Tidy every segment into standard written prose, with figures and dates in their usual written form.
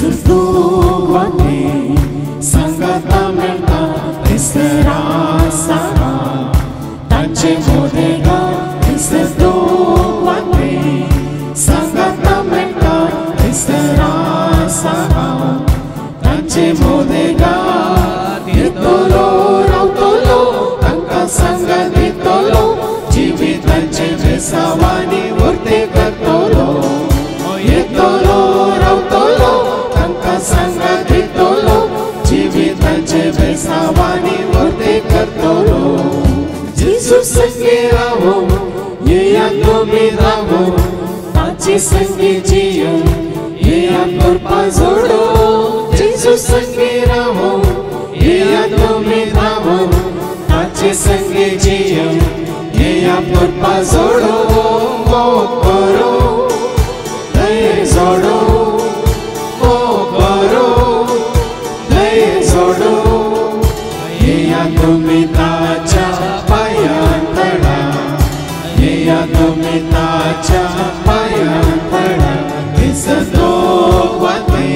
सुतुवाने संगता मेळटा थंयसरा सारा तांचे मोदेगा थंयसर दोवाने संगता मेळटा थंयसरा सारा तांचे मोदेगा येतलो रावतलो तांकां संगत दितलो जिविताचे बेसावानी वर्ते करतलो येतलो रावतलो तांकां संगत दितलो जिविताचे बेसावानी वर्ते करतलो जेजू संगे रावो येया तुमी रावो ताची संगे जियो येया करपा जोडो जेजू संगे रावो येया तुमी रावो ताची संगे जियो येया करपा जोडो मोग करो दये जोडो मोग करो दये जोडो येया तुमी ताच्या पांयां पडा येया तुमी ताच्या पांयां पडा थंयसर दोवाते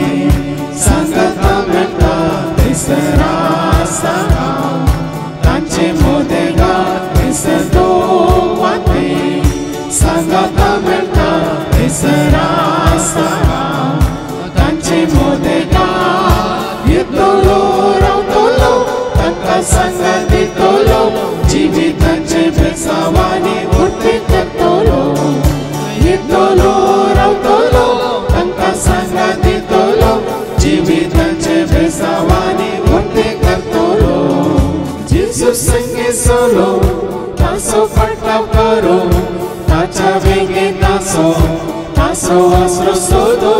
संगता मेळटा थंयसरा सारा तांचे मोदेगा थंयसर दोवाते संगता मेळटा थंयसरा सारा तांचे मोदेगा येतलो रावतलो तांकां संगत दितलो जिविताचे बेसावानी वर्ते करतलो येतलो रावतलो तांकां संगत दितलो जिविताचे बेसावानी वर्ते करतलो जेजू संगे सोलो तासो पट्टाव करो ताच्या वेगे तासो तासो आसरो सोदो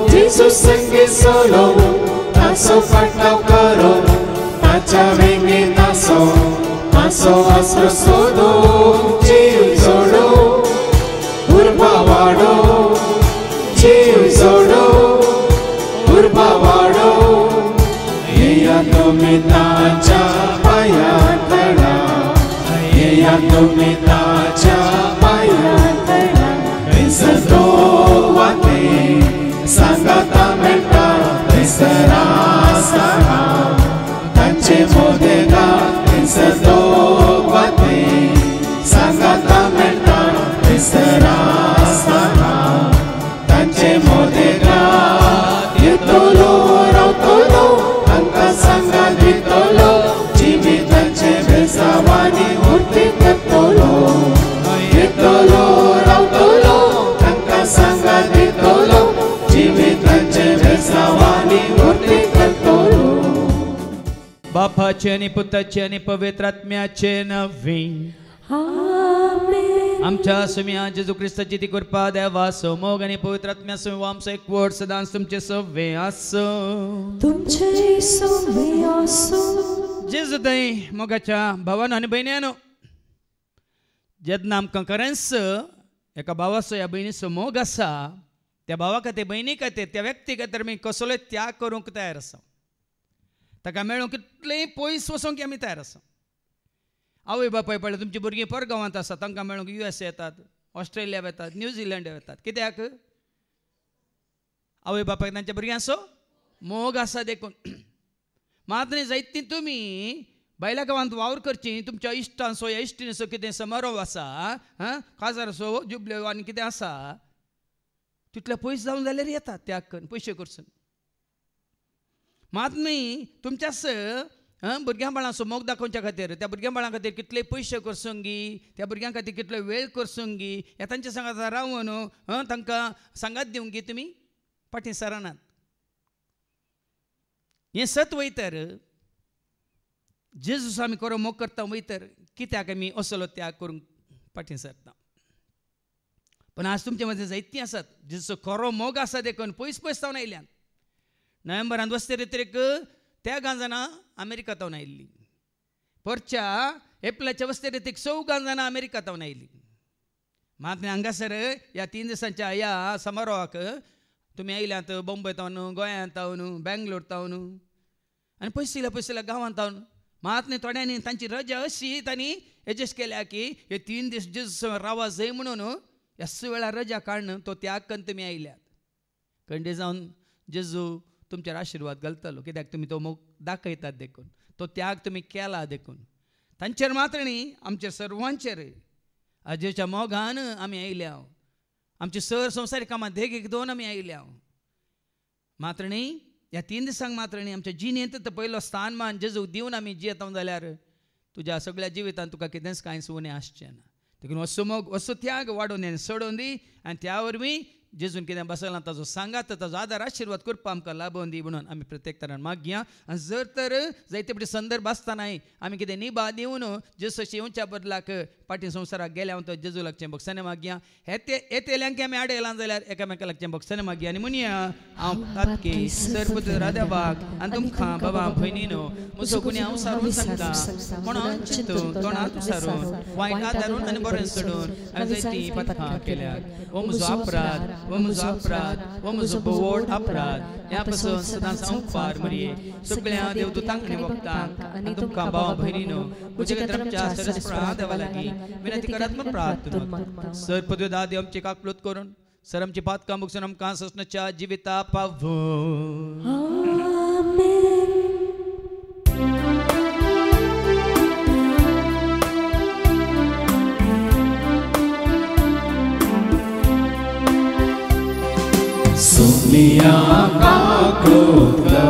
जेजू संगे सोलो तासो पट्टाव करो ताच्या वेगे तासो तासो आसरो सोदो जीव जोडो उर्बा वाडो जीव जोडो उर्बा वाडो येया तुमी ताच्या पांयां पडा येया तुमी ताच्या पांयां पडा थंयसर दोवाते संगता मेळटा थंयसरा सारा तांचे मोदेगा थंयसर दोवाते संगता मेळटा थंयसरा सारा तांचे मोदेगा येतलो रावतलो तांकां संगत दितलो जिविताचे बेसावानी वर्ते करतलो येतलो रावतलो तांकां संगत दितलो जिविताचे बेसावानी वर्ते करतलो बापाचे आनी पुताचे आनी पवित्र आत्म्याचे नवी आमच्या सुम्या जेजू क्रिस्ताची ती कृपा देवा मोग आनी पवित्र आत्म्या सो आमचो एकवट सदांच तुमचे सवे आसो तुमचे सवे आसो जेजू दय मोगाच्या भावानो आनी भयण्यांनो जेन्ना आमकां खरेंच एका भावाचो ह्या भयणीचो मोग आसा त्या भावा खातीर भयणी खातीर त्या व्यक्ती खातीर आमी कसलोय त्याग करूंक तयार आसा ताका मेळूंक कितलेंय पयस वचूंक आमी तयार आसा आवय बापाय पळय तुमची भुरगीं परगांवांत आसा तांकां मेळूंक USA येतात ऑस्ट्रेलिया वतात न्यूझीलंड वतात कित्याक आवय बापायक तांच्या भुरग्यांचो मोग आसा देखून मात न्ही जायतीं तुमी बायल्या गांवांत वावर करची तुमच्या इश्टांचो ह्या इश्टिणीचो कितें समारोह आसा काजाराचो जुबल्यो आनी कितें आसा तितले पयस जावन जाल्यार येतात त्याग करून पयशे करसून मात न्ही तुमच्याच भुरग्यां बाळांचो मोग दाखोवच्या खातीर त्या भुरग्यां बाळां खातीर कितले पयशे करसूंगी त्या भुरग्यां खातीर कितलो वेळ करसूंगी ह्या तांच्या सांगात रावन तांकां सांगात दिवंगी तुमी फाटीं सरनात हें सत वयतर जेजूस आमी खरो मोग करता वयतर कित्याक आमी असलो त्याग करूंक फाटीं सरता पण आज तुमचे मदें जायतीं आसात जेजूचो खरो मोग आसा देखून पयस पयस जावन आयल्यात नोव्हेंबरांत वस्तेरेत्रेक त्या गांजाना अमेरिका तावन आयिल्लीं परच्या एप्रिलाच्या वस्तेरेत्रेक 14 जाणां अमेरिका तावन आयिल्लीं मात हांगासर ह्या 3 दिसांच्या ह्या समारोहाक तुमी आयल्यात बॉम्बे तावन गोंयांत तावन बेंगलोर तावन आनी पयसल्या गांवांत तावन मात न्ही थोड्यांनी तांची रजा अशी तांणी एडजस्ट केल्या की हे 3 दीस जेजूस रावा जाय म्हणून ह्या वेळार रजा काडून तो त्याग करून तुमी आयल्यात खंडे जावन जेजू तुमचेर आशिर्वाद घालतलो, कित्याक तुमी तो मोग दाखयतात देखून, तो त्याग तुमी केला देखून. तांचेर मात्र न्ही, आमच्या सर्वांचेर जेच्या मोगान आमी आयल्या, आमचे सर संवसारीक कामां देगेक दोन आमी आयल्या. मात्र न्ही ह्या 3 दिसांक मात्र न्ही आमच्या जिणेंत तो पयलो स्थानमान जेजूक दिवन आमी जियेता जाल्यार तुज्या सगळ्या जिवितांत तुका कितेंच कांयच उणें आसचें ना. देखून असो मोग असो त्याग वाडोवन आनी सोडून दी, आनी त्या वरवीं जेजून कितें बसलां ताजो सांगात ताजो आदार आशिर्वाद करपा आमकां लाभोवन दी म्हणून आमी प्रत्येक तरान मागया. आनी जर तर जायते फावटी संदर्भ आसतानाय आमी कितें निभा दिवन जेजूची येवच्या बदलाक फाटीं संवसाराक गेल्या तो जेजू लागचें भोगसने मागया. येतेल्यांक आमी आडयलां जाल्यार एकामेका लागचें भोगसने मागया. आनी म्हणया हांव तातकी सरपत्र देवाक आनी तुमकां बाबा भयणीनो म्हजो गुन्यांव हांव सारून सांगता, म्हणून चिंतून तोंडांत उसारून वायट आदारून आनी बरें सोडून हांवें जायतीं पातकां केल्यात. हो म्हजो अपराध, वो म्हजो अपराध, वो म्हजो बोवड अपराध. ह्या पासून सदांच हांव पार मरये. सगळ्या देवदूतांक आनी भक्तांक आनी तुमकां भाव भयणीनो म्हजे खातीर आमच्या सरस्वता देवा लागीं विनंती करात म्हूण प्रार्थना. सर पदवी दादी आमची काकलूत करून सर आमची पातकां बगसून आमकां ससनाच्या जिविता पावो. Sumia kaklutka,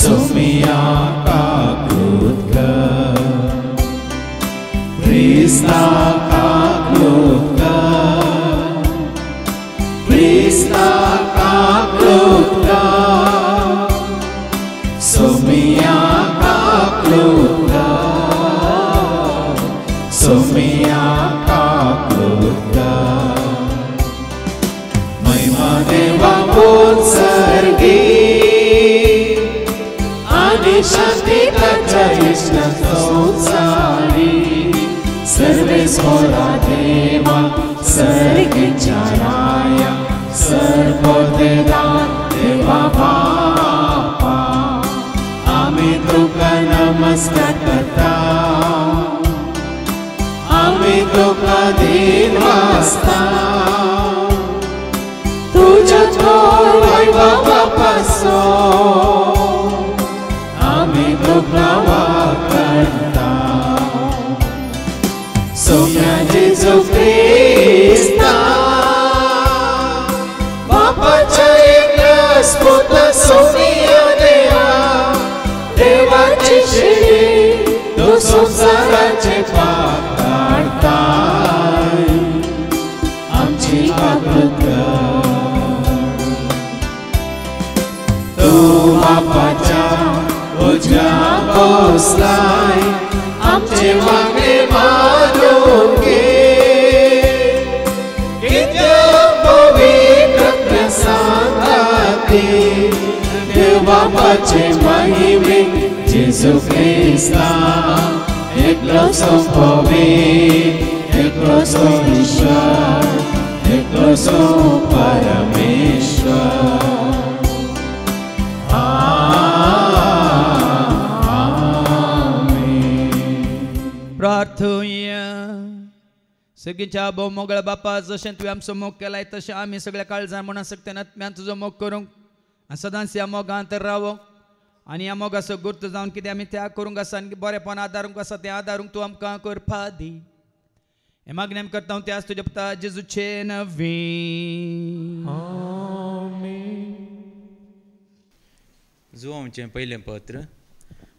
Sumia kaklutka, Krista kaklutka, Krista kaklutka, Sumia kaklutka, Sumia kaklutka. देवा उत्सर्गी आणि शांती ताच्या इष्ट संसारी सर्वे सोरा देवा सर्गीच्या राया सर्वोदेदान देवा बापा आम्ही तुका नमस्कार करता आम्ही तुका दिन वाजता तुझ्या थोर वैभवापासून आम्ही तुका वाकडता. सोम्या जेजू ख्रिस्ता बापाच्या एकच पुत सोम्या देवा देवाची शिडी तो संसाराचे पाप काढताय आमची काकलूत बापाच्या उजव्या बसलाय आमचे वागणे मानून घे किती पवित्र सांगाते देव बापाचे महिमे जेजू ख्रिस्ता एकलो संभवे एकलो ईश्वर एकलो परमेश्वर. प्रार्थूया. सगळीच्या भोव मोगळ्या बापा जशें तुवें आमचो मोग केलाय तशें आमी सगळ्या काळजां म्हणा सगळ्या आत्म्यान तुजो मोग करूंक आनी सदांच ह्या मोगांत रावोंक आनी ह्या मोगाचो गुर्त जावन कितें आमी त्याग करूंक आसा आनी बरेपण आदारूंक आसा तें आदारूंक तूं आमकां करपा दी. हे मागणी आमी करता त्याच तुज्या पुता जेजूचे नवी. जुवांचें पयलें पत्र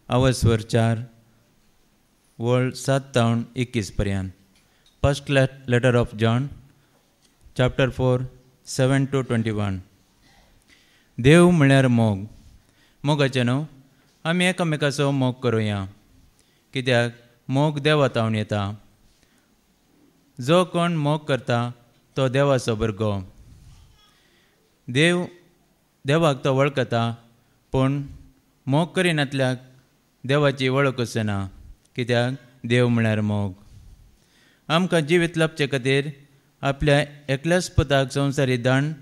अवस्वर 4 वर्ड 7 ते 21 पर्यंत. First letter of John chapter 4 7 to 21. देव म्हळ्यार मोग. मोगाचें न्हू आमी एकामेकाचो मोग करुया कित्याक मोग देवातावन येता. जो कोण मोग करता तो देवाचो भुरगो. देवाक तो वळखता पूण मोग करिनातल्याक देवाची वळखूच ना कित्याक देव म्हळ्यार मोग. आमकां जिवीत लाभचे खातीर आपल्या एकल्याच पुताक संवसारी दान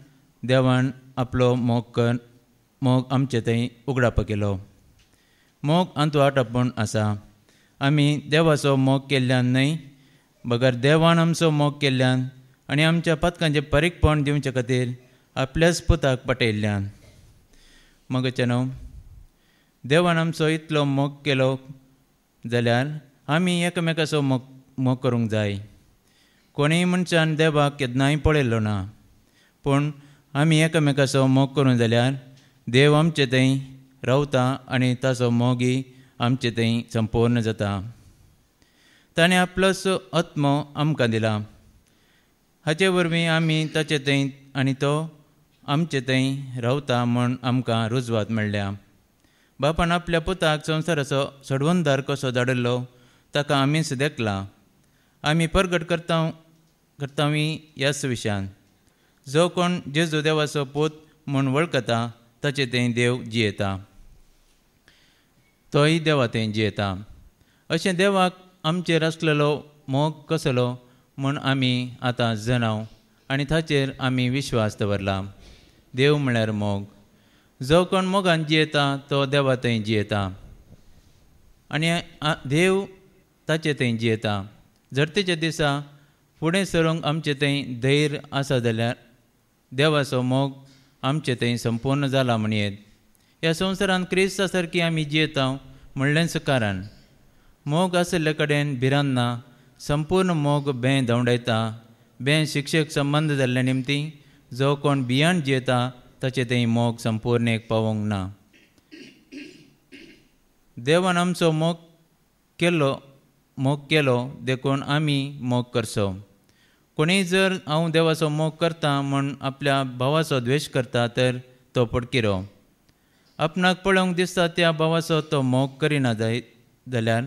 देवान आपलो मोग आमचे थंय उगडाप केलो. मोग अंतू आटापूण आसा. आमी देवाचो मोग केल्ल्यान न्हय बगर देवान आमचो मोग केल्ल्यान आनी आमच्या पथकांचें परीकपण दिवचे खातीर आपल्याच पुताक पटयल्ल्यान. मगचेनो देवान आमचो इतलो मोग केलो जाल्यार आमी एकामेकाचो मोग करूंक जाय. कोणीय मनशान देवाक केन्नाय पळयल्लो ना, पूण आमी एकामेकाचो मोग करूं जाल्यार देव आमचे थंय रावता आनी ताचो मोगय आमचे थंय संपूर्ण जाता. ताणें आपलोच आत्मो आमकां दिला. हाचे वरवीं आमी ताचे थंय आनी तो आमचे थंय रावता म्हूण आमकां रुजवात मेळ्ळ्या. बापान आपल्या पुताक संवसाराचो सोडवणदार कसो धाडिल्लो ताका आमीच देखला. आमी परगट करतावी ह्याच विशयान. जो कोण जेजू देवाचो पूत म्हूण वळखता ताचे थंय देव जियेता, तोय देवा थंय जियेता. अशें देवाक आमचेर आसलेलो मोग कसलो म्हूण आमी आतां जाणाव आनी ताचेर आमी विश्वास दवरला. देव म्हळ्यार मोग. जो कोण मोगान जियेता तो देवा थंय जियेता आनी देव ताचे थंय जियेता. जरतेच्या दिसा फुडें सरूंक आमचे थंय धैर्य आसा जाल्यार देवाचो मोग आमचे थंय संपूर्ण जाला म्हणयेत. ह्या संवसारांत क्रिस्ता सारकी आमी जियेता म्हणलेंच कारण. मोग आसले कडेन भिरांत ना. संपूर्ण मोग बें धांवडायता. बें शिक्षक संबंध जाल्ल्या निमती जो कोण भियाण जियेता ताचे थंय मोग संपूर्णेक पावोंक ना. देवान आमचो मोग केलो देखून आमी मोग करचो. कोणीय जर हांव देवाचो मोग करता म्हूण आपल्या भावाचो द्वेश करता तर तो पडकिरो. आपणाक पळोवंक दिसता त्या भावाचो तो मोग करिना जाल्यार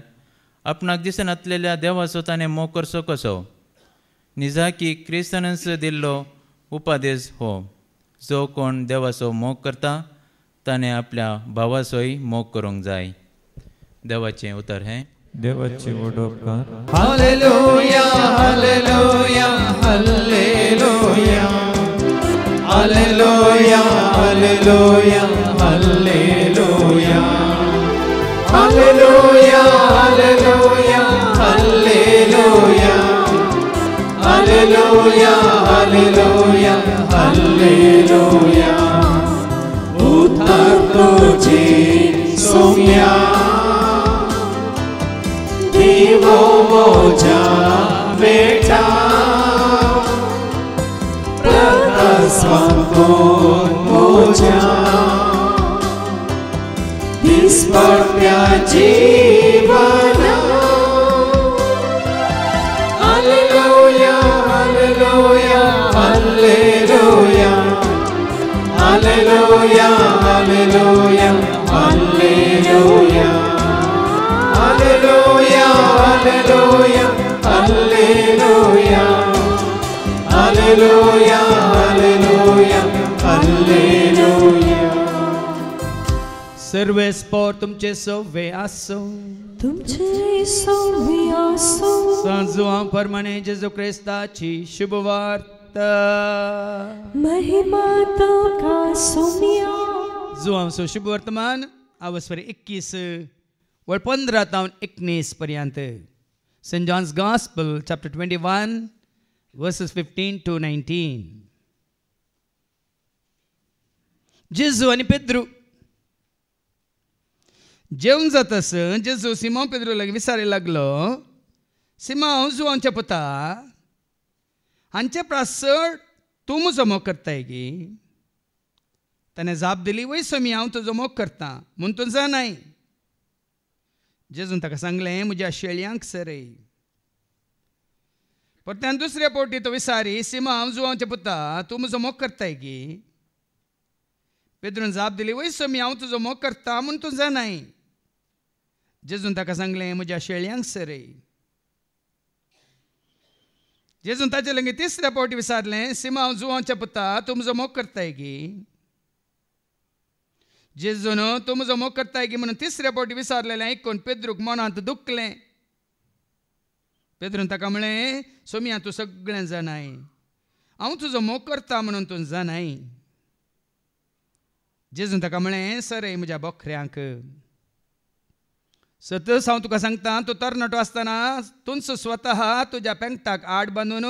आपणाक दिसनासलेल्या देवाचो ताणें मोग करचो कसो. निजाकी क्रिस्तानच दिल्लो उपादेश हो. जो कोण देवाचो मोग करता ताणें आपल्या भावाचोय मोग करूंक जाय. देवाचें उतर हें. देवाचे वडोपकार. Hallelujah hallelujah hallelujah hallelujah hallelujah hallelujah hallelujah hallelujah hallelujah hallelujah hallelujah hallelujah. उतर तुझे सोम्या दिवो मोजा बेटा प्रकाशवान मोजा दिसपट्या जीवना. Hallelujah hallelujah hallelujah hallelujah hallelujah hallelujah hallelujah hallelujah hallelujah hallelujah hallelujah hallelujah. सर्वे स्पोर तुमचे सोवे आसो. तुमचे सोवे आसो. सांजुआं परमाणे जेजू क्रिस्ताची शुभवार्ता. महिमा तुका सोम्या. जुआंचो शुभ वर्तमान आवस्वरी 21 व 15 तावन 19 पर्यंत. Saint John's gospel chapter 21 verses 15 to 19. जेजू आनी पेद्रू जेवण जातास जेजू सिमोन पेद्रू लागीं विचारले लागलो, सिमोन जुआंच्या पुता, हांचे प्रासड तूं म्हजो मोग करताय गी. ताणें जाप दिली, वय सोमी हांव तुजो मोग करता म्हूण तूं जाणाय. जेजून ताका सांगलें, म्हज्या शेळयांक सरय. परत्यान दुसऱ्या फावटी तो विचारी, सिमोन हांव जुआंच्या पुता, तूं म्हजो मोग करताय गी. पेद्रून जाप दिली, वय सोमी हांव तुजो मोग करता म्हूण तूं जाणाय. जेजून ताका सांगलें, म्हज्या शेळयांक सरय. जेजून ताचे लागीं तिसऱ्या फावटी विचारलें, सिमोन हांव जुआंच्या पुता, तूं म्हजो मोग करताय गी. जेजून तूं म्हजो मोग करताय गी म्हणून तिसऱ्या फावटी विचारलेलें आयकून पेद्रूक मनांत दुखलें. पेद्रून ताका म्हळें, सोमी तूं सगळें जाणाय. हांव तुजो मोग करता म्हणून तूं जाणाय. जेजून ताका म्हळें, सरय म्हज्या बोखऱ्यांक. सतस हांव तुका सांगता, तूं तरणाटो आसतना तूंच स्वता तुज्या पेंगटाक आड बांदून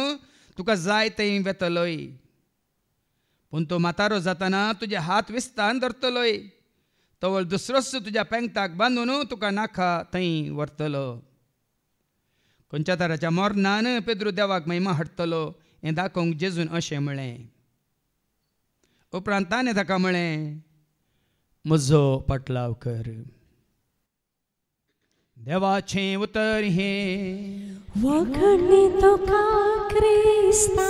तुका जाय थंय वेतलोय. पूण तो म्हातारो जाताना तुजे हात विस्तान धरतलोय तवळ दुसरोच तुज्या पेंगताक बांदून तुका नाका थंय व्हरतलो. खंयच्या तराच्या मोरणान पेद्रू देवाक महिमा हाडटलो हें दाखोवंक जेजून अशें म्हळें. उपरांत ताणें ताका म्हळें, म्हजो पाटलाव कर. देवाचें उतर हें, वखणी तुका क्रिस्ता.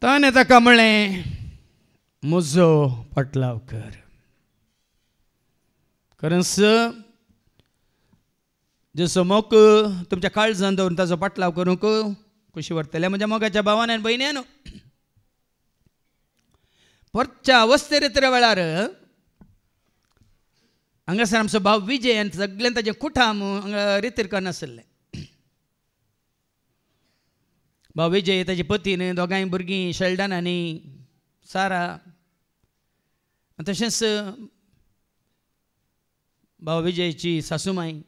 ताणें ताका म्हळें, म्हजो पाटलाव कर. खरेंच जसो मोग तुमच्या काळजान दवरून ताचो पाटलाव करूंक कशी व्हरतले. म्हज्या मोगाच्या भावान आनी भयण्यान, परच्या वस्तेरेत्रे वेळार हांगासर आमचो भाव विजय आनी सगळ्यान ताजें कुठाम हांगा रितीर करनासले. भाव विजय ताची पतीन दोगांय भुरगीं शेल्डन आनी सारा, तशेंच भाव विजयची सासूमाई.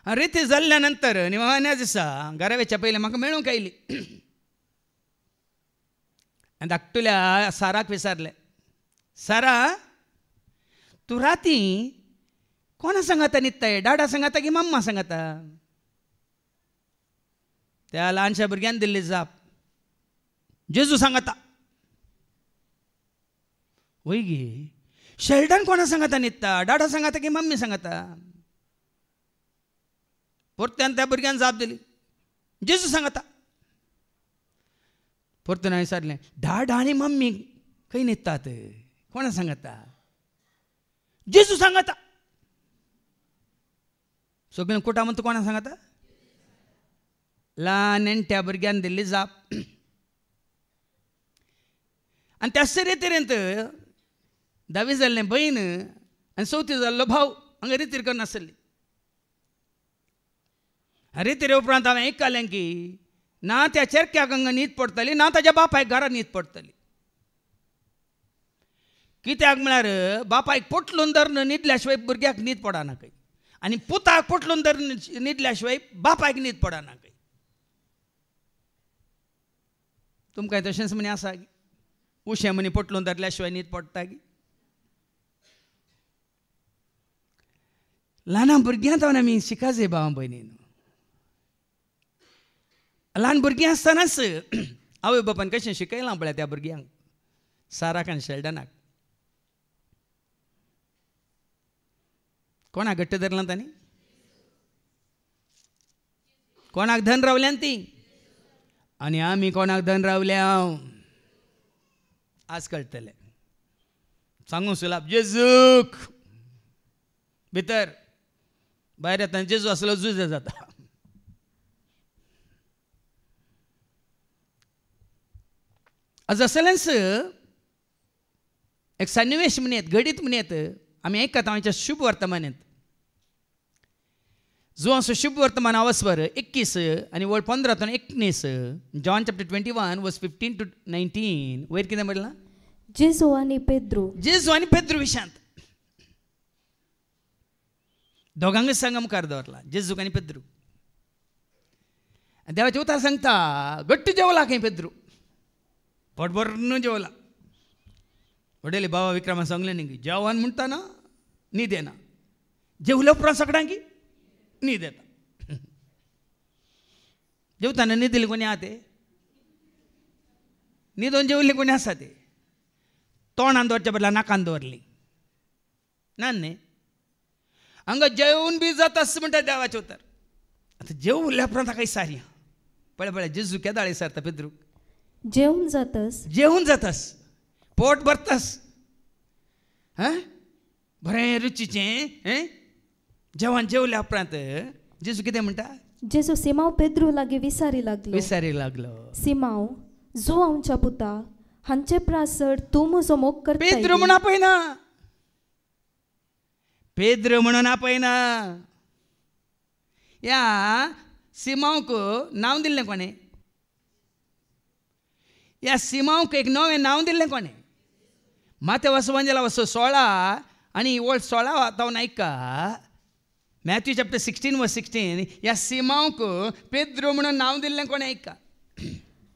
रिती जाल्ल्या नंतर निमाण्या दिसा घरावेच्या पयलीं म्हाका मेळूंक आयली आनी धाकटुल्या साराक विचारलें, सारा तूं राती कोणा सांगाता न्हिदताय, डाडा सांगाता की मम्मा सांगाता? त्या ल्हानशा भुरग्यान दिल्ली जाप, जेजू सांगाता. वय गे, शेल्डन कोणा सांगाता न्हिदता, डाडा सांगाता की मम्मी सांगाता? परत्यान त्या भुरग्यान जाप दिली, जेजू सांगाता. परतून हांवें विचारलें, डाडा आनी मम्मी खंय न्हिदतात, कोणा सांगाता? जेजू सांगाता. सगळें कुटामंत कोणा सांगाता? ल्हान नेण्ट्या भुरग्यान दिल्ली जाप. आनी त्याच तरेंत 10वी जाल्लें भयण आनी 4थी जाल्लो भाव हांगा रितीर करनासली. रितीर उपरांत हांवें आयकलें की ना त्या चेरक्याक हांगा न्हीद पडटली, ना ताच्या बापायक घरा न्हीद पडटली. कित्याक म्हळ्यार बापायक पोटलून धरून न्हिदल्या शिवाय भुरग्याक न्हीद पडना खंय, आनी पुताक पोटलून धरून न्हिदल्या शिवाय बापायक न्हीद पडना खंय. तुमकां तशेंच म्हणे आसा गी, उशें म्हणी पोटलून धरल्या शिवाय न्हीद पडटा गी. ल्हान भुरग्यांत आमी शिकाजे भावां भयणीन. ल्हान भुरगीं आसतनाच आवय बापायन कशें शिकयलां पळय त्या भुरग्यांक, साराक आनी शेल्डनाक. कोणाक घट्ट धरलां तांणी? कोणाक धन रावल्यान ती? आनी आमी कोणाक धन रावल्या आज कळटलें. सांगूं सुलाभ, जेजूक भितर, भायर येतना जेजू आसलो झुज जाता. आज असलेंच एक सन्निवेश म्हणत, घडीत म्हणत आमी आयकता आमच्या शुभ वर्तमानांत. जो असो शुभ वर्तमान आवस्वर 21 आनी वळ 15-19, जॉन चॅप्टर 21 वर्स 15 to 19. वयर कितें म्हणलां? जेजू आनी पेद्रू विशांत दोगांकच सांगा मुखार दवरला, जेजूक आनी पेद्रू. देवाचें उतर सांगता, गट्ट जेवला खंय पेद्रू, पोट भरून जेवला. वडेले बाबा विक्रमान सांगलें न्ही, जेवण म्हणटाना न्हीद येना, जेवल्या उपरांत सगळ्यांक न्हीद येता. जेवताना न्हिदले कोणी आहा ते? न्हिदोन जेवले कोणी आसा ते? तोंडान दवरच्या बदला नाकान दवरली ना न्ही. हांगा जेवून बी जातास म्हणटा देवाचें उतर. आतां जेवल्या उपरांत ताका विचारया, पळय पळय जेजू केदाळे विचारता पेद्रूक, जेवून जातास, पोट भरतास, बरें रुचीचें जेवण जेवल्या उपरांत जेजू कितें म्हणटा? जेजू सिमांव पेद्रू लागीं विचारी लागलो, सिमांव, जो आमच्या पुता, हांचे प्रासड तूं म्हजो मोग करता. पेद्रू म्हण आपयना, पेद्रू म्हणून आपयना. ह्या सिमांवक नांव दिल्लें कोणें? ह्या सिमांवक एक नवें नांव दिल्लें कोणें? माथेवास वंजला वस 16 आनी वळ 16 जावन आयका. मॅथ्यू चॅप्टर 16:16 ह्या सिमांक पेद्रो म्हणून नांव दिल्लें कोणें ऐका.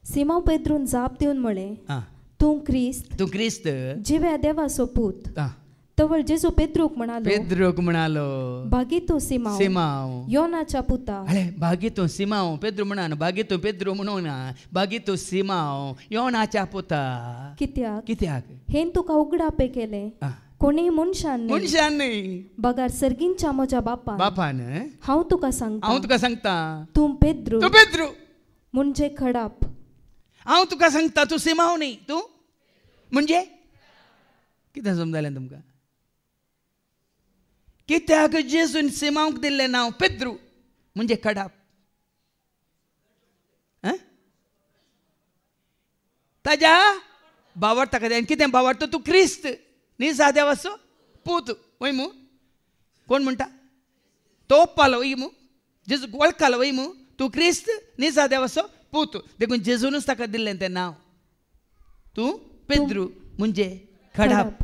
सिमोन पेद्रून जाप दिवन म्हळें, आं तूं क्रिस्त, तूं क्रिस्त जिव्या देवाचो पूत. आं तवळ जेजू पेद्रूक म्हणालो, पेद्रोक म्हणालो, भागीतू सिमाव, सिमांव योनाच्या पुता. अरे भागीतू सिमांव पेद्रो म्हणा, भागीतू पेद्रो म्हणून भागीतू सिमांव योनाच्या पुता. कित्याक कित्याक हेन तुका उगडापे केले, कोणी मनशान नाही बगार सर्गींच्या म्हज्या बापान हांव तुका सांगता, हांव तुका सांगता तूं पेद्रू तूं पेद्रू म्हणजे खडाप. हांव तुका सांगता तूं सिमांव न्ही, तूं म्हणजे कितें समजलें तुमकां. कित्याक जेजून सिमांक दिल्लें नांव पेद्रू म्हणजे खडाप. ताज्या बावर ताका जाय कितें बावरता तूं क्रिस्त न्ही देवाचो पूत वय मू. कोण म्हणटा तो पालो वय मू, जेजू वळखालो वय मू, तूं क्रिस्त न्ही देवाचो पूत. देखून जेजूनच ताका दिल्लें तें नांव तूं पेद्रू म्हणजे खडाप.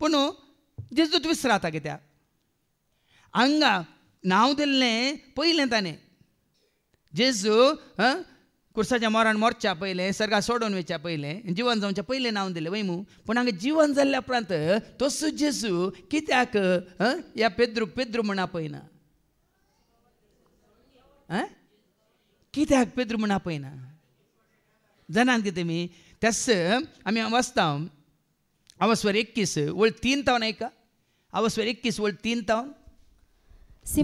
पूण जेजूच विसराता कित्याक हांगा नांव दिल्लें पयलें ताणें. जेजू कुर्साच्या मोरान मरच्या पयलें, सर्गा सोडून वयच्या पयलें, जिवन जावच्या पयलें नांव दिलें वय मू. पूण हांगा जिवन जाल्ल्या उपरांत तसो जेजू कित्याक ह्या पेद्रूक पेद्रू म्हण आपयना. कित्याक पेद्रू म्हण आपयना जाणात कितें तुमी. तेस आमी वाचता अवस्वर 21 वळ 3 तावन ऐका. अवस्वर 21 वळ 3 तावन.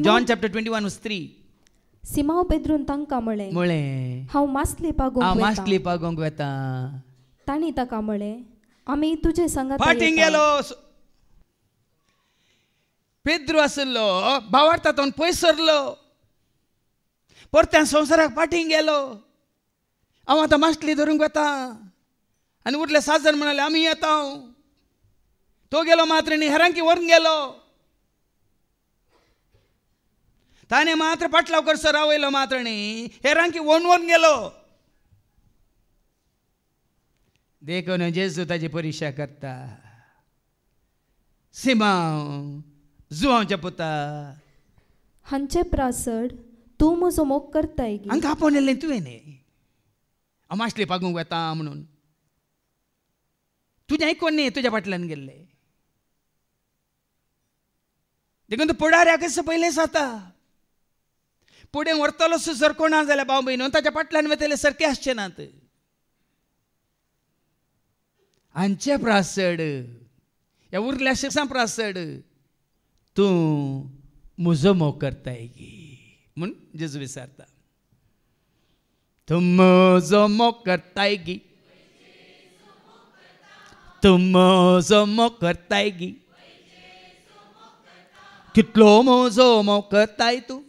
John chapter 21:3. सिमाव पेद्रून तांकां म्हळें, हांव मासली पागोंक वेता. तांणी ताका म्हळें, आमी तुजे सांगात फाटीं गेलो. पेद्रू आसलो भावार्था तावन पयस सरलो, परत्या संवसाराक फाटीं गेलो. हांव आतां मासली धरूंक वेता. आनी उरले 7 जाण म्हणाले आमी येता. तो गेलो मात्र न्ही, हेरांकी व्हरून गेलो. ताणें मात्र पाटलाव करसो रावयलो मात्र न्ही, हेरांकी व्हरून गेलो. देखून जेजू ताची परिक्षा करता. सिमांव जुवांवच्या पुता, हांचे प्रासड तूं म्हजो मोग करताय. हांकां आपोवन येयलें तुवें न्ही, हांव मासली पागूंक वेता म्हणून. तुजें आयकोन न्ही तुज्या फाटल्यान गेल्ले. देखून तूं फुडाऱ्याक पयलें जाता. फुडें व्हरतलो जर कोणा जाल्यार भाव भयण ताच्या फाटल्यान वयतले सारके आसचे नात. हांचे प्रासड ह्या उरल्या शिक्षां प्रासड तूं म्हजो मोग करताय गी म्हूण जेजू विचारता. तूं म्हजो मोग करताय गी, तूं म्हजो मोग करताय गी, कितलो म्हजो मोग करताय तूं,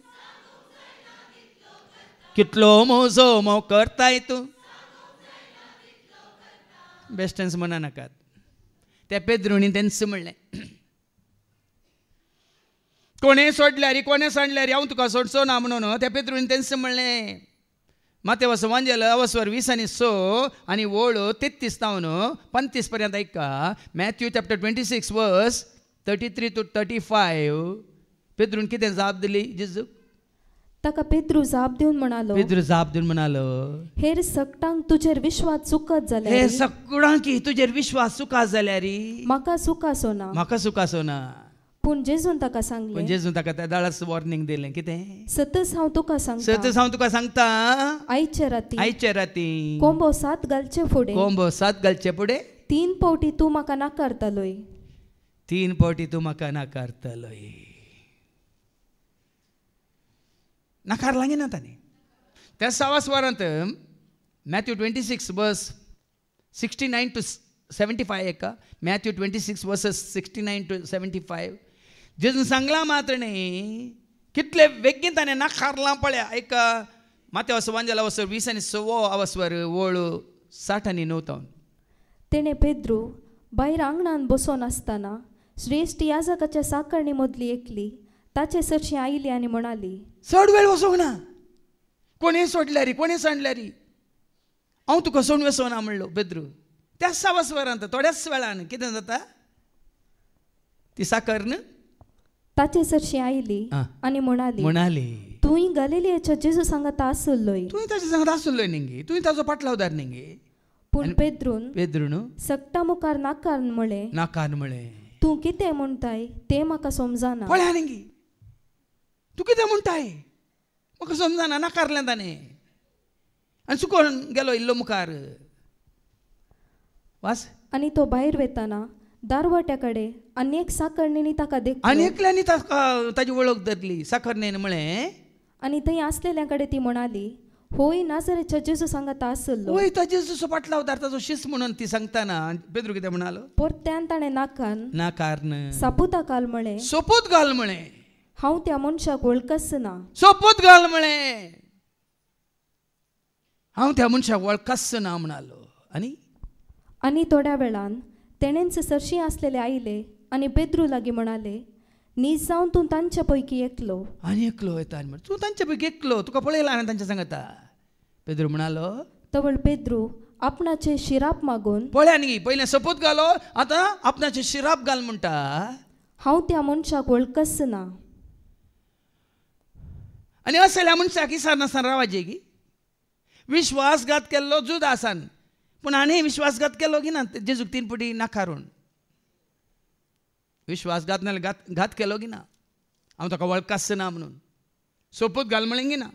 कितलो म्हजो मोग करताय तूं. बेस्टन्स म्हणा नाकात. त्या पेद्रुणी तेंच म्हणलें, कोणें सोडल्यार कोणें सांडल्यार हांव तुका सोडचो ना म्हणून. त्या पेद्रुणी तेंच म्हणलें. माते वचो वांजेल अवस्वर 20:6 आनी वळ 33 तावन 35 पर्यंत ऐका. Matthew chapter 26:33-35. पेद्रून कितें जाप दिली जेजू. ताका पेद्रू जाप दिवन म्हणालो, पेद्रू जाप दिवन म्हणालो, हेर सकटांक तुजेर विश्वास चुकत जाल्यार, हे सगळ्यांक तुजेर विश्वास चुकात जाल्यार म्हाका सुखासो ना. म्हाका सुखासो ना. पूण जेजून ताका पण सांगलें, जेजू ताका त्या दाळाच वॉर्निंग दिलें. कितें. सतत हांव तुका सांगता, सतत हांव तुका सांगता, आयचे राती कोंबो 7 घालचे फुडें, कोंबो 7 घालचे फुडें 3 पावटी तूं म्हाका नाकारतलोय. 3 पावटी तूं म्हाका नाकारतलोय. नाकार लागीं ना ताणें. त्या 6 वरांत मॅथ्यू 26:69-75 एका. मॅथ्यू 26:69-75 जेजून सांगला मात्र न्ही, कितले बेगीन ताणें नाकारलां पळया. एका माते वांजेला अवस्वर 20:6 अवस्वर वळ 60:9. तेणे पेद्रू भायर आंगणान बसोन आसतना श्रेश्ठ याजकाच्या साकरणी मदली एकली ताचे सरशी आयली आनी म्हणाली, चड वेळ वचोंक ना. कोणें सोडल्यारी कोणें सांडल्यारी हांव तुका सोडून वचों ना म्हणलो पेद्रू. त्या 6 वरांत थोड्याच वेळान कितें जाता, ती साकर न्ही ताचे सरशी आयली आ. आनी म्हणाली म्हणाली तुंय गलिलियाच्या जेजू सांगात आसलोय. तुवें ताच्या सांगत आसलोय निंगी, तुवें ताजो पाटलावदार निंगी. पूण पेद्रून पेद्रून सक्ता मुखार नाकार म्हळे नाकान म्हळें तूं कितें म्हणटाय तें म्हाका समजना. पळया निंगी, तूं कितें म्हणटाय म्हाका समजना. नाकारलें ताणें आनी चुकोन गेलो इल्लो मुखार. वास आनी तो भायर वेताना दारवट्या कडेन आनी एक साकरणीनी ताका आनी देखलो एकल्यानी ताची वळख धरली. साखरनेन म्हळें आनी थंय आसलेल्या कडेन ती म्हणाली होय नाजरेच्या जेजू सांगात आसलो. वय ताजे जसो पाटलावदार ताजो शिस्त म्हणून ती सांगताना पेद्रू कितें म्हणालो परत्यान ताणें नाकान नाकारन सापुता काल म्हळें सोपूत घाल म्हळें. हांव त्या मनशाक वळखच ना. सोपूत घाल म्हळें. हांव त्या मनशाक वळखच ना म्हणालो. आनी थोड्या वेळान तेणेंच सरशी आसलेले आयले आनी पेद्रू लागीं म्हणाले न्हीज जावन तूं तांच्या पैकी एकलो. आनी एकलो येता आनी तूं तांचे पैकी एकलो, तुका पळयला हांवें तांच्या सांगता. पेद्रू म्हणालो तवळ पेद्रू आपणाचे शिराप मागून पळया न्ही, पयलें सोपूत घालो, आतां आपणाचे शिराप घाल म्हणटा. हांव त्या मनशाक वळखच ना. आनी असल्या मनशाक इसार नासतना रावाजे गी. विश्वासघात केल्लो जुदासान, पूण आनी विश्वासघात केलो गी ना जेजूक 3 फावटी नाकारून. विश्वासघात नाल्यार घात केलो गी ना. हांव ताका वळखच ना म्हणून सोपूत घाल म्हळें गी ना,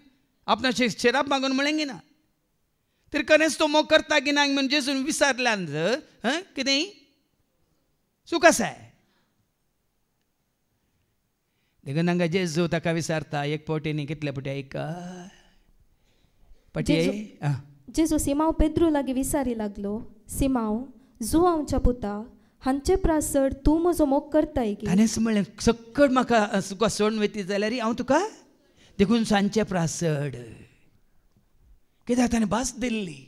आपणाचे शिराप मागून म्हळें गी ना. तरी खरेंच तो मोग करता की ना म्हणून जेजून विचारल्यान कितें चूक आसा. देखून तांकां जेजू ताका विचारता एक फावटी न्ही कितले फावटी ऐका पाटी. जेजू सिमांव पेद्रू लागीं विचारी लागलो सिमांव जुआंवच्या पुता हांचे प्रास चड तूं म्हजो मोग करताय की. ताणेंच म्हणलें सकट म्हाका तुका सोडून वयती जाल्यार हांव तुका देखून सांजचे प्रास चड. कित्याक ताणें भास दिल्ली.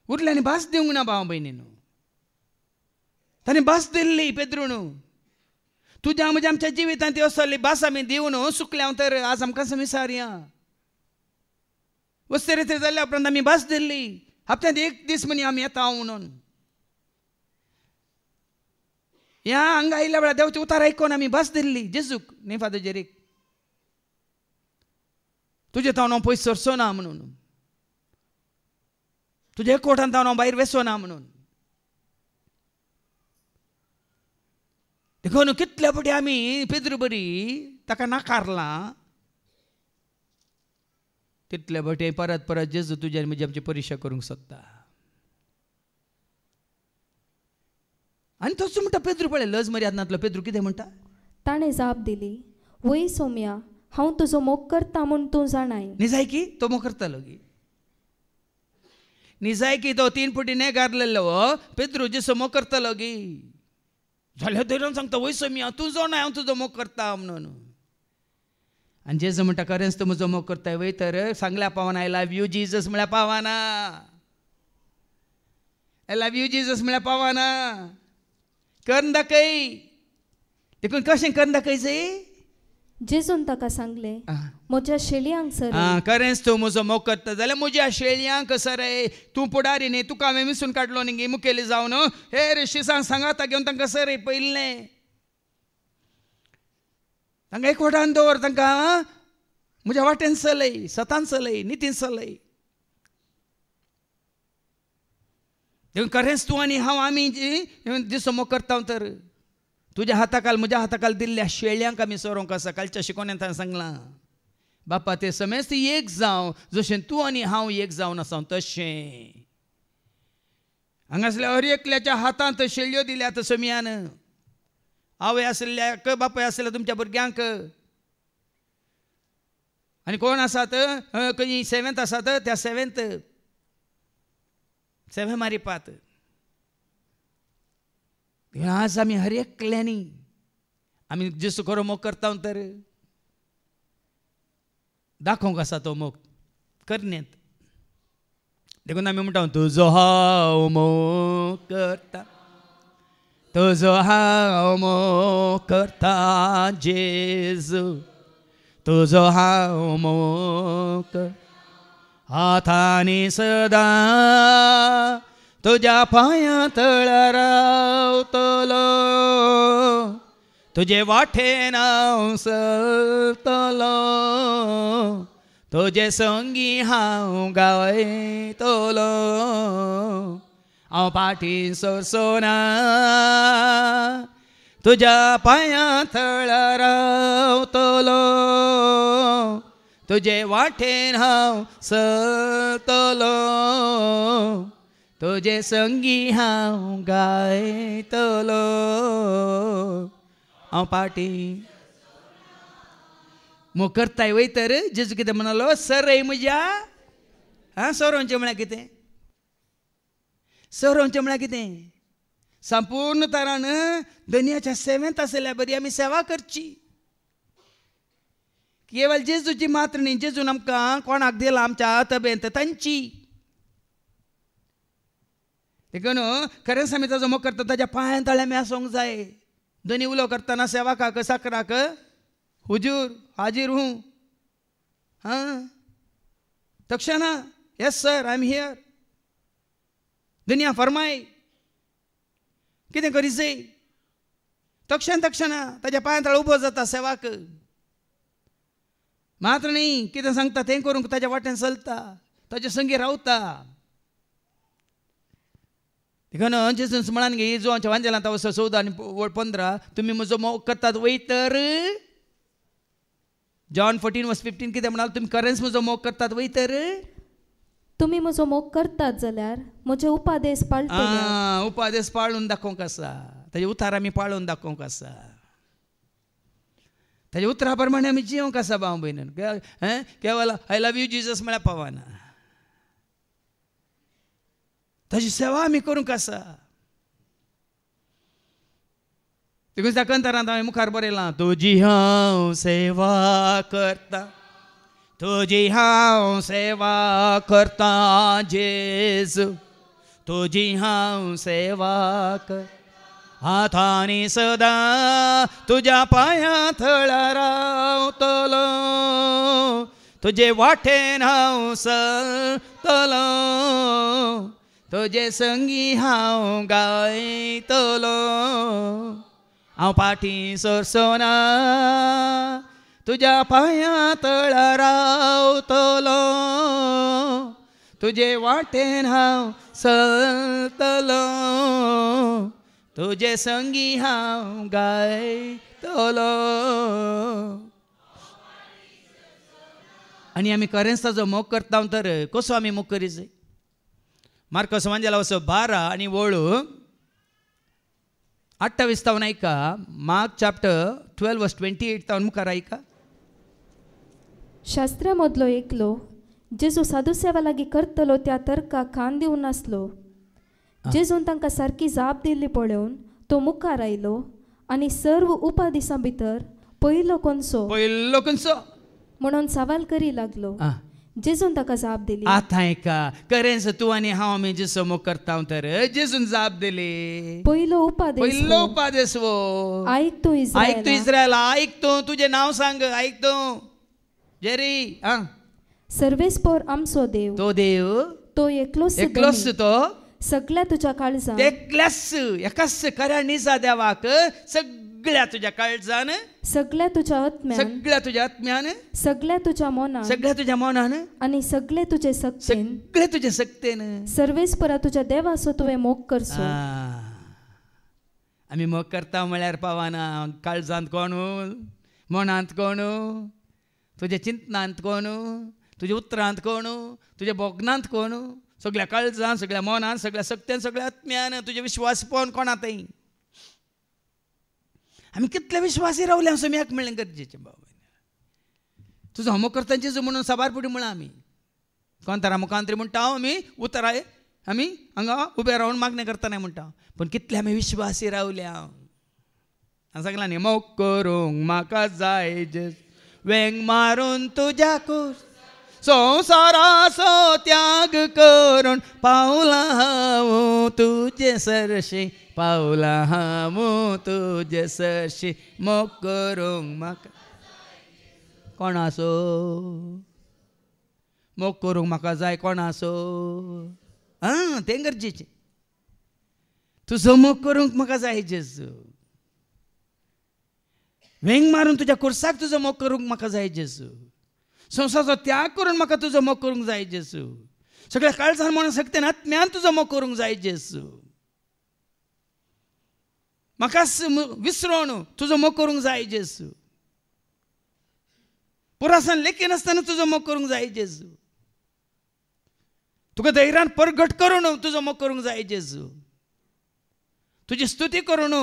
उरल्यांनी भास दिवंक ना भाव भयणीनो. ताणें भास दिल्ली पेद्रून. तुज्या म्हज्या आमच्या जिवितांत ती असली भास आमी दिवन सुकल्या तर आज आमकां विचारया. वस्तेरे थंय जाल्या उपरांत आमी भास दिल्ली हप्त्यांत एक दीस म्हणी आमी येता म्हणून. ह्या हांगा आयल्या वेळार देवचे उतार आयकून आमी भास दिल्ली जेजूक न्ही फादर जेरीक. तुजे तावन हांव पयस सरचो ना म्हणून, तुज्या एकवटान तावन हांव भायर वेसो ना म्हणून. देखून कितल्या फावटी आमी पेद्रू बरी ताका नाकारलां तितले फावटी परत परत जेजू तुज्या म्हजी आमची परिक्षा करूंक सोदता. आनी तसो म्हणटा पेद्रू पळय लज मर्यादनांतलो पेद्रू कितें म्हणटा. ताणें जाप दिली वय सोम्या हांव तुजो मोग करता म्हूण तूं जाणाय. निजाय की तो मोग करतालो गी. निजाय की तो 3 फावटी न्हय गारलेलो पेद्रू जेसो मोग करतालो गी. जाल्यार धरून सांगता वय सोम्या तूं जाणाय हांव तुजो मोग करता म्हणून. आनी जेजू म्हणटा खरेंच तूं म्हजो मोग करताय वय तर सांगल्या पावना आय लव यू जीजस म्हळ्यार पावना. आय लव यू जीजस म्हळ्यार पावना. करून दाखय. देखून कशें करून दाखयचें. जेजून ताका सांगलें म्हज्या शेळयांक सर. खरेंच तूं म्हजो मोग करता जाल्यार म्हज्या शेळयांक सरे. तूं पुडारी न्ही तुका हांवें मिसून काडलो न्ही मुखेली जावन हे रे शिसांक सांगाता घेवन तांकां सर पयलें तांकां एकवटान दवर. तांकां म्हज्या वाटेन चलय सतान चलय नितीन चलय. देखून खरेंच तूं आनी हांव आमी दिसो मोग करता तर तुज्या हाताखाल म्हज्या हाताखाल दिल्ल्या शेळयांक आमी सोरोंक आसा. कालच्या शिकोवण्यान ताणें सांगलां बापा ते समेस्त एक जावं जशें तूं आनी हांव एक जावन आसा तशें. हांगासल्या हर एकल्याच्या हातांत शेळयो दिल्यात सोम्यान. आवय आसल्याक बापाय आसल्या तुमच्या भुरग्यांक. आनी कोण आसात खंय 7th आसात त्या 7th 7 मारिपात. आज आमी हर एकल्यांनी आमी जेसू खरो मोग करता तर दाखोवंक आसा तो मोग करनेत. देखून आमी म्हणटा तुजो हांव मोग करता तुजो हांव मोग करता जेजू तुजो हांव मोग हातांनी सदां तुज्या पांया तळार रावतलो तुजे वाटेन हांव चलतलो, तुजे संगी हांव गायतलो, हांव फाटी सरसोना, तुज्या पांयां थळार रावतलो, तुजे वाटेन हांव चलतलो, तुजे संगी हांव गायतलो, हांव फाटी. मोग करताय वयतर जेजू कितें म्हणलो, सरय म्हज्या सोरोंचें म्हळ्यार कितें, सोरोंचें म्हळ्यार कितें, संपूर्ण तरान दुनियाच्या सेवेंत आसल्या बरी आमी सेवा करची. केवळ जेजूची मात्र न्ही, जेजून आमकां कोणाक दिला आमच्या तबेंत तांची. देखून खरेंच आमी ताजो मोग करता, ताज्या पांयां तळें आमी आसूंक जाय. दोनी उलो करतना सेवाकाक साकराक हुजूर हाजीर हूं, तक्षणा yes sir I am here. दुनिया फरमाय कितें करी जाय, तक्षणा ताज्या पांयां तळ उबो जाता सेवाक. मात्र न्ही कितें सांगता तें करूंक ताज्या वाटेन चलता, ताजे संगी रावता. देखून जेजून म्हणान गे जो वांजेलांत वचो 14 आनी 15, तुमी म्हजो मोग करतात वयतर. जॉन 14:15 कितें म्हणाल, तुमी खरेंच म्हजो मोग करतात वयतर. तुमी म्हजो मोग करतात जाल्यार म्हजे उपादेश पाळटले. उपादेश पाळून दाखोवंक आसा, ताजे उतार आमी पाळून दाखोवंक आसा, ताजे उतरा प्रमाणे आमी जिवंक आसा. भाव भयण केवळ आय लव यू जिजस म्हळ्यार पावना, ताजी सेवा आमी करूंक आसा. देखून त्या कंतरांत हांवें मुखार बरयलां, तुजी हांव सेवा करता, तुजी हांव सेवा करता जेजू, तुजी हांव सेवा कर. हातांनी सदां तुज्या पांयां थळार रावतलो, तुजे वाटेन हांव चलतलो, तुजे संगी हांव गायतलो, हांव फाटी सरसोना, तुज्या पांयां तळार रावतलो, तुजे वाटेन हांव चलतलो, तुजे संगी हांव गायतलो. आनी आमी खरेंच ताजो मोग करता तर कसो आमी मोग करी जाय. मार्कस वांजेला वचो 12 आनी वळू 28 तावन ऐका. मार्क चॅप्टर 12:28 तावन मुखार ऐका. शास्त्रामदलो एकलो जेजू साधुसेवा लागीं करतलो त्या तर्काक कान दिवन नासलो. जेजून तांकां सारकी जाप दिल्ली पळोवन तो मुखार आयलो आनी सर्व उपादिसां भितर पयलो कोणसो म्हणून सवाल करी लागलो. जेजून ताका जाप दिली. आतां ऐका, खरेंच तूं आनी हांव आमी जेजू मोग करता तर जेजून जाप दिली. पयलो उपादेश वो आयक तूं इस्रायल, आयक तूं, तुजें नांव सांग, आयक तूं जेरी. सर्वेस्पर आमचो देव, तो देव तो एकलोच तो सगळ्या तुज्या काळजान, एकल्याच एकाच खऱ्या निजा देवाक सगळ्या तुज्या काळजान, सगळ्या तुज्या आत्म्यान, सगळ्या तुज्या मोनान आनी सगळे तुजे सक्तेन सर्वेस्परा तुज्या देवाचो तुवें मोग करचो. आमी मोग करता म्हळ्यार पावाना काळजांत कोण, मोनांत कोण, तुज्या चिंतनांत कोण, तुज्या उतरांत कोण, तुज्या बोगनांत कोण, सगळ्या काळजांत, सगळ्या मोनांत, सगळ्या सक्त्यान, सगळ्या आत्म्यान तुजे विश्वास पोवन कोणातय. आमी कितले विश्वासी रावले असो म्याक म्हणलें गरजेचें. बाबा तुजो होमो करता जेजू म्हणून साबारपुडी म्हणा आमी कोंतारा मुखांतरी म्हणटा हांव, आमी उतराय आमी हांगा उबे रावन मागणें करतना म्हणटा. पूण कितले आमी विश्वासी रावल्या. हांवें सांगलां न्ही, मोग करूंक म्हाका जाय जेजू, वेंग मारून तुज्या कुर्स संवसाराचो त्याग करून पावला हांव तुजे सरशी, पावला हांव तुजे सरशी. मोग करूंक म्हाका कोणाचो, मोग करूंक म्हाका जाय कोणाचो. तें गरजेचें. तुजो मोग करूंक म्हाका जाय जेजू. वेंग मारून तुज्या कुर्साक तुजो मोग करूंक म्हाका जाय जेजू. संवसाराचो त्याग करून म्हाका तुजो मोग करूंक जाय जेजू. सगळ्या काळजान म्हणून सक्तीन आत्म्यान तुजो मोग करूंक जाय जेजू. म्हाका विसरोन तुजो मोग करूंक जाय जेजू. पुरासान लेखी नासतना तुजो मोग करूंक जाय जेजू. तुका धैर्यान परगट करून तुजो मोग करूंक जाय जेजू. तुजी स्तुती करून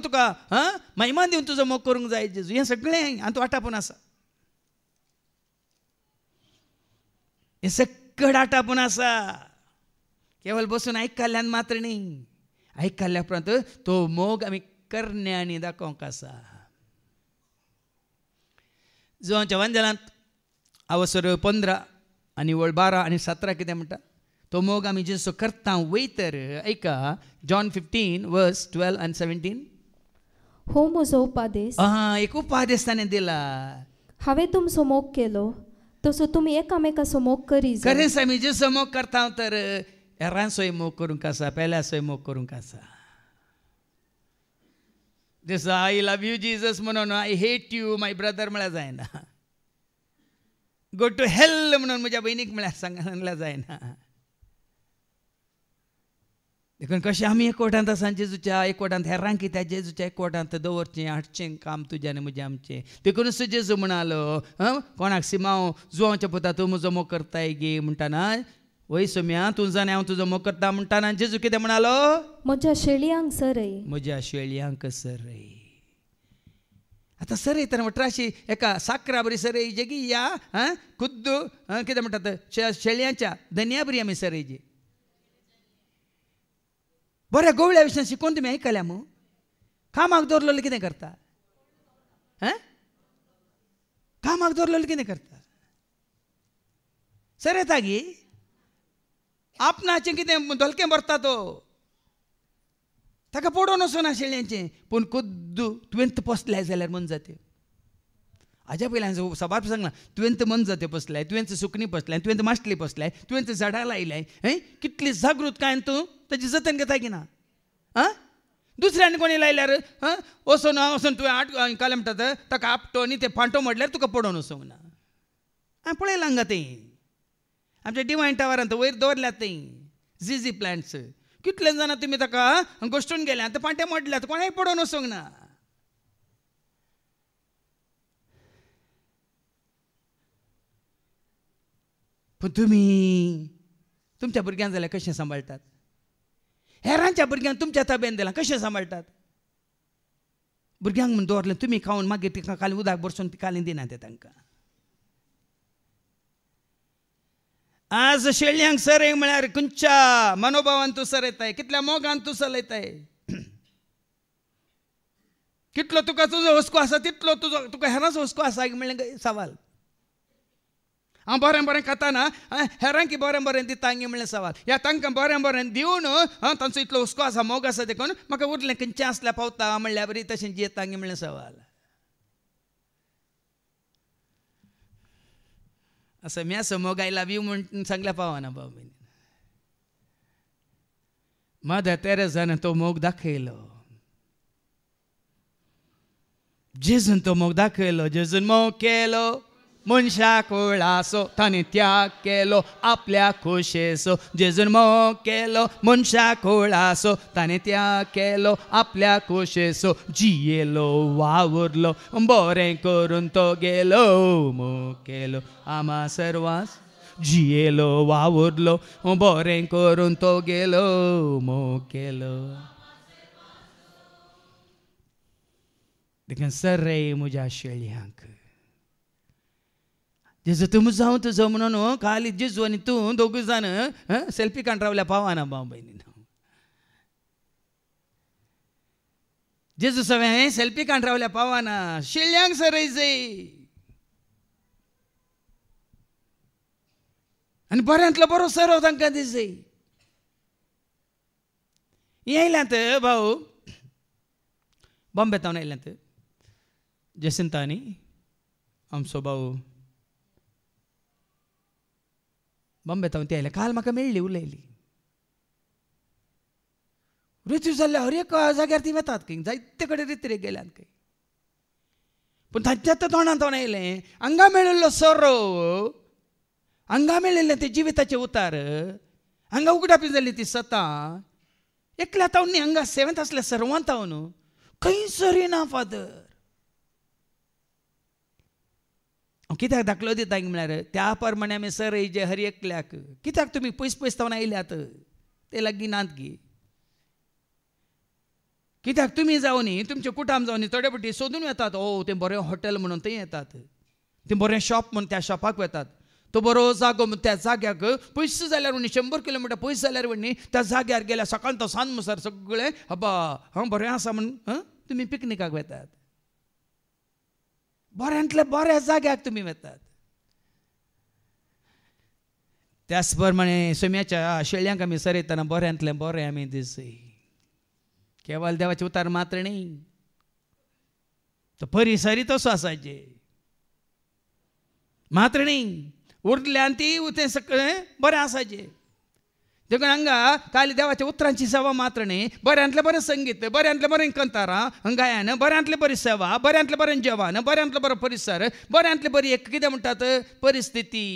तुका महिमा दिवन तुजो मोग करूंक जाय जेजू. हें सगळें आनी तूं आटापून आसा. हें सगळें आटापून आसा. केवळ बसून आयकल्ल्यान मात्र न्ही, आयकल्ल्या उपरांत तो मोग आमी करण्यांनी दाखोवंक आसा. जोच्या वंजलांत आवसर 15 आनी वळ 12 आनी 17 कितें म्हणटा, तो मोग आमी जेजू करता वयतर. ऐका, जॉन 15 वर्स 12 and 17. हो म्हजो उपादेश. एक उपादेश ताणें दिला. हांवें तुमचो मोग केलो तसो तुमी एकामेकाचो मोग करी जाय. खरेंच आमी जेजू मोग करता तर हेरांचोय मोग करूंक आसा, पेल्याचोय मोग करूंक आसा. जसो आय लव यू जीजस म्हणून I hate you my brother म्हळ्यार जायना. गो टू हेल म्हणून म्हज्या भयणीक म्हळ्यार सांगल्यार जायना. देखून कशें आमी एकवटांत आसा जेजूच्या एकवटांत हेरांक कित्याक जेजूच्या एकवटांत दवरचें, हाडचें काम तुजें आनी म्हजें आमचें. देखूनच जेजू म्हणालो कोणाक सिमांव जुवांच्या पुता तूं म्हजो मोग करताय गे म्हणटाना, वय सोम्या तूं जाणा हांव तुजो मोग करता म्हणटाना जेजू कितें म्हणालो, म्हज्या शेळयांक सरय. म्हज्या शेळयांक सरय. आतां सरयतना म्हटल्यार अशी एका साकरा बरी सरय गी या खुद्द कितें म्हणटात शेळयांच्या धन्या बरी आमी सरयची. बऱ्या गवळ्या विशयान शिकोवन तुमी आयकल्या मू. कामाक दवरलेलो कितें करता, कामाक दवरलेलो कितें करता, सरयता गी. आपणाचें कितें धोलकें भरता तो, ताका पडोवन वचना शेळयांचें. पूण खुद्द तुवेंत पोसल्याय जाल्यार मन जाते. हाज्या पयलीं हांवें सभार सांगलां, तुवेंत मन जाते पोसल्याय, तुवेंत सुकणी पोसल्याय, तुवेंत माश्टली पोसल्याय, तुवेंत झाडां लायल्याय. कितली जागृतकायेन तूं ताची जतन घेता की ना. दुसऱ्यान कोणी लायल्यार वचून वचून तुवें काले म्हणटात ताका आपटो आनी ते फांटो म्हटल्यार तुका पडोवन वचूंक ना. हांवें पळयलां हांगा तें आमच्या डिवायन टावरांत वयर दवरल्यात तें झिझी प्लांट्स. कितले जाणां तुमी ताका गोश्टून गेल्यात, फांटे मोडल्यात, कोणाय पडोवन वचूंक ना. पूण तुमी तुमच्या भुरग्यांक जाल्यार कशें सांबाळटात, हेरांच्या भुरग्यांक तुमच्या ताब्यान दिलां कशें सांबाळटात. भुरग्यांक म्हूण दवरलें तुमी खावन मागीर तिका काली उदक भरसून काली दिनात ते तांकां. आज शेळयांक सरय म्हळ्यार खंयच्या मनोभावान तूं सरयताय, कितल्या मोगान तूं चलयताय, कितलो तुका तुजो हुस्को आसा तितलो तुका हेरांचो हुस्को आसा म्हणलें सवाल. हांव बरें बरें खाताना हेरांक बरें बरें दिता म्हणलें सवाल. ह्या तांकां बरें बरें दिवन तांचो इतलो हुस्को आसा, मोग आसा देखून म्हाका उरलें खंयचें आसल्यार पावता म्हणल्यार बरी तशें जियेता म्हणलें सवाल. असं मी असं मोग आय लव यू म्हणून सांगल्या पावना भाऊ बहिणी. मदर तेरेसानं तो मोग दाखयलो, जेजून तो मोग दाखयलो. जेजून मोग केलो मनशाक वळासो, ताणें त्याग केलो आपल्या खोशेचो. जेजून मोग केलो मनशाक वळासो, ताणें त्याग केलो आपल्या खोशेचो. जियेलो वावरलो बरें करून तो गेलो. मोग केलो आम्हा सर्वांस, जियेलो वावरलो बरें करून तो गेलो. मोग केलो देखून सरय म्हज्या शेळयांक. जेजू तूं जावं तुजो म्हणून खाली जेजू आनी तूं दोगूय जाण सेल्फी काडून रावल्या पावना भाव भयणी. जेजू सगळें सेल्फी काडून रावल्या पावना, शेळयांक सरय जाय. आनी बऱ्यांतलो बरो सरो तांकां दी जाय. येयल्यांत भाऊ बॉम्बे तावन येयल्यांत जसिंता न्ही आमचो भाऊ बॉम्बे तावन ते आयले. काल म्हाका मेळ्ळी उलयली. रितीव जाल्ल्या हर एक जाग्यार ती वतात खंय, जायते कडेन रितीरेक गेल्यात खंय. पूण ताच्या तोंडांत येयलें हांगा मेळिल्लो सोरो, हांगा मेळिल्ले ते जिविताचे उतार, हांगा उगडापी जाल्ली ती सतां एकल्या तावन न्ही, हांगा सेवेंत आसल्या सर्वांत तावन खंयसरी ना फादर. कित्याक दाखलो दिता म्हळ्यार त्या प्रमाणे आमी सर हेजे हर एकल्याक कित्याक तुमी पयस पयस तावन आयल्यात ते लागीं नात गी. कित्याक तुमी जावन न्ही, तुमचे कुटाम जावन न्ही, थोडे फावटी सोदून येतात. ओ तें बरें हॉटेल म्हणून थंय येतात, तें बरें शॉप म्हणून त्या शॉपाक वतात, तो बरो जागो त्या जाग्याक पयस जाल्यार न्ही 100 किलोमिटर पयस जाल्यार न्ही त्या जाग्यार गेल्यार सकाळ तो सांज मुसार सगळें हबा हांव बरें आसा म्हणून तुमी पिकनिकाक वेतात, बऱ्यांतल्या बऱ्या जाग्याक तुमी वेतात. त्याच प्रमाणे सोम्याच्या शेळ्यांक आमी सरयतना बऱ्यांतलें बरें आमी दिसय. केवळ देवाचे उतार मात्र न्ही, तो परिसरी तसो आसाचे मात्र न्ही, उरल्यान ती तें सगळें बरें आसाचें. देखून हांगा खाली देवाच्या उतरांची सेवा मात्र न्ही, बऱ्यांतलें बरें संगीत, बऱ्यांतलें बरें कंतारां गायन, बऱ्यांतलें बरी सेवा, बऱ्यांतलें बरें जेवण, बऱ्यांतलो बरो परिसर, बऱ्यांतली बरी एक कितें म्हणटात परिस्थिती.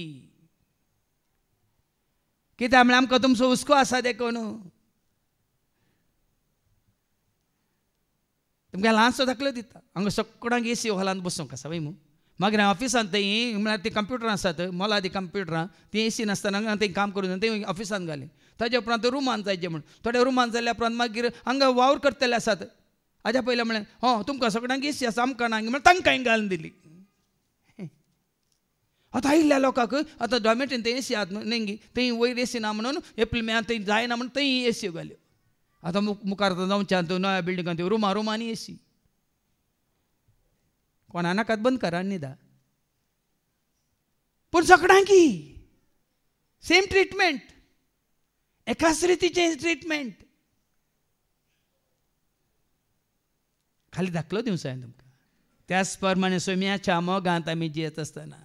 कित्याक म्हळ्यार आमकां तुमचो हुस्को आसा देखून तुमकां ल्हानसो दाखलो दिता. हांगा सगळ्यांक एसी हॉलांत बसूंक आसा वय मू. मागीर हांव ऑफिसांत थंय म्हळ्यार ती कंप्युटरां आसात मोला ती कंप्युटरां ती एसी नासतना थंय काम करून थंय ऑफिसांत घाली. ताजे उपरांत रुमान जायचे म्हण थोड्या रुमान जाल्या उपरांत मागीर हांगा वावर करतले आसात. हाज्या पयलें म्हळें तुमकां सगळ्यांक एसी आसा आमकां ना म्हळ्यार तांकांय घालून दिली. आतां आयिल्ल्या लोकांक आतां डॉमेट्रीन थंय एसी आसा न्ही, थंय वयर एसी ना म्हणून एप्रिल मे थंय जायना म्हणून थंय एसी घाल्यो. आतां मुखार जावच्या नव्या बिल्डिंगांत रुमांनी एसी कोणा नाकात बंद करा न्हिदा. पूण सगळ्यांकी सेम ट्रिटमेंट, एकाच रितीचें ट्रिटमेंट. खाली दाखलो दिवं जाय तुमकां. त्याच प्रमाणे सोम्याच्या मोगांत आमी जियेत आसतना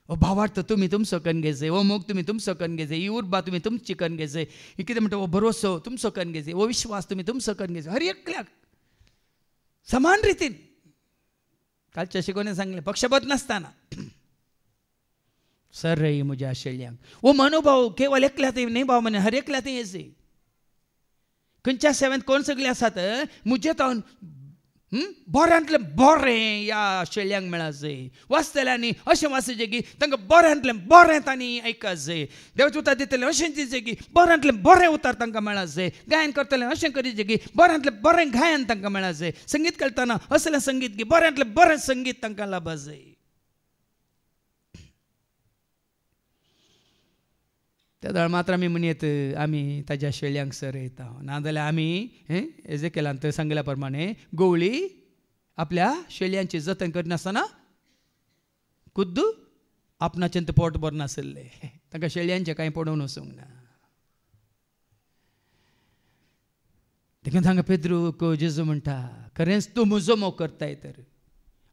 ओ भावार्थ तुमी तुमचो करून घेजय, ओ मोग तुमी तुमचो करून घेजय, ही उर्बा तुमी तुमची करून घेजय, ही कितें म्हणटा हो भरोसो तुमचो करून घेजय, हो विश्वास तुमी तुमचो करून घेजय. हर एकल्याक समान रितीन कालच्या शिकवणें सांगलें पक्षपात नासतना सर रे म्हज्या शेळ्यांक वो मनोभाव केवळ एकल्या थंय न्ही भाव म्हणे हर एकल्या थंय येजय. खंयच्या सेवेंत कोण सगळे आसात मुजे तावन बऱ्यांतलें बरें या शेळ्यांक मेळा जाय. वाचतल्यांनी अशें वाचचें की तांकां बऱ्यांतलें बरें तांणी आयका जाय. देवाचें उतर दितलें अशें दिसचें की बऱ्यांतलें बरें उतर तांकां मेळा जाय. गायन करतलें अशें करीचें की बऱ्यांतलें बरें गायन तांकां मेळा जाय. संगीत करतना असलें संगीत की बऱ्यांतलें बरें संगीत तांकां लाभा जाय. त्या दळ मात्र आमी म्हणयत आमी ताज्या शेळ्यांक सरयता. नाजाल्यार आमी एजेकियेलान सांगल्या प्रमाणे गवळी आपल्या शेळ्यांची जतन करिनासतना खुद्द आपणाचें तें पोट भर नासलें, तांकां शेळ्यांचें कांय पडोवन वचूंक ना. देखून हांगा पेद्रूक जेजू म्हणटा खरेंच तूं म्हजो मोग करताय तर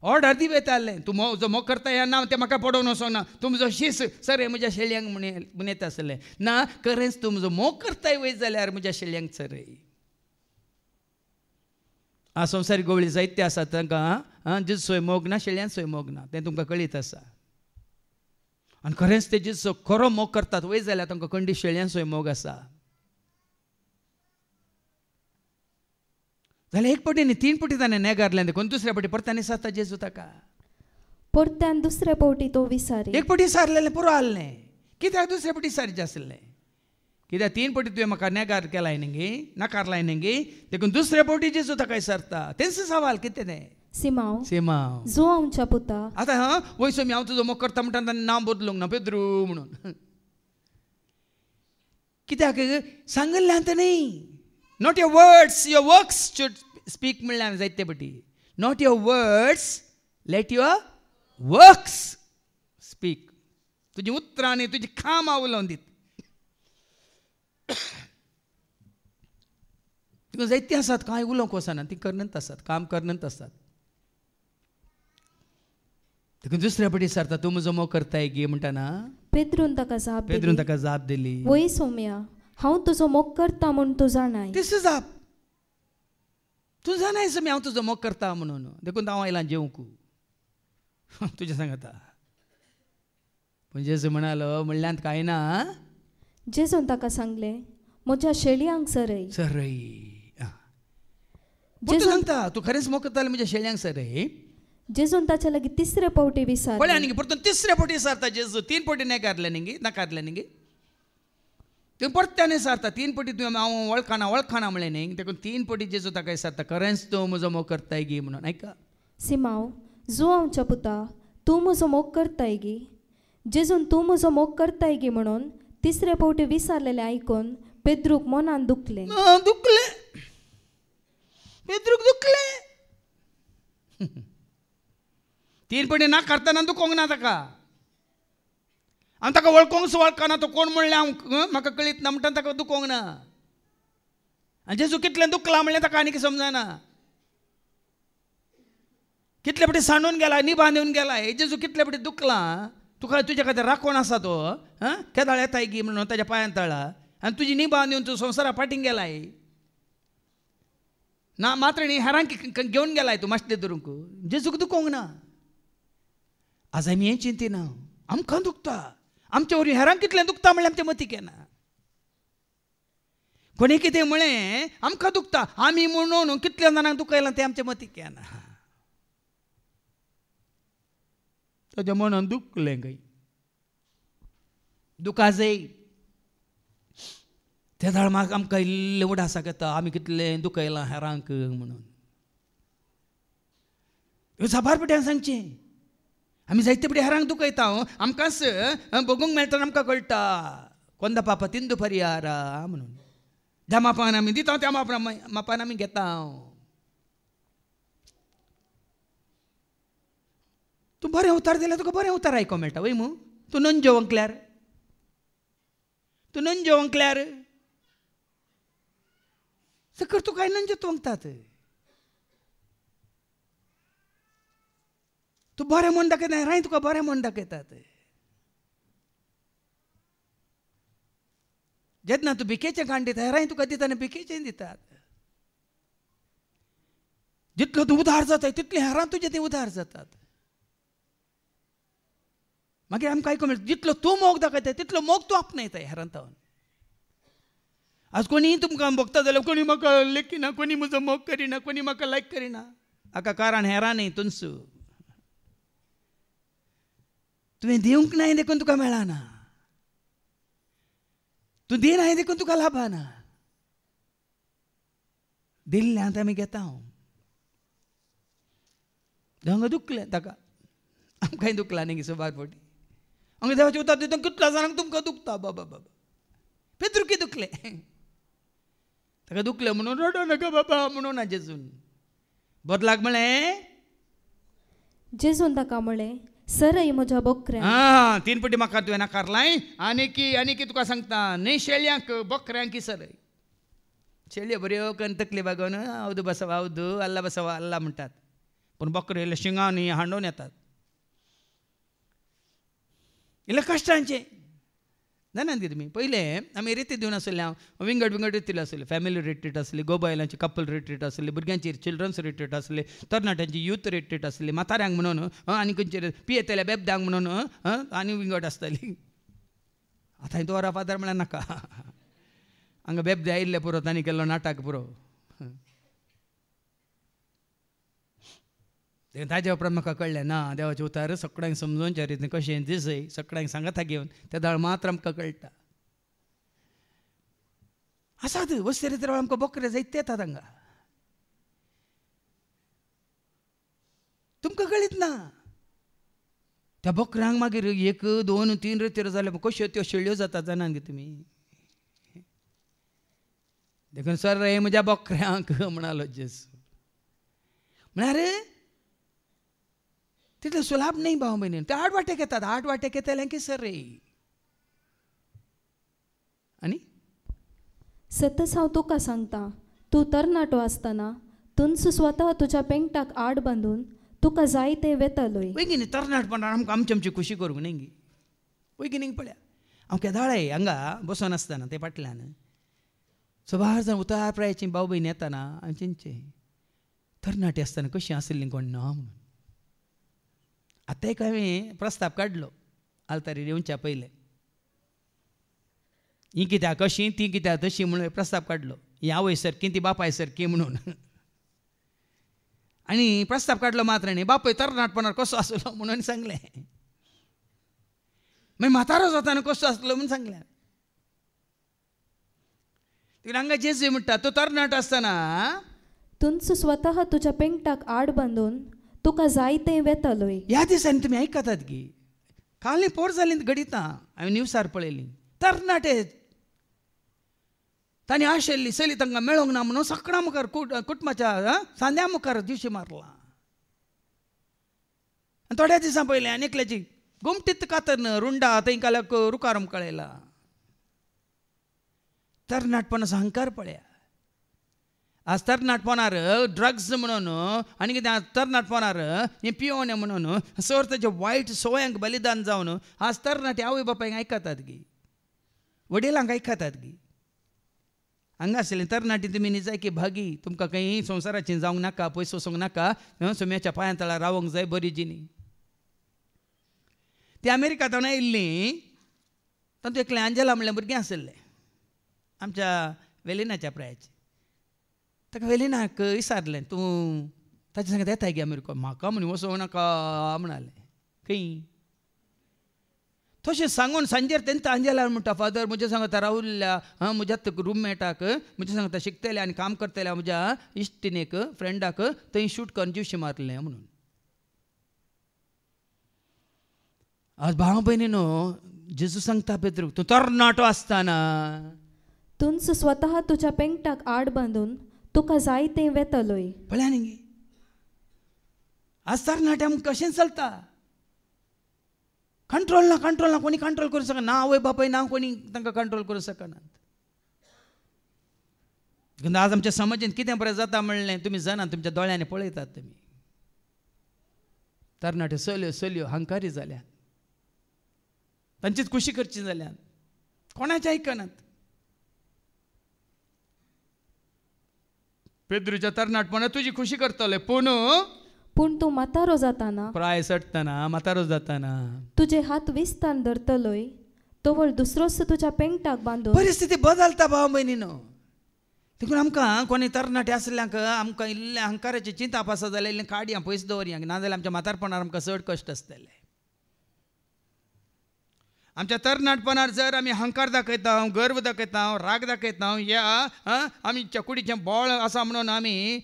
ऑर्डर दी वेतालें तूं म्हजो मोग करता ह्या नांव तें म्हाका पडोवन वचोंक ना. तूं म्हजो शीस सर म्हज्या शेळ्यांक म्हणयता आसलें ना खरेंच तूं म्हजो मोग करताय वय जाल्यार म्हज्या शेळ्यांक चरय. संवसारीक गवळी जायते आसात तांकां जेजू सोय मोग ना, शेळ्यांक सोय मोग ना तें तुमकां कळीत आसा. आनी खरेंच ते जेजू खरो मोग करतात वय जाल्यार तांकां खंडी शेळ्यांक सोय मोग आसा. जाल्यार एक पटी न्ही 3 पटी ताणें नेगारलें देखून दुसऱ्या पटी परतांनी सारता जेजू ताका. परत्यान दुसऱ्या पवटी तो विसारी. एक पटी सारलेलें पुरो आसलें कित्याक दुसऱ्या पटी सारचें आसलें. कित्याक 3 पटी तुवें म्हाका नेगार केलाय न्ही नाकारलाय न्ही देखून दुसऱ्या पवटी जेजू ताका सारता. तेंच सवाल कितें तें सिमांव जो आमच्या पुता. आतां वयसो मी हांव तुजो मोग करता म्हणटा ताणें नांव बदलूंक ना पेद्रू म्हणून. कित्याक सांगल्लें आतां न्ही. Not your words, your works should speak म्हणल्यार जायते पटी. Not your words, let your works speak. तुजी उतरां आनी तुजी कामां उलोवन दीत. तुका जायती आसात कांय उलोवंक वचना ती करनंत आसात काम करनंत आसात. देखून दुसऱ्या पटी सारता तूं म्हजो मोग करताय गे म्हणटाना पेद्रून ताका जाप दिली वय सोम्या हांव तुजो मोग करता म्हूण तूं जाणाय. दिस इज जाप. तूं जाणायस मी हांव तुजो मोग करता म्हणून देखून हांव आयलां जेवंक तुजें सांगता. पूण जेजू म्हणालो म्हणल्यार कांय ना. जेजून ताका सांगलें म्हज्या शेळयांक सरय. सरय. तूं सांगता तूं खरेंच मोग करतालें म्हज्या शेळयांक सरय. जेजून ताचे लागीं तिसरे फावटी विचारलें. पळय न्ही परतून तिसऱ्या फावटी विचारता जेजू. 3 फावटी नाकारले न्ही तुम्ही परत्याने विचारता. 3 फावटी तुवें हांव वळखना म्हणलें न्ही देखून 3 फावटी जेजू ताका विचारता खरेंच तूं म्हजो मोग करताय गी म्हणून. आयका सिमांव जोआंवच्या पुता तूं म्हजो मोग करताय गी. जेजून तूं म्हजो मोग करताय गी म्हणून तिसरे फावटी विचारलेलें आयकून पेद्रूक मनान दुखलें. पेद्रूक दुखलें. 3 फावटी नाकारतना दुखोंक ना ताका. हांव ताका वळखना तो कोण म्हणलें हांव म्हाका कळीत ना म्हणटा ताका दुखोंक ना. आनी जेजू कितलें दुखलां म्हणलें ताका आनीक समजना. कितले फावटी सांडून गेला निभान येवन गेला. हे जेजू कितले फावटी दुखलां. तुका तुजे खातीर राखण आसा तो केदाळ येताय गी म्हणून ताच्या पांयां तळा आनी तुजी निभान येवन तूं संवसारा फाटींग गेलाय ना. मात्र न्ही हेरांक घेवन गेलाय तूं माश्टे धरूंक. जेजूक दुखोंक ना. आज आमी हें चिंतिना. आमकां दुखता. आमच्या वरी हेरांक कितलें दुखता म्हणल्यार आमच्या मतीक येना. कोणी कितें म्हळें आमकां दुखता आमी म्हणून कितल्या जाणांक दुखयलां तें आमच्या मतीक येना. ताच्या मनान दुखलें खंय. दुखा जाय. ते दाळ म्हाका आमकां इल्लें उडासाक येता आमी कितलें दुखयलां हेरांक म्हणून. साबार पिट्यान सांगचें आमी जायते पिटे हेरांक दुखयता. आमकांच बगूंक मेळटा आमकां कळटा कोंदा पापा तिंदू परिहारा म्हणून. ज्या मापान आमी दिता त्या मापान आमी घेता. तूं बरें उतार दिल्यार तुका बरें उतार आयको मेळटा वय मू. तूं नंजो वंकल्यार सकट तुका नंजत वंकतात. तूं बरें म्हूण दाखयता हेरांय तुका बरें म्हूण दाखयतात. जेन्ना तूं भिकेचें खाण दिता हेरांय तुका दितना भिकेचें दितात. जितलो तूं उदार जाताय तितलें हेरां तुजें तें उदार जातात. मागीर आमकां आयको मेळटा जितलो तूं मोग दाखयता तितलो मोग तूं आपणयताय हेरांतावन. आज कोणी तुमकां बघता जाल्यार कोणी म्हाका लेखिना कोणी म्हजो मोग करिना कोणी म्हाका लायक करिना. हाका कारण हेरां न्ही तुमच. तुवें दिवंक नाय देखून तुका मेळना. तूं दिनाय देखून तुका लाभना. दिल्ल्यात आमी घेता. हांगा दुखलें ताका आमकांय दुखलां न्ही सुबार फावटी. हांगा देवाचें उतर दिता कितल्या जाणांक तुमकां दुखता बाबा पेद्रूक दुखलें. ताका दुखलें म्हणून रडो नाका बाबा म्हणून जेजून बदलाक म्हळें. जेजून ताका म्हळें सरय म्हज्या बोकऱ्या. 3 फावटी म्हाका तुवें नाकारलाय आनी तुका सांगता न्ही शेळयांक बोकऱ्यांक सरय. शेळयो बऱ्यो करून तकली बागोवन आवदू बसवा आवदू अल्ला बसवा अल्ला म्हणटात. पूण बोकऱ्यो इल्ले शिंगांनी हांडोवन येतात. इल्ले कश्टांचें जाणात न्ही तुमी. पयलें आमी रितीट दिवन आसले. हांव विंगड रितीट आसले. फॅमिली रिट्रीट आसली गो बायलांची कपल रिट्रीट आसली भुरग्यांची चिल्ड्रन्स रिट्रीट आसली तरणाट्यांची यूथ रिट्रीट आसली म्हाताऱ्यांक म्हणून आनी खंयचे पियेतल्या बेबद्यांक म्हणून आनी विंगड आसताली. आतां तोरा फादर म्हळ्यार नाका. हांगा बेबदे आयिल्ले पुरो तांणी केल्लो नाटक पुरो. ताज्या उपरांत म्हाका कळ्ळें ना देवाचें उतार सगळ्यांक समजोवच्या रितीन कशें दिसय सगळ्यांक सांगाता घेवन त्या दाळ मात्र आमकां कळटा. आसात वस्ते रितीर आमकां बोकरे जायते येतात हांगा. तुमकां कळीत ना. त्या बोकऱ्यांक मागीर 1, 2, 3 रितीर जाल्यार कश्यो त्यो शेळयो जातात जाणात गे तुमी. देखून सर हे म्हज्या बोकऱ्यांक म्हणालो जेजू. म्हळ्यार तितले सुलाभ नाही भाव बहिणी. ते 8 वाटेक येतात. 8 वाटेक येतले की सर रे. आनी सतस हांव तुका सांगता तूं तरणाटो आसतना तुंच स्वता तुज्या पेंगटाक आड बांदून तुका जाय तें वेतलोय. वैगिनी तरणाटपणान आमकां आमची खुशी करूंक न्ही गी. वैगिनीक पळया हांव केदाळे हांगा बसून आसतना ते फाटल्यान सुभार जावन उतार प्रायाची भाव भयणी येताना हांव चिंतचें तरणाटी आसतना कशीं आसलीं कोण ना म्हणून. आतां एक हांवें प्रस्ताव काडलो आल्तारीर येवच्या पयलें. ही कित्याक कशीं ती कित्याक तशीं म्हणून प्रस्ताव काडलो. ही आवय सारकी ती बापाय सारकी म्हणून. आनी प्रस्ताव काडलो मात्र न्ही बापूय तरणाटपणार कसो आसलो म्हणून सांगलें. मागीर म्हातारो जाताना कसो आसलो म्हणून सांगलें. हांगा जेजू म्हणटा तूं तरणाटो आसतना तुंच स्वता तुज्या पेंगटाक आड बांदून तुका जाय तें वेतलोय. ह्या दिसांनी तुमी आयकतात गी काली पोर जालीं घडिता हांवें न्यूसार पळयलीं. तरणाटे तांणी आशिल्ली चली तांकां मेळोंक ना म्हणून सकाळां मुखार कुटुंबाच्या सांद्या मुखार दिवशी मारला. आनी थोड्या दिसां पयलें आनी एकल्याची गुमटीत कातरन रुंडा थंय काल्याक रुकाराम कळयला. तरणाटपणाचो अहंकार पळया. आज तरणाटपणार ड्रग्स म्हणून आनी कितें तरणाटपणार हें पियोवणें म्हणून सर ताच्या वायट सवयांक बलिदान जावन आज तरणाटी आवय बापायक आयकतात गी वडिलांक आयकतात गी. हांगा आसलें तरणाटी तुमी निजायकी भागी तुमकां खंय संवसाराचें जावंक नाका पयसो वचोंक नाका सोम्याच्या पांया तळार रावंक जाय बरी जिणी. ती अमेरिकांतल्यान आयिल्लीं तातूंत एकलें आंजला म्हणलें भुरगें आसलें आमच्या वेलिनाच्या प्रायाचें. ताका वेलिनाक विचारलें तूं ताचे सांगत येताय गे अमेरिका. म्हाका म्हणी वचोंक नाका म्हणालें. खंय तशें सांगून सांजेर तेंचा आंजला म्हणटा फादर म्हज्या सांगता रावल्ल्या म्हज्यात रूममेटाक म्हज्या सांगता शिकतल्या आनी काम करतल्या म्हज्या इश्टिणेक फ्रेंडाक थंय शूट करून जिवशी मारलें म्हणून. आज भाव भयणीनो जेजू सांगता पेद्रूक तूं तरणाटो आसतना तुंच स्वता तुज्या पेंगटाक आड बांदून तुका जाय तें वेतलोय. पळया न्ही आज तरणाट्यांक कशें चलता. कंट्रोल ना कोणी कंट्रोल करूं शकना. आवय बापाय ना कोणी तांकां कंट्रोल करूं शकनात. आज आमच्या समाजांत कितें बरें जाता म्हणलें तुमी जाणा तुमच्या दोळ्यांनी पळयतात. तुमी तरणाट्यो चलयो हंकारी जाल्यात. तांचीच खुशी करची जाल्यात कोणाचें आयकनात. पेद्रूच्या तरणाटपणां तुजी खुशी करतले पूण तूं म्हातारो जाताना प्राय सडटना म्हातारो जाताना तुजे हात विस्तान धरतलोय तोवर दुसरोच तुज्या पेंगटाक बांदून. परिस्थिती बदलता भाव भयणीनो. देखून आमकां कोणी तरणाटे आसल्यांक आमकां इल्लें अहंकाराची चिंता आसा जाल्यार इल्लें काडया पयस दवरया नाजाल्यार आमच्या म्हातारपणार आमकां चड कश्ट आसतले. आमच्या तरणाटपणार जर आमी अहंकार दाखयता गर्व दाखयता राग दाखयता या आमच्या कुडीचें बळ आसा म्हणून आमी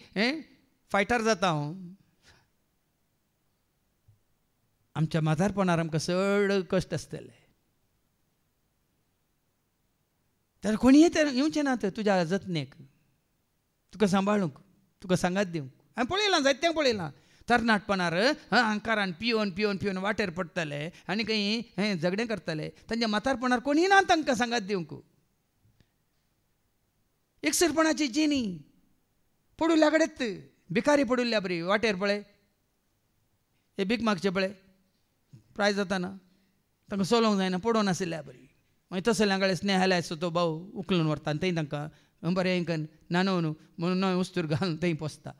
फायटर जाता आमच्या म्हातारपणार आमकां चड कश्ट आसतले. तर कोणी येवचें ना तुज्या जतनेक तुका सांबाळूंक तुका सांगात दिवंक. हांवें पळयलां जायत्यांक पळयलां तरणाटपणार अहंकारान पिवन वाटेर पडटले आनी खंय झगडें करतले. तांच्या म्हातारपणार कोणी ना तांकां सांगात दिवंक. एकसरपणाची जिणी पडुल्ल्या कडेच भिकारी पडुल्ल्या बरी वाटेर पळय हे भीक मागचे पळय प्राय जाताना तांकां चलोवंक जायना पडोवन आशिल्ल्या बरी. मागीर तसल्या कडेन स्नेहालयाचो तो भाव उखलून व्हरता आनी थंय तांकां बरें हें नानोवन म्हणून नवे वस्तूर घालून थंय पोसता.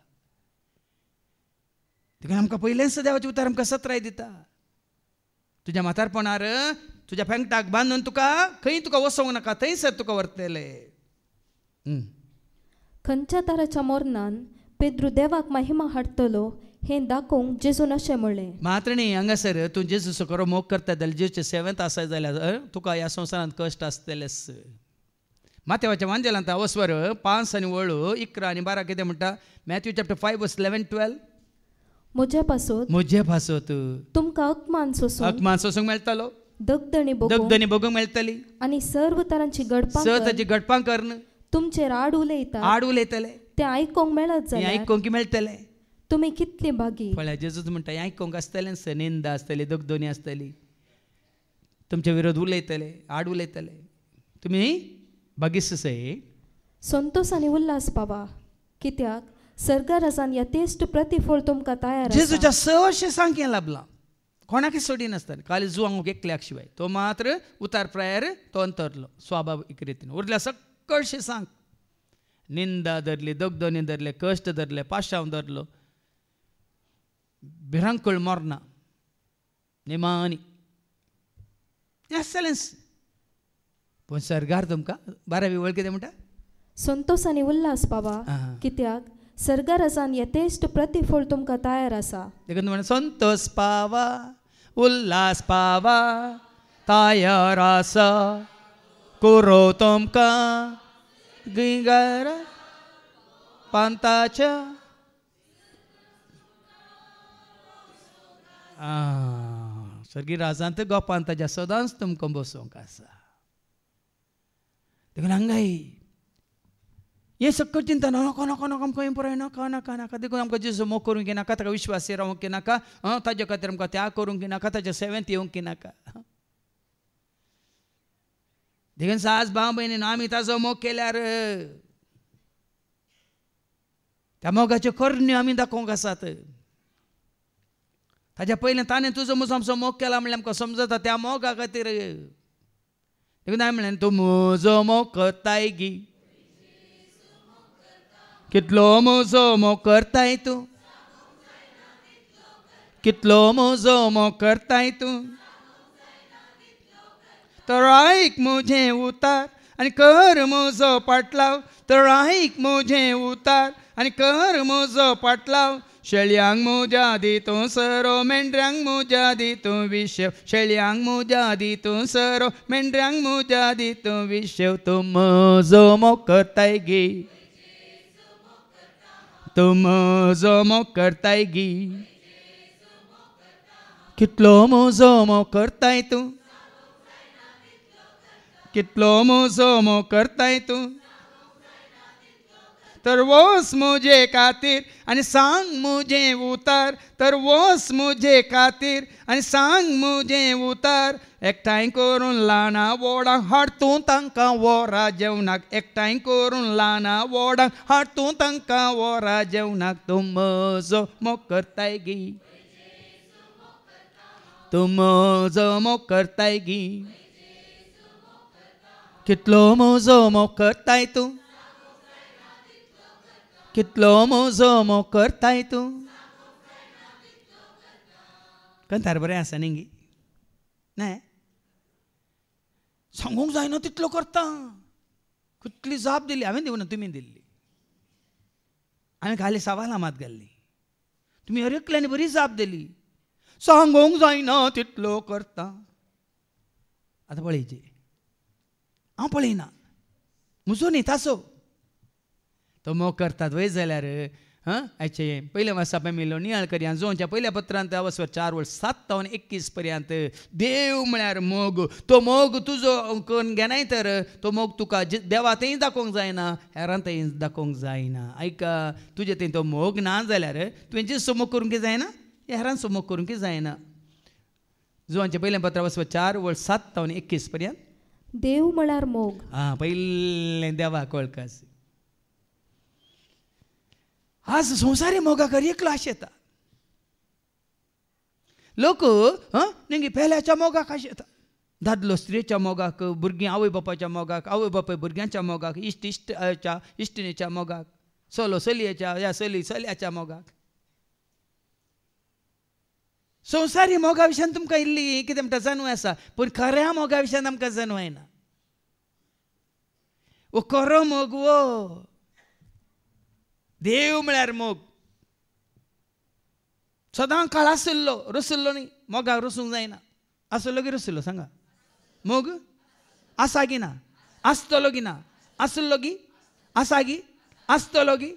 देखून आमकां पयलेंच देवाचें उतर आमकां सत्राय दिता. तुज्या म्हातारपणार तुज्या पेंगटाक बांदून तुका खंय तुका वसोंक नाका थंयसर तुका व्हरतले. खंयच्या तराच्या मोरणान पेद्रू देवाक महिमा हाडटलो हें दाखोवंक जेजून अशें म्हणलें. मात्र न्ही हांगासर तूं जेजूचो खरो मोग करता जाल्यार जेजूचे सेवेंत आसाय जाल्यार तुका ह्या संवसारांत कश्ट आसतलेच. माथेवाच्या वांजेलांत वस्वर 5 आनी 11 आनी 12 कितें म्हणटा. मॅथ्यू चॅप्टर 5 वर्स 11-12 म्हजे पासोत तुमकां अकमान सोसूंक मेळटलो दगदणी बगूंक मेळटली आनी सर्व तरांची गडपां कर्ण तुमचेर आड उलयतले ते आयकोंक मेळत जाल्यार आयकोंक मेळटले. तुमी कितली भागी. पळय जेजूच म्हणटा आयकोंक आसतलेंच निंदा आसतली दगदणी आसतली तुमचे विरोध उलयतले आड उलयतले तुमी भागीस सय संतोष आनी उल्हास पावा कित्याक सर्गारासान यथेश्ट प्रतिफळ तुमकां तयार. जेजूच्या 600 सांग्यां लाभलां कोणाकय सोडी नासतना खाली जुवांक एकल्याक शिवाय तो मात्र उतार प्रायार तो अंतरलो स्वाभावीक रितीन उरल्या सकळशें सांग निंदा धरली दोगदोनी धरले कश्ट धरले पाशांव धरलो भिरांकूळ मोरना निमानी एक्सलन्स पूण सरकार तुमकां बारावी वळ कितें म्हणटा संतोष आनी उल्हास पावा कित्याक सर्गारासान यथेश्ट प्रतिफळ तुमकां तयार आसा देखून म्हणा संतोष पावा उल्हास पावा तयार आसा कुरो तुमकां गिंगार पांताच्या सर्गी राजांत गोपांताच्या सदांच तुमकां बसोवंक आसा देखून हांगाय हे सकयल चिंता नाका नाका नाका आमकां हें पुराय नाका नाका नाका देखून आमकां जेजू मोग करूंक नाका ताका विश्वास रावूंक नाका ताजे खातीर आमकां त्याग करूंक नाका ताच्या सेवेंत येवंक नाका देखून सास भाव भयणीन आमी ताजो मोग केल्यार त्या मोगाच्यो करण्यो आमी दाखोवंक आसात ताच्या पयलें ताणें तुजो आमचो मोग केला म्हणल्यार आमकां समजता त्या मोगा खातीर देखून हांवें म्हणलें तूं म्हजो मोग करताय गी कितलो म्हजो मोग करताय तूं कितलो म्हजो मोग करताय तूं तर आयक मुझे उतार आनी कर म्हजो पाटलाव तर आयक मुझे उतार आनी कर म्हजो पाटलाव शेळयांक म्हज्या दितूं सरो मेंढऱ्यांक म्हज्या दितूं विशेव शेळयांक म्हज्या दितूं सरो मेंढऱ्यांक म्हज्या दितूं विशेव तूं म्हजो मोग करताय गे तूं म्हजो मोग करताय गी कितलो म्हजो मोग करताय तूं कितलो म्हजो मोग करताय तूं तर वोस मुझे खातीर आनी सांग मुझे उतार तर वोस मुझे खातीर आनी सांग मुझे उतार एकठांय करून ल्हाना व्हडांक हाडूं तांकां वरां जेवणाक एकठांय करून ल्हाना व्हडांक हाडूं तांकां वरां जेवणाक तूं म्हजो मोग करताय गी तूं म्हजो मोग करताय गी कितलो म्हजो मोग करताय तूं कितलो म्हजो मोग करताय तूं कंठार बरें आसा न्ही गी न्हय सांगूंक जायना तितलो करता कितली जाप दिली हांवें दिवना तुमी दिल्ली हांवें खाली सवालां मात घाल्ली तुमी हर एकल्यानी बरी जाप दिली सांगूंक जायना तितलो करता आतां पळयची हांव पळयना म्हजो न्ही ताचो तो मोग करतात वय जाल्यार हाचे पयले वर्सा मेलो नियाळकर हांव जोच्या पयल्या पत्रांत अवस्वर 4:7 ते 21 पर्यंत देव म्हळ्यार मोग तो मोग तुजो करून घेनाय तर तो मोग तुका देवातय दाखोवंक जायना हेरांतय दाखोवंक जायना आयका तुजे थंय तो मोग ना जाल्यार तुवें जेसो मोग करूंक जायना हेरांचो मोग करूंक जायना जोच्या पयल्या पत्र अवस्वर 4:7 ते 21 पर्यंत देव म्हळ्यार मोग पयलें देवाक वळखास आज संवसारी मोगाक एकलो आशेता लोक नेगी पेल्याच्या मोगाक आशेता दादलो स्त्रीच्या मोगाक भुरगीं आवय बापाच्या मोगाक आवय बापाय भुरग्यांच्या मोगाक इश्ट इश्टिणीच्या मोगाक चलो चलयेच्या या चली चल्याच्या मोगाक संवसारी मोगा विशयान तुमकां इल्ली कितें म्हणटा जाणूं आसा पूण खऱ्या मोगा विशयान आमकां जाणवायना वो खरो मोग वो देव म्हळ्यार मोग सदां काळ आसलो रसल्लो न्ही मोगाक रसूंक जायना आसलो की रसल्लो सांगा मोग आसा गी ना आसतलो गी ना आसलो गी आसा गी आसतलो गी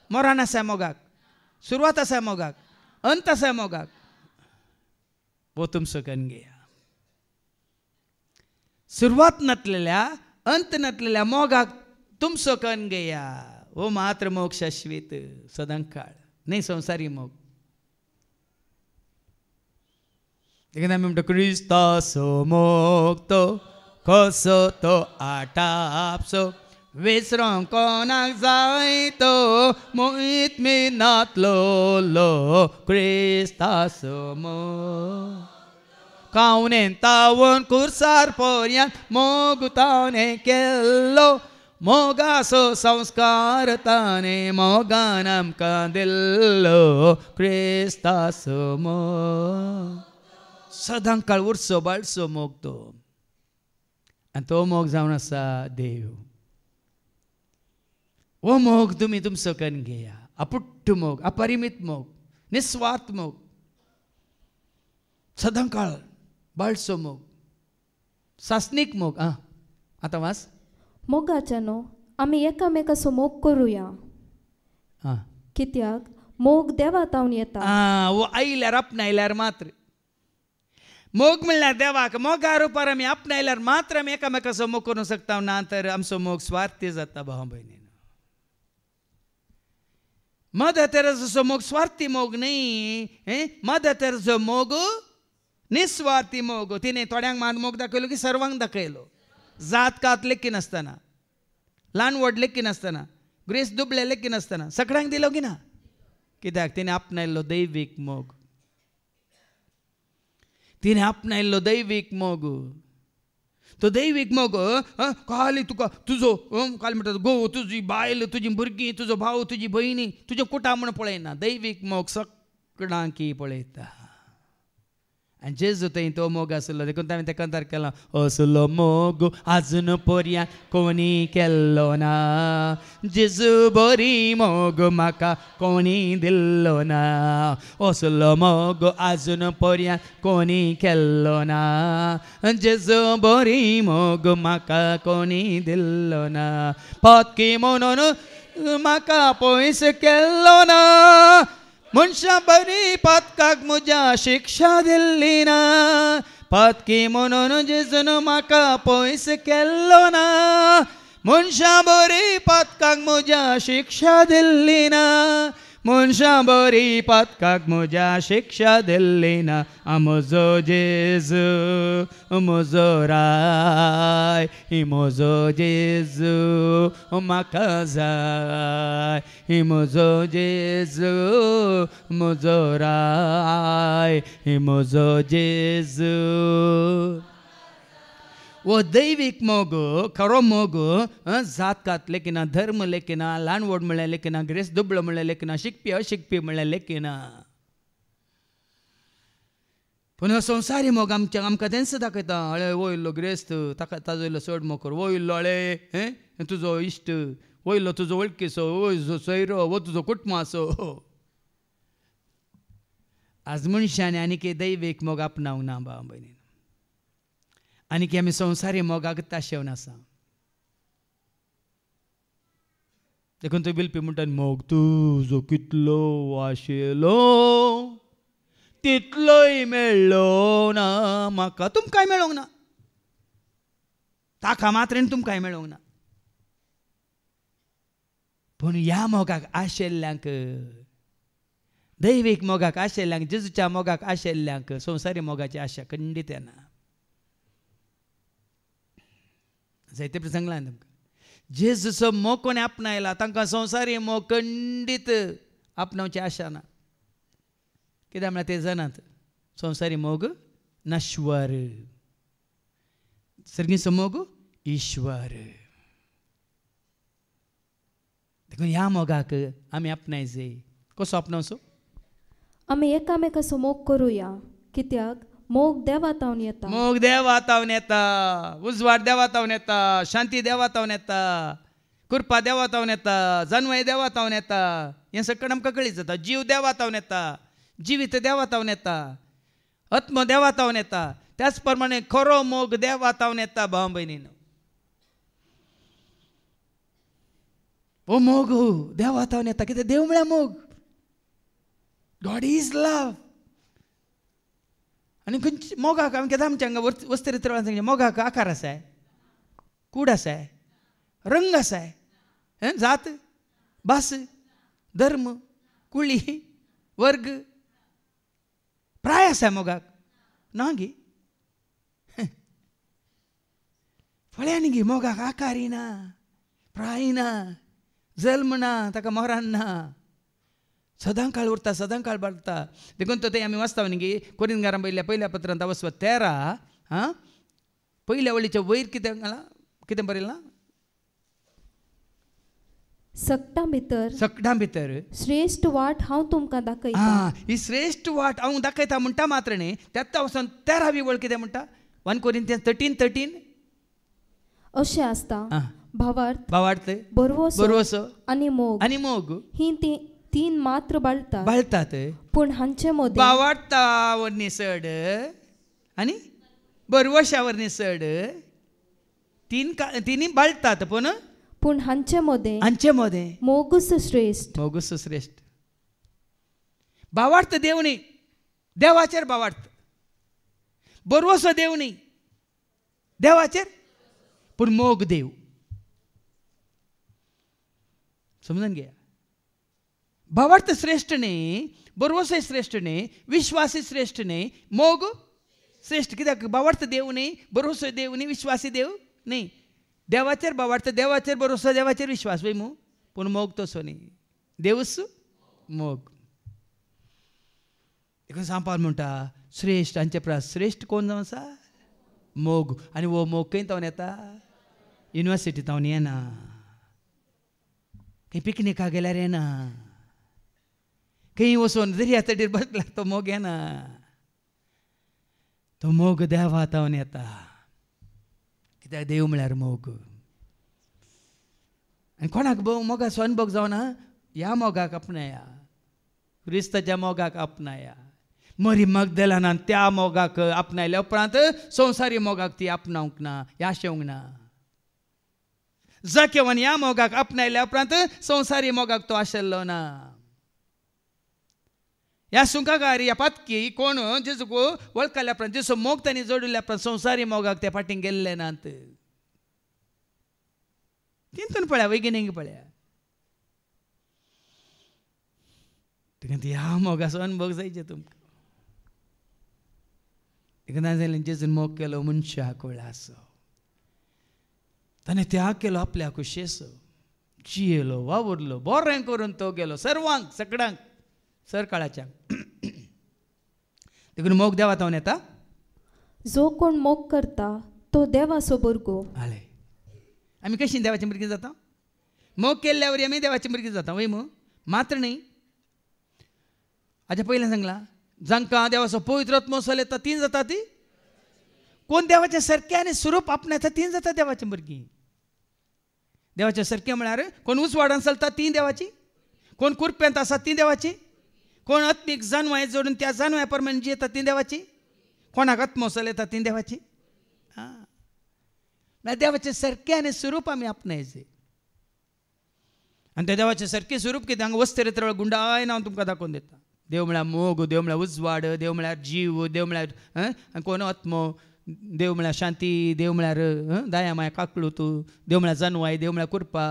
मरण आसा मोगाक सुरवात आसा मोगाक अंत आसा मोगाक वो तुमचो करून घेया सुरवात नासलेल्या अंत नासलेल्या मोगाक तुमचो करून घेया वो मात्र मोग शाश्वत सदां काळ न्ही संवसारी मोग देखून आमी म्हणटा क्रिस्ताचो मोग तो कसो तो आटापसो विसरोंक कोणाक जाय तो मोहीत मिनातलो लो क्रिस्ताचो मोग कावनेन तावून कुर्सार पर्यंत मोग ताणें केल्लो मोगासो संस्कार ताने मोगान आमकां दिल्लो क्रिस्ताचो मोग. सदां काळ उरचो बाळसो मोग तो, आनी तो मोग जावन आसा देव. वो मोग तुमी तुमचो करून घेया. अपुट्ट मोग, अपरिमीत मोग, निस्वार्थ मोग, सदां काळ बाळसो मोग, सासनीक मोग. आतां वास. मोगाच्यानो आमी एकामेकाचो मोग करुया, कित्याक मोग देवातावन येता. वो आयल्यार आपणायल्यार मात्र मोग म्हणल्यार देवाक. मोगा रुपार आमी आपणायल्यार मात्र आमी एकामेकाचो मोग करूंक शकता. ना तर आमचो मोग स्वार्थी जाता. भाव भयणी, मदर तेरेसाचो मोग स्वार्थी मोग न्ही. मदर तेरेसाचो मोग निस्वार्थी मोग. तिने थोड्यांक मान मोग दाखयलो की सर्वांक दाखयलो. जात कात लेखी नासतना, ल्हान व्हड लेखी नासतना, ग्रेस दुबळे लेखी नासतना सगळ्यांक दिलो की ना. कित्याक तिने आपणायल्लो दैवीक मोग. तिने आपणायल्लो दैवीक मोग. तो दैवीक मोग खाली तुका तुजो काय म्हणटा घोव, तुजी बायल, तुजी भुरगीं, तुजो भाव, तुजी भयणी, तुजें कुटां म्हण पळयना. दैवीक मोग सगळ्यांकी पळयता. आनी जेजू थंय तो मोग आसलो. देखून हांवें तें कंतार केलो. असलो मोग आजून पर्यां कोणी केल्लो ना. जेजू बरी मोग म्हाका कोणी दिल्लो ना. असलो मोग आजून पर्यां कोणी केल्लो ना. जेजू बरी मोग म्हाका कोणी दिल्लो ना. पत्की म्हणून म्हाका पयस केल्लो ना. मनशा बरी पत्काक म्हज्या शिक्षा दिल्ली ना. पत्की म्हणून जेजून म्हाका पयस केल्लो ना. मनशा बरी पत्काक म्हज्या शिक्षा दिल्ली ना. मनशा बरी पत्काक म्हज्या शिक्षा दिल्ली ना. म्हजो जेजू म्हजो राय, म्हजो जेजू म्हाका जाय. म्हजो जेजू म्हजो राय, म्हजो जेजू. वो दैवीक मोग, खरो मोग जात कात लेकिना, धर्म लेकिना, ल्हान व्हड म्हणलें लेकिना, ग्रेस दुबळो म्हणलें लेकिना, शिकपी अशिकपी म्हणलें लेकिना. पूण हो संवसारी मोग आमकां तेंच दाखयता. हळे वयल्लो ग्रेस्त ताका ताजो इल्लो चड मोग कर. वयल्लो हळे तुजो इश्ट, वयल्लो तुजो वळखीचो, वयलो सोयरो, वो तुजो कुटुंबाचो. आज मनशांनी आनीक दैवीक मोग आपणावंक ना. भाव भयणी, आनीक आमी संवसारी मोगाक ताशेवन आसा. देखून तो बिलपी म्हणटा मोग तुजो कितलो आशिल्लो तितलोय मेळ्ळो ना म्हाका. तुमकांय मेळोंक ना, ताका मात्रेन तुमकांय मेळोंक ना. पूण ह्या मोगाक आशिल्ल्यांक, दैवीक मोगाक आशिल्ल्यांक, जेजूच्या मोगाक आशिल्ल्यांक संवसारी मोगाची आशा खंडीत येना. जायते प्रसंग सांगला तुमकां. जेजूचो मोग कोणी आपणायला तांकां संवसारी मोग खंडीत आपणावची आशा ना. कित्याक म्हळ्यार ते जाणात संवसारी मोग नश्वर, सर्गीचो मोग ईश्वर. देखून ह्या मोगाक आमी आपणायचे. कसो आपणावचो? आमी एकामेकाचो मोग करुया, कित्याक मोग देवातावन येता. मोग देवातावन येता. उजवाड देवातावन येता. शांती देवातावन येता. कृपा देवातावन येता. जन्मय देवातावन येता. हें सगळें आमकां कळीत जाता. जीव देवातावन येता. जिवीत देवातावन येता. आत्म देवातावन येता. त्याच प्रमाणे खरो मोग देवातावन येता. भाव भयणीनो, हो मोग देवातावन येता. कित्याक देव म्हळ्यार मोग. गॉड इज लव. आनी खंयच्या मोगाक आमी केदां आमच्या हांगा वस्त्रित्रळान सांगलें मोगाक आकार आसाय, कूड आसाय, रंग आसाय, जात, भास, धर्म, कुळी, वर्ग, प्राय आसाय मोगाक. ना गी फळ्यांनी गी मोगाक आकारी ना, प्राय ना, जल्म ना, ताका मरण ना. सदां काळ उरता, सदां काळ बाळगता. देखून तो ते आमी वाचता न्ही कोरिंथकारां पहिल्या पत्रांत 13 पयल्या वळीच्या वयर कितें बरयलां? सकटा भितर सकटां भितर श्रेष्ठ वाट हांव तुमकां दाखयतां. ही श्रेष्ठ वाट हांव दाखयता म्हणटा मात्र न्ही त्याच वचून 13वी वळ कितें म्हणटा 1 Corinthians 13:13 अशें आसता. भावार्थ भावार्थ बरवसो बरवसो आनी मोग आनी मोग ही तीन मात्र बाळटात. बाळटात. पूण हांचे मदें भावार्थावर निसड आनी बरवशावर निसड तिनी बाळटात पूण हांचे मदें मोगूच श्रेष्ठ. मोगूच श्रेष्ठ. भावार्थ देव न्ही देवाचेर भावार्थ. बरवसो देव न्ही देवाचेर पूण मोग देव. समजून घ्या. भावार्थ श्रेष्ठ न्ही बरवसो श्रेष्ठ न्ही विश्वासी श्रेष्ठ न्ही मोग श्रेष्ठ. कित्याक भावार्थ देव न्ही बरवसो देव न्ही विश्वासी देव न्ही. देवाचेर भावार्थ देवाचेर बरवसो देवाचेर विश्वास वय मू पूण मोग तसो न्ही देवच मोग. देखून सांपाल म्हणटा श्रेष्ठ हांचे प्रास श्रेष्ठ कोण जावन आसा मोग. आनी वो मोग खंय तावन येता युनिवर्सिटी तावन येना खंय पिकनिकाक गेल्यार येना खंय वचून दर्या तटीर बसल्यार तो मोग येना. तो मोग देवा तावन येता. कित्याक देव म्हळ्यार मोग. आनी कोणाक मोगाचो अनुभव जावना ह्या मोगाक आपणाया क्रिस्ताच्या मोगाक आपणाया. मरी मगदलानान त्या मोगाक आपणायल्या उपरांत संवसारी मोगाक ती आपणावंक ना ह्या शेवंक ना. जकेवन ह्या मोगाक आपणायल्या उपरांत संवसारी मोगाक तो आशिल्लो ना. ह्या सुंकाकार ह्या पातकी कोण जेजूक वळखल्या उपरांत जेजू मोग तांणी जोडिल्ल्या उपरांत संवसारी मोगाक त्या फाटीं गेल्ले नात. तितून पळया वैगिनीक पळया. देखून ह्या मोगाचो अनुभव जायचे तुमकां. देखून ना जाल्यार जेजून मोग केलो मनशाक आसो ताणें त्याग केलो आपल्या कुशेचो जियेलो वावुरलो बरें करून तो गेलो सर्वांक सगळ्यांक सर काळाच्या. देखून मोग देवा तावन येता. जो कोण मोग करता तो देवाचो भुरगो. आले आमी कशी देवाची भुरगीं जाता. मोग केल्ल्या वरी आमी देवाची भुरगीं जाता वय मू मात्र न्ही. हाच्या पयलें सांगलां जांकां देवाचो पवित्र आत्मो येता तीं जाता ती कोण देवाचें सारकें आनी स्वरूप आपणायता तीं जाता देवाचीं भुरगीं. देवाचें सारकें म्हळ्यार कोण उजवाडान चलता तीं देवाची कोण कुरप्यांत आसा तीं देवाची कोण आत्मीक जानवाय जोडून त्या जानवाय प्रमाणे जियेता तीं देवाची कोणाक आत्मो येता तीं देवाची. देवाचें सारकें आनी स्वरूप आमी आपणायचें. आनी त्या देवाचें सारकें स्वरूप कितें हांगा वस्तिरेत्र गुंडायन हांव तुमकां दाखोवन दिता. देव म्हळ्यार मोग देव म्हळ्यार उजवाड देव म्हळ्यार जीव देव म्हळ्यार कोण आत्मो देव म्हळ्यार शांती देव म्हळ्यार दया माया काकळूत देव म्हळ्यार जानवाय देव म्हळ्यार कुरपा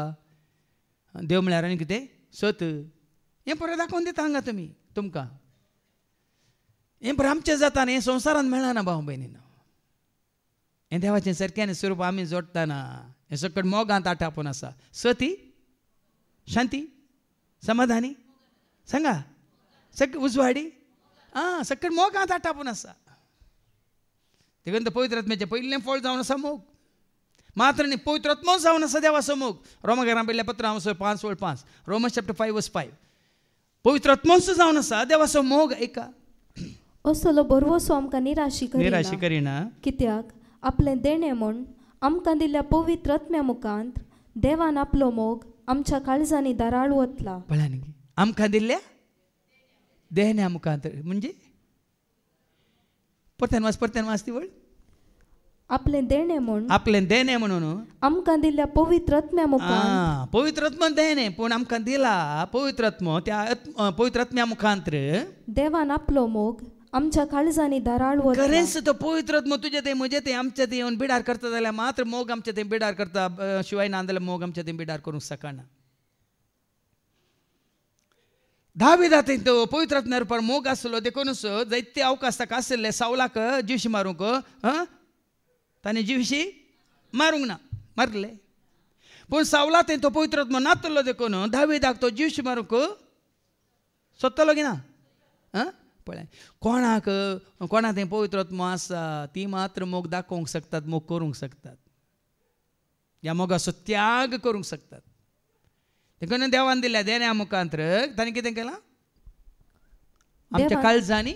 देव म्हळ्यार आनी कितें सत. हें पळय दाखोवन दिता हांगा तुमकां. हें पळय आमचें जाता न्ही हें संवसारान मेळना भाव भयणीनो. हें देवाचें सारकें आनी स्वरूप आमी जोडटाना हें सकट मोगांत आटापून आसा. सती शांती समाधानी सांगा सगळें उजवाडी सकट मोगांत आटापून आसा. देखून तो पवित्र आत्म्याचें पयलें फळ जावन आसा मोग. मात्र न्ही पवित्र आत्मो जावन आसा देवाचो मोग. रोमाकारां पयल्या पत्र 5:5 Romans chapter 5:5 पवित्र आत्मोच जावन आसा देवाचो मोग. एका असलो बरवसो आमकां निराशी करिना. कित्याक आपलें देणें म्हूण आमकां दिल्ल्या पवित्र आत्म्या मुखांत देवान आपलो मोग आमच्या काळजांनी दाराळ ओतला. पळया न्ही आमकां दिल्ल्या देण्या मुखांत म्हणजे परत्यान वाच ती वळ. आपलें देणें म्हणून आमकां दिल्ल्या पवित्र आत्म्या मुखांत. पवित्र आत्मा देणें पूण आमकां दिला पवित्र आत्मो त्या पवित्र आत्म्या मुखांत देवान आपलो मोग आमच्या काळजांनी दाराळ ओतला. खरेंच तो पवित्र आत्मो तुजें तें म्हजें तें आमचें तें येवन बिडार करता जाल्यार मात्र मोग आमचें तें बिडार करता. शिवाय ना जाल्यार मोग आमचें तें बिडार करूंक शकना. दाविदाक तो पवित्र आत्म्या रुपार मोग आसलो देखूनच जायते अवकाश ताका आशिल्ले सावलाक जिवशी मारूंक ताणें जिवशी मारूंक ना मारले. पूण सावला तो पवित्र आत्मो नातलो देखून दाविदाक तो जिवशी मारूंक सोदतलो की ना. पळय कोणा तें पवित्र आत्मो आसा ती मात्र मोग दाखोवंक शकतात मोग करूंक शकतात. ह्या मोगाचो त्याग करूंक शकतात. देखून देवान दिल्या देण्या मुखांतर ताणें कितें केलां आमच्या देवान- काळजांनी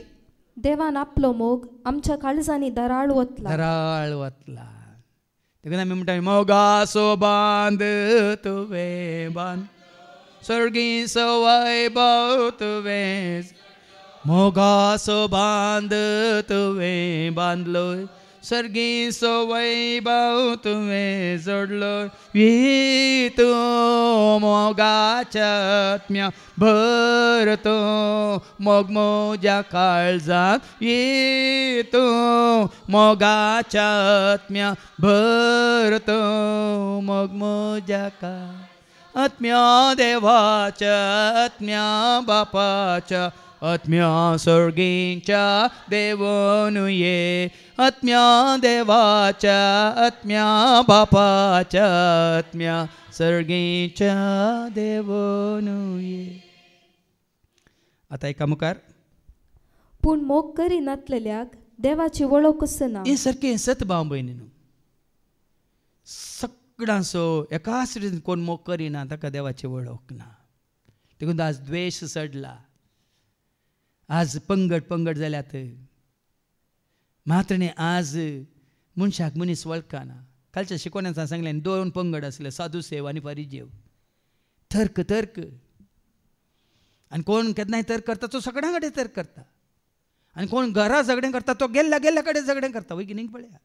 देवान आपलो मोग आमच्या काळजांनी दराळ वतला. दराळ वतला. देखून आमी म्हणटा मोगाचो बांद तुवें बांद सर्गी सवय भाव तुवें मोगाचो बांद तुवें बांदलोय सर्गी सवय भाव तुवें जोडलोय वी तूं मोगाच्या आत्म्या भरतो मोग मोज्या काळजाक ये तूं मोगाच्या आत्म्या भरतो मोग मोज्या काळ आत्म्या देवाच्या आत्म्या बापाच्या आत्म्या सर्गीच्या देवोन ये आत्म्या देवाच्या आत्म्या बापाच्या आत्म्या सर्गीच्या देवोन ये. आता एका मुखार पूण मोग करी नातलेल्याक देवाची वळखूच ना. हे सारकें सत भाव भयणीनो सगळ्यांचो एकाच रितीन कोण मोग करिना ताका देवाची वळख ना. देखून आज द्वेश सडला आज पंगड जाल्यात मात्र आज मनशाक मनीस वळखना. कालच्या शिकवण्याचा सांगलें 2 पंगड आसले साधू सेव आनी फरिजेव. तर्क आनी कोण केन्नाय तर्क करता तो सगळ्यां कडेन तर्क करता आनी कोण घरा झगडें करता तो गेल्ल्या कडेन झगडें करता. वय की न्ही पळया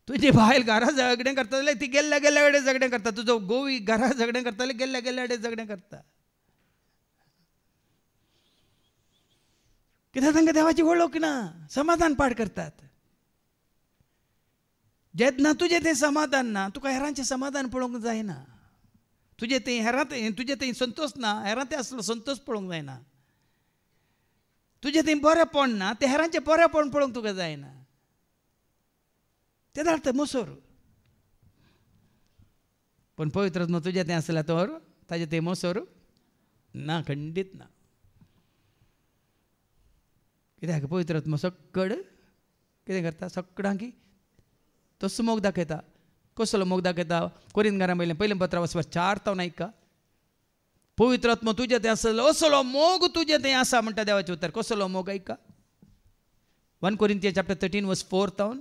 तुजी बायल घरा झगडें करता जाल्यार ती गेल्ल्या कडेन झगडें करता. तुजो गोवी घरा झगडें करता जाल्यार गेल्ल्या कडेन झगडें करता. कित्याक तांकां देवाची वळख ना. समाधान पाड करतात. जेन्ना तुजें तें समाधान ना तुका हेरांचें समाधान पळोवंक जायना. तुजें तें हेरांत तुजें तें संतोश ना हेरांत आसलो संतोश पळोवंक जायना. तुजें तें बरेंपण ना तें हेरांचें बरेंपण पळोवंक तुका जायना. तें अर्थ मोसोर. पण पवित्र आत्मो तुजें तें आसल्यार तर ताजें तें मोसोर ना खंडीत ना. कित्याक पवित्र आत्मो सक्कड कितें करता सगळ्यांक तसो मोग दाखयता. कसलो मोग दाखयता कोरिंथकारां पयलें पत्र 4 तो नायका पवित्र आत्मो तुजें तें आसलो असलो मोग तुजें तें आसा म्हणटा देवाचें उतर. कसलो मोग ऐका 1 Corinthians chapter 13 verse 4 तावन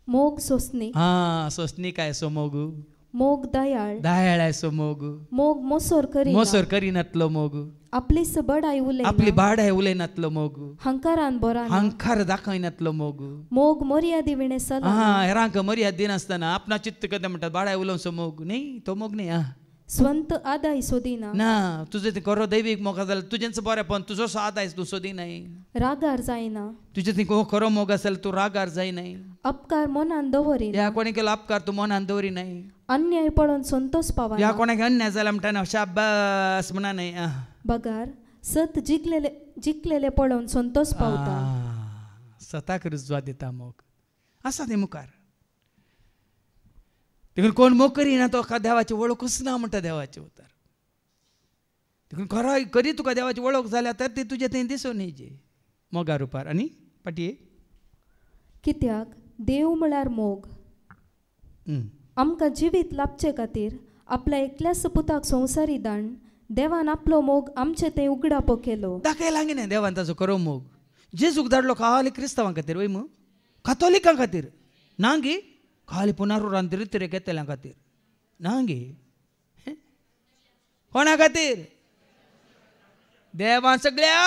मोग सोसणी सोसणी काय सो मोग मोग दयाळ दयाळ सो मोग मोग मोसोर करिनातलो मोग आपलीच बडाई उलयना आपली बाडाय उलयनातलो मोग हंकारान बोरा हंकार दाखयनातलो मोग मोग मर्यादी विणे सला हेरांक मर्याद दिनासतना आपणा चित्त करता म्हणटात बाडाय उलोवचो मोग न्ही तो मोग न्ही. स्वंत आदाय सोदिना ना तुजें तें खरो दैवीक मोग जाल्यार तुजेंच बरेंपण तुजो आदाय तूं सोदिनाय. रागार जायना तुजें तें खरो मोग आसल्यार तूं रागार जायनाय. अपकार मनान दवरिना ह्या कोणी केलो अपकार तूं मनान दवरिनाय. अन्याय पळोवन संतोष पावना ह्या कोणाक अन्याय जाला म्हणटा शाब्बास म्हणा न्हय. बगार सत जिखलेले पळोवन संतोष पावता. सताक रुजवा दिता मोग आसा तें मुखार. देखून कोण मोग करिना तो देवाची वळखूच ना म्हणटा देवाचें उतर. देखून खरो करी तुका देवाची वळख जाल्यार तर ती तुजें तें दिसून येजे मोगा रुपार. आनी पाटये कित्याक देव म्हळ्यार मोग. आमकां जिवीत लाभचे खातीर आपल्या एकल्याच पुताक संवसारी दान देवान आपलो मोग आमचे तें उगडापो केलो. दाखयला न्ही देवान ताचो खरो मोग. जेजूक धाडलो खाली क्रिस्तांवां खातीर वय मग कातोलिकां खातीर ना गे खाली पुनरुरान रितीरे घेतल्यां खातीर ना गे. कोणा खातीर देवान सगळ्या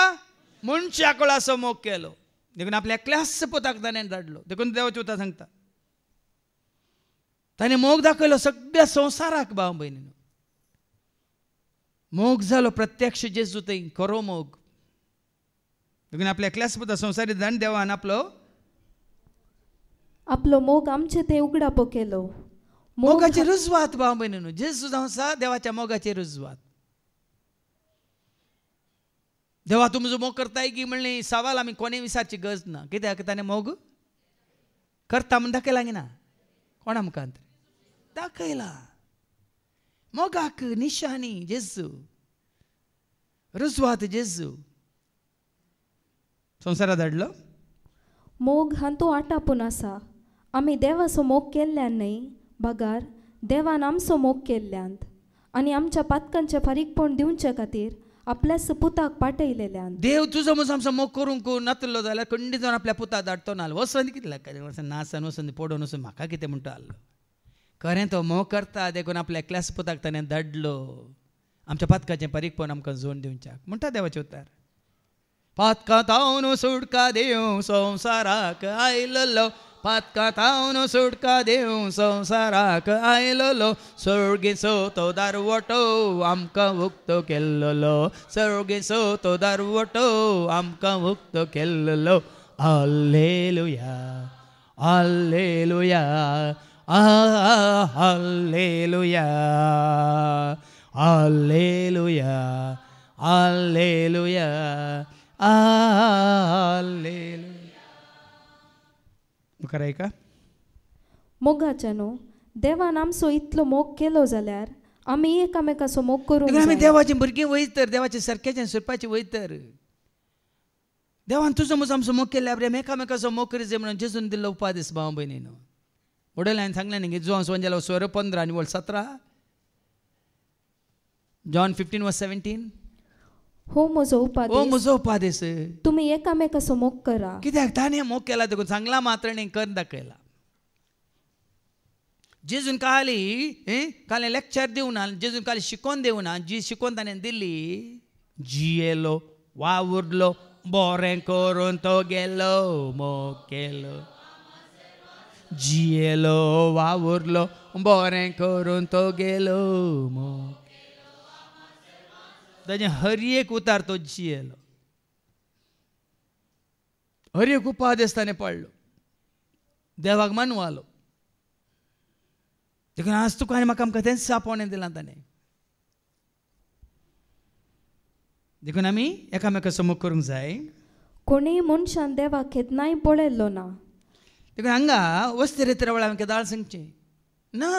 मनशाक असो मोग केलो. देखून आपल्या एकल्याच पुताक ताणें धाडलो. देखून देवाचें उतर सांगता ताणें मोग दाखयलो सगळ्या संवसाराक. भाव भयणीनो मोग जालो प्रत्यक्ष जेजू थंय खरो मोग. देखून आपल्या एकल्याच पुता संवसारी दान देवान आपलो मोग आमचे ते उगडापो केलो. मोगाची रुजवात भाव भयणीनो जेजू जावन आसा देवाच्या मोगाची रुजवात. देवा तुमचो मोग करताय की म्हणली सवाल आमी कोणें विचारची गरज ना. कित्याक ताणें मोग करता म्हण दाखयला गे ना कोणा मुखांत दाखयला. मोगाक निशाणी जेजू रुजवात जेजू संवसारांत धाडलो. मोग हांतू आटापून आसा. आमी देवाचो मोग केल्ल्यान न्हय भागार देवान आमचो मोग केल्ल्यांत आनी आमच्या पातकांचे फारीकपण दिवचे खातीर आपल्याच पुताक पाठयलेल्यांत. देव तुजो म्हजो आमचो मोग करूंक नातलो जाल्यार खंडीत जावन आपल्या पुता धाडटो ना वचून कितें लागता नासन वचून पडून वचून म्हाका कितें म्हणटा आसलो. खरें तो मोग करता देखून आपल्या एकल्याच पुताक ताणें धाडलो आमच्या पातकाचें पारीकपण आमकां जोड दिवच्याक म्हणटा देवाचें उतर. पातकांत हांव सुटका देव संवसाराक आयलो पातकांत हांव सुटका देव संवसाराक आयलो सर्गेचो तो दारवटो आमकां उक्तो केल्लो सर्गेचो तो दारवटो आमकां उक्तो केल्लो. हाल्लेलुया हाल्लेलुया हाल्लेलुया हाल्लेलुया हाल्लेलुया हाल्लेलुया. मुखार ऐका. मोगाच्यानो देवान आमचो इतलो मोग केलो जाल्यार आमी एकामेकाचो मोग करूंक आमी जाय. देवाची भुरगीं वयतर देवाच्या सारक्याचें सुरपाचें वयतर. देवान तुजो म्हजो आमचो मोग केल्या आमी एकामेकाचो मोग करी जाय म्हणून जेजून दिल्लो उपादेश भाव भयणीनो. वडील हांवें सांगलें न्ही जो संजेला 16:15 आनी 17 जॉन 15:17 हो म्हजो ओ उपादेश म्हजो उपादेश तुमी एकामेकाचो मोग करा. कित्याक ताणें मोग केला देखून सांगला मात्र न्ही कर दाखयला. जेजून काली लेक्चर दिवना जेजून काली शिकोवन दिवना जी शिकोवन ताणें दिली जियेलो वावुरलो बरें करून तो गेलो मोग केलो. जियेलो वावुरलो बरें करून तो गेलो मोग ताजें हर एक उतार तो जियेलो. हर एक उपादेश ताणें पडलो देवाक मानवालो. देखून आज तुका आनी म्हाका आमकां तेंच सापोणें दिलां ताणें. देखून आमी एकामेकाचो मोग करूंक जाय. कोणीय मनशान देवाक केन्नाय पळयल्लो ना. देखून हांगा वस्ती रेत्र वेळार आमकां दाळ सांगचें ना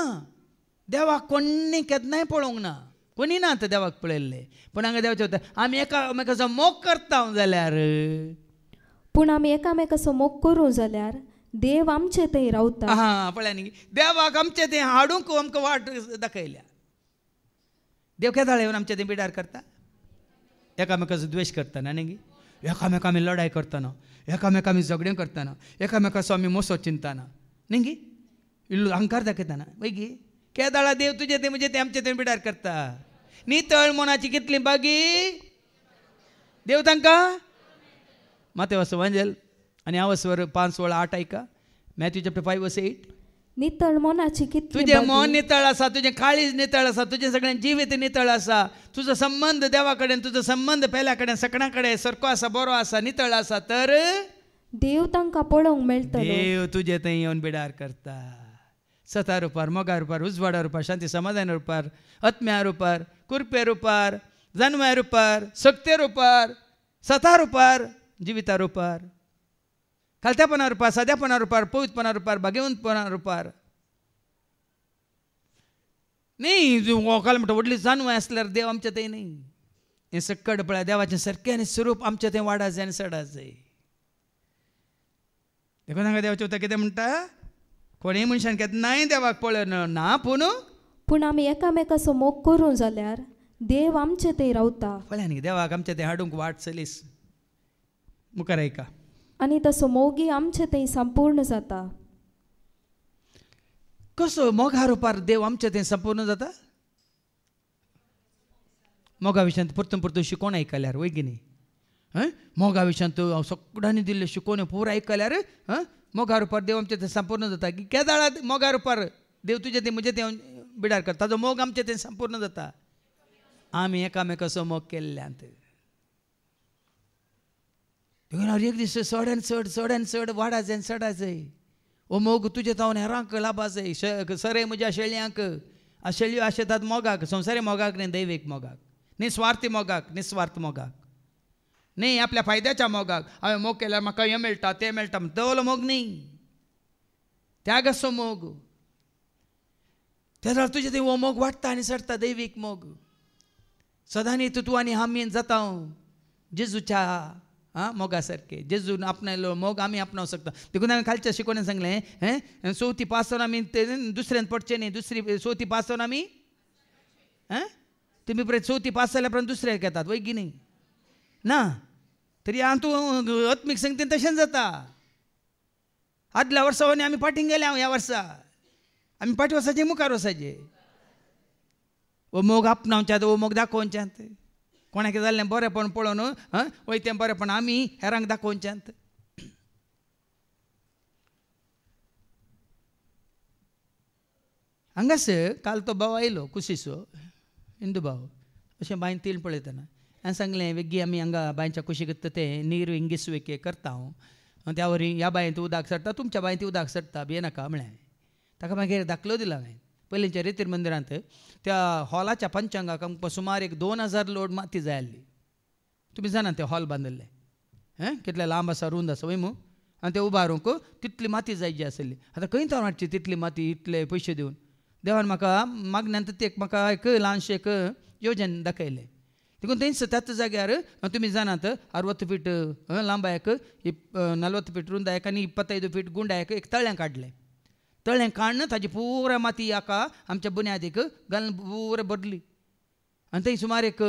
देवाक कोणी केन्नाय पळोवंक ना कोणी ना आतां देवाक पळयल्लें. पूण हांगा देवाचें उतर आमी एकामेकाचो मोग करता जाल्यार पूण आमी एकामेकाचो मोग करूं जाल्यार देव आमचे थंय रावता. हां पळय न्ही देवाक आमचें तें हाडूंक आमकां वाट दाखयल्या. देव केदाळ येवन आमचें तें बिडार करता. एकामेकाचो द्वेश करतना न्ही एकामेका आमी लढाय करतना एकामेका आमी झगडें करतना एकामेकाचो आमी मोसो चिंतना न्ही इल्लो अहंकार दाखयतना वय गी केदाळा देव तुजें तें म्हणजे तें आमचें तें बिडार करता. नितळ मनाची कितली बागी देव तांकां मातेवाचो वांजेल आनी हांव 5:8 ऐका मॅथ्यू चॅप्टर 5:8 नितळ मनाची कितली तुजें मन नितळ आसा तुजें काळीज नितळ आसा तुजें सगळें जिवीत नितळ आसा तुजो संबंध देवा कडेन तुजो संबंध पेल्या कडेन सगळ्या कडेन सारको आसा बरो आसा नितळ आसा तर देव तांकां पळोवंक मेळटलो. देव तुजे थंय येवन बिडार करता. सता रुपार मोगा रुपार उजवाडा रुपार शांती समाधान रुपार आत्म्या रुपार कुरपे रुपार जन्म्या रुपार सक्ते रुपार सता रुपार जिविता रुपार खालत्यापणा रुपार साद्यापणा रुपार पवित्रपणा रुपार भाग्यवंतपणा रुपार न्ही वोकाल म्हणटा व्हडली जानवां आसल्यार देव आमच्या थंय न्ही. हें सक्कड पळय देवाचें सारकें आनी स्वरूप आमच्या थंय वाडा जाय आनी सडा जाय. देखून हांगा देवाचें उतर कितें म्हणटा कोणीय मनशान केन्नाय देवाक पळयलो ना पूण आमी एकामेकाचो मोग करूं जाल्यार देव आमचे थंय रावता. पळय न्ही देवाक आमच्या थंय हाडूंक वाट चलीस. मुखार ऐका. आनी तसो मोगी आमचे थंय संपूर्ण जाता. कसो मोगा रुपार देव आमच्या थंय संपूर्ण जाता. मोगा विशयांत परतून शिकोवन आयकल्यार वय की न्ही मोगा विशयांत सगळ्यांनी दिल्ले शिकोवन पुरो आयकल्यार मोगा रुपार देव आमच्या थंय संपूर्ण जाता. केदाळा मोगा रुपार देव तुजे थंय म्हजे थंय बिडार करता ताजो मोग आमच्या थंय संपूर्ण जाता. आमी एकामेकाचो मोग केल्ल्यांत. एक दीस चड आनी चड वाडा जाय सडा जाय. ओ मोग तुजे तावन हेरांक लाभा जाय. सरे म्हज्या शेळ्यांक शेळयो आशेतात मोगाक संवसारी मोगाक न्ही दैवीक मोगाक निस्वार्थी मोगाक निस्वार्थ मोगाक न्ही आपल्या फायद्याच्या मोगाक. हांवें मोग केल्यार म्हाका हें मेळटा तें मेळटा तो मोग न्ही त्यागाचो मोग. त्या तुजे थंय हो मोग वाडटा आनी सडटा दैवीक मोग. सदां न्ही तूं आनी आमी जाता जेजूच्या मोगा सारखे जेजून आपणायलो मोग आमी आपणाव शकता देखून आमी खालच्या शिकवण्यान सांगलें चवथी पास जावन आमी दुसऱ्यान पडचे न्ही दुसरी चवथी पास जावन आमी तुमी पळय चवथी पास जाल्या उपरांत दुसऱ्याक येतात वैगी न्ही ना तरी हांव तूं आत्मीक संगतीन तशें जाता आदल्या वर्सा आमी फाटींग गेले ह्या वर्सा आमी फाटी वसाचे मुखार वसाचे वो मोग आपणावच्यात वो मोग दाखोवच्यात कोणाक जाल्लें बरेंपण पळोवन वय तें बरेंपण आमी हेरांक दाखोवच्यात हांगास काल तो भाव आयलो कुशीचो हिंदू भाव अशें बांयन तेल पळयतना हांवें सांगलें वेगी आमी हांगा बांयच्या कुशीक ते नीर हिंगीस वेके करता हांव त्या वरी ह्या बांयत उदक सडटा तुमच्या बांयत उदक सडटा भियेनाका म्हळें ताका मागीर दाखलो दिलो हांवें पयलींच्या रेतीर मंदिरांत त्या हॉलाच्या पंचांगाक आमकां सुमार 2000 लोड माती जाय आसली तुमी जाणा तें हॉल बांदल्लें कितलें लांब आसा रुंद आसा वय मू आनी तें उबारूंक तितली माती जाय जी आसली आतां खंय तर वाटची तितली माती इतले पयशे दिवन देवान म्हाका मागण्यांत ते म्हाका एक ल्हानशें एक योजन दाखयलें देखून थंयच त्याच जाग्यार तुमी जाणात 60 फीट लांबायक 40 फीट रुंदायक आनी 25 फीट गुंडायक एक तळ्यां काडलें तळ्यां काडून ताजी पुराय माती हाका आमच्या बुन्यादीक घालून पुराय भरली आनी थंय सुमार एक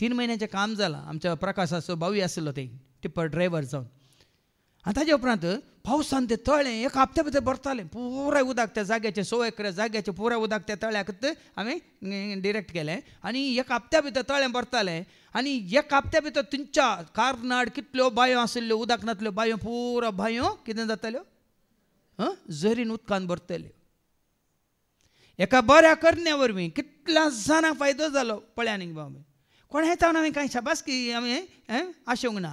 3 म्हयन्याचें काम जालां आमच्या प्रकाशाचो भावी आसलो थंय टिप्पर ड्रायव्हर जावन आनी ताजे उपरांत पावसान तें तळें एक हप्त्या भितर भरतालें पुराय उदक त्या जाग्याचें 100 एकर जाग्याचें पुराय उदक त्या तळ्याक हांवें डिरेक्ट केलें आनी एक हप्त्या भितर तळें भरतालें आनी एक हप्त्या भितर तुमच्या कारनाड कितल्यो बांयो आशिल्ल्यो उदक नातल्यो बांयो पुरो बांयो कितें जाताल्यो झरीन उदकान भरतल्यो एका बऱ्या करण्या वरवीं कितल्या जाणांक फायदो जालो पळया न्ही बाबा कोण येता हांवें कांय शाबासकी हांवें आशोंक ना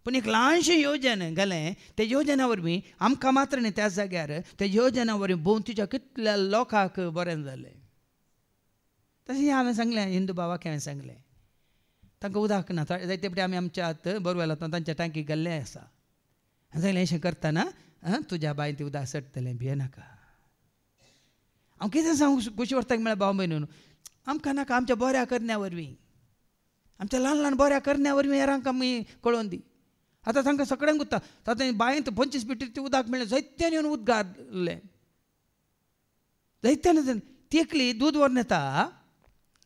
पूण एक ल्हानशें योजन घालें त्या योजना वरवीं आमकां मात्र न्ही त्या जाग्यार त्या योजना वरवीं भोंवतीच्या कितल्या लोकांक बरें जालें तशें हांवें सांगलें हिंदू भावाक हांवें सांगलें तांकां उदक ना जायते फावटी आमी आमच्या आत बोरवेल तांच्या टांकी घाल्लें आसा सांगलें अशें करतना तुज्या बांयत तें उदक सडटलें भियेनाका हांव कितें सांगू कुशी व्हरताक म्हळ्यार भाव भयणून आमकां नाका आमच्या बऱ्या करण्या वरवीं आमच्या ल्हान ल्हान बऱ्या करण्या वरवीं हेरांक आमी कळोवन दी आतां तांकां सगळ्यांक गुत्ता तातूंत बांयत 25 फीट तें उदक मेळ्ळें जायत्यान येवन उदक घातलें जायत्यान ती एकली दूद व्हरून येता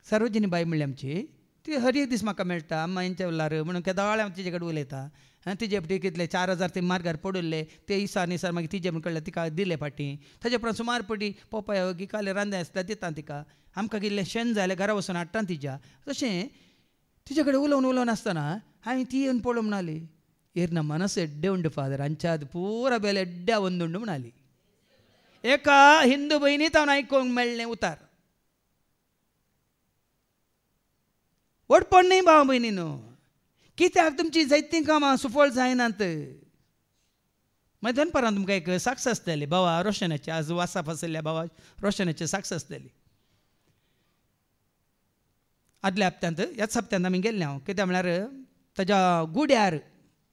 सार्वजनीक बाय म्हणली आमची ती हर एक दीस म्हाका मेळटा अम्मा हेंच्या उरल्यार म्हणून केदाळ हांव तिजे कडेन उलयतां तिजे फाटी कितले 4000 ते मार्गार पडुल्ले ते दिसा मागीर तिजे म्हण कळ्ळें तिका दिले फाटीं ताजे उपरांत सुमार पटी पोपाय गिकाले रांदे आसता दिता तिका आमकां कितलें शेण जालें घरा वचून हाडटा तिच्या तशें तिजे कडेन उलोवन आसतना हांवें ती येवन पळोवंक म्हणाली ಏರ್ನ ಮನಸ್ಸು ಎಡ್ಡೆ ಉಂಡು ಫಾದರ್ ಅಂಚಾದ ಪೂರ ಬೆಲೆ ಎಡ್ಡೆ ಒಂದುಂಡು म्हणाली एका हिंदू बहिणी तावन आयकोंक मेळ्ळें उतार ओडपण न्ही भाव भयणीनो कित्याक तुमची जायतीं कामां सुफळ जायनात मागीर दनपारां तुमकां एक साक्ष आसतली भावा रोशनाची आज वासाफ आशिल्ल्या भावा रोशनाची साक्ष आसतली आदल्या हप्त्यांत ह्याच हप्त्यांत आमी गेल्ले हांव कित्याक म्हळ्यार ताज्या गुड्यार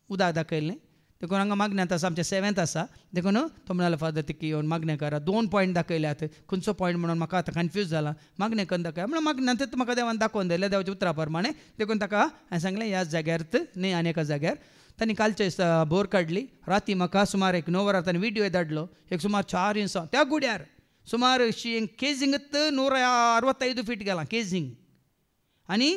उदक दाखयलें देखून हांगा मागण्यांत आसा आमचें 7th आसा देखून तो म्हणालो फादर तिका येवन मागण्या करा 2 पॉयंट दाखयल्यात खंयचो पॉयंट म्हणून म्हाका आतां कन्फ्यूज जाला मागण्या करून दाखय म्हणून मागण्यांत म्हाका देवान दाखोवन दिलें देवाच्या उतरा प्रमाणे देखून ताका हांवें सांगलें ह्याच जाग्यार न्ही आनी एका जाग्यार तांणी कालचे बोर काडली राती म्हाका सुमार एक 9 वरां तांणी व्हिडियो धाडलो एक सुमार 4 इंचां त्या गुड्यार सुमार केजिंगत 165 फीट गेलां केजिंग आनी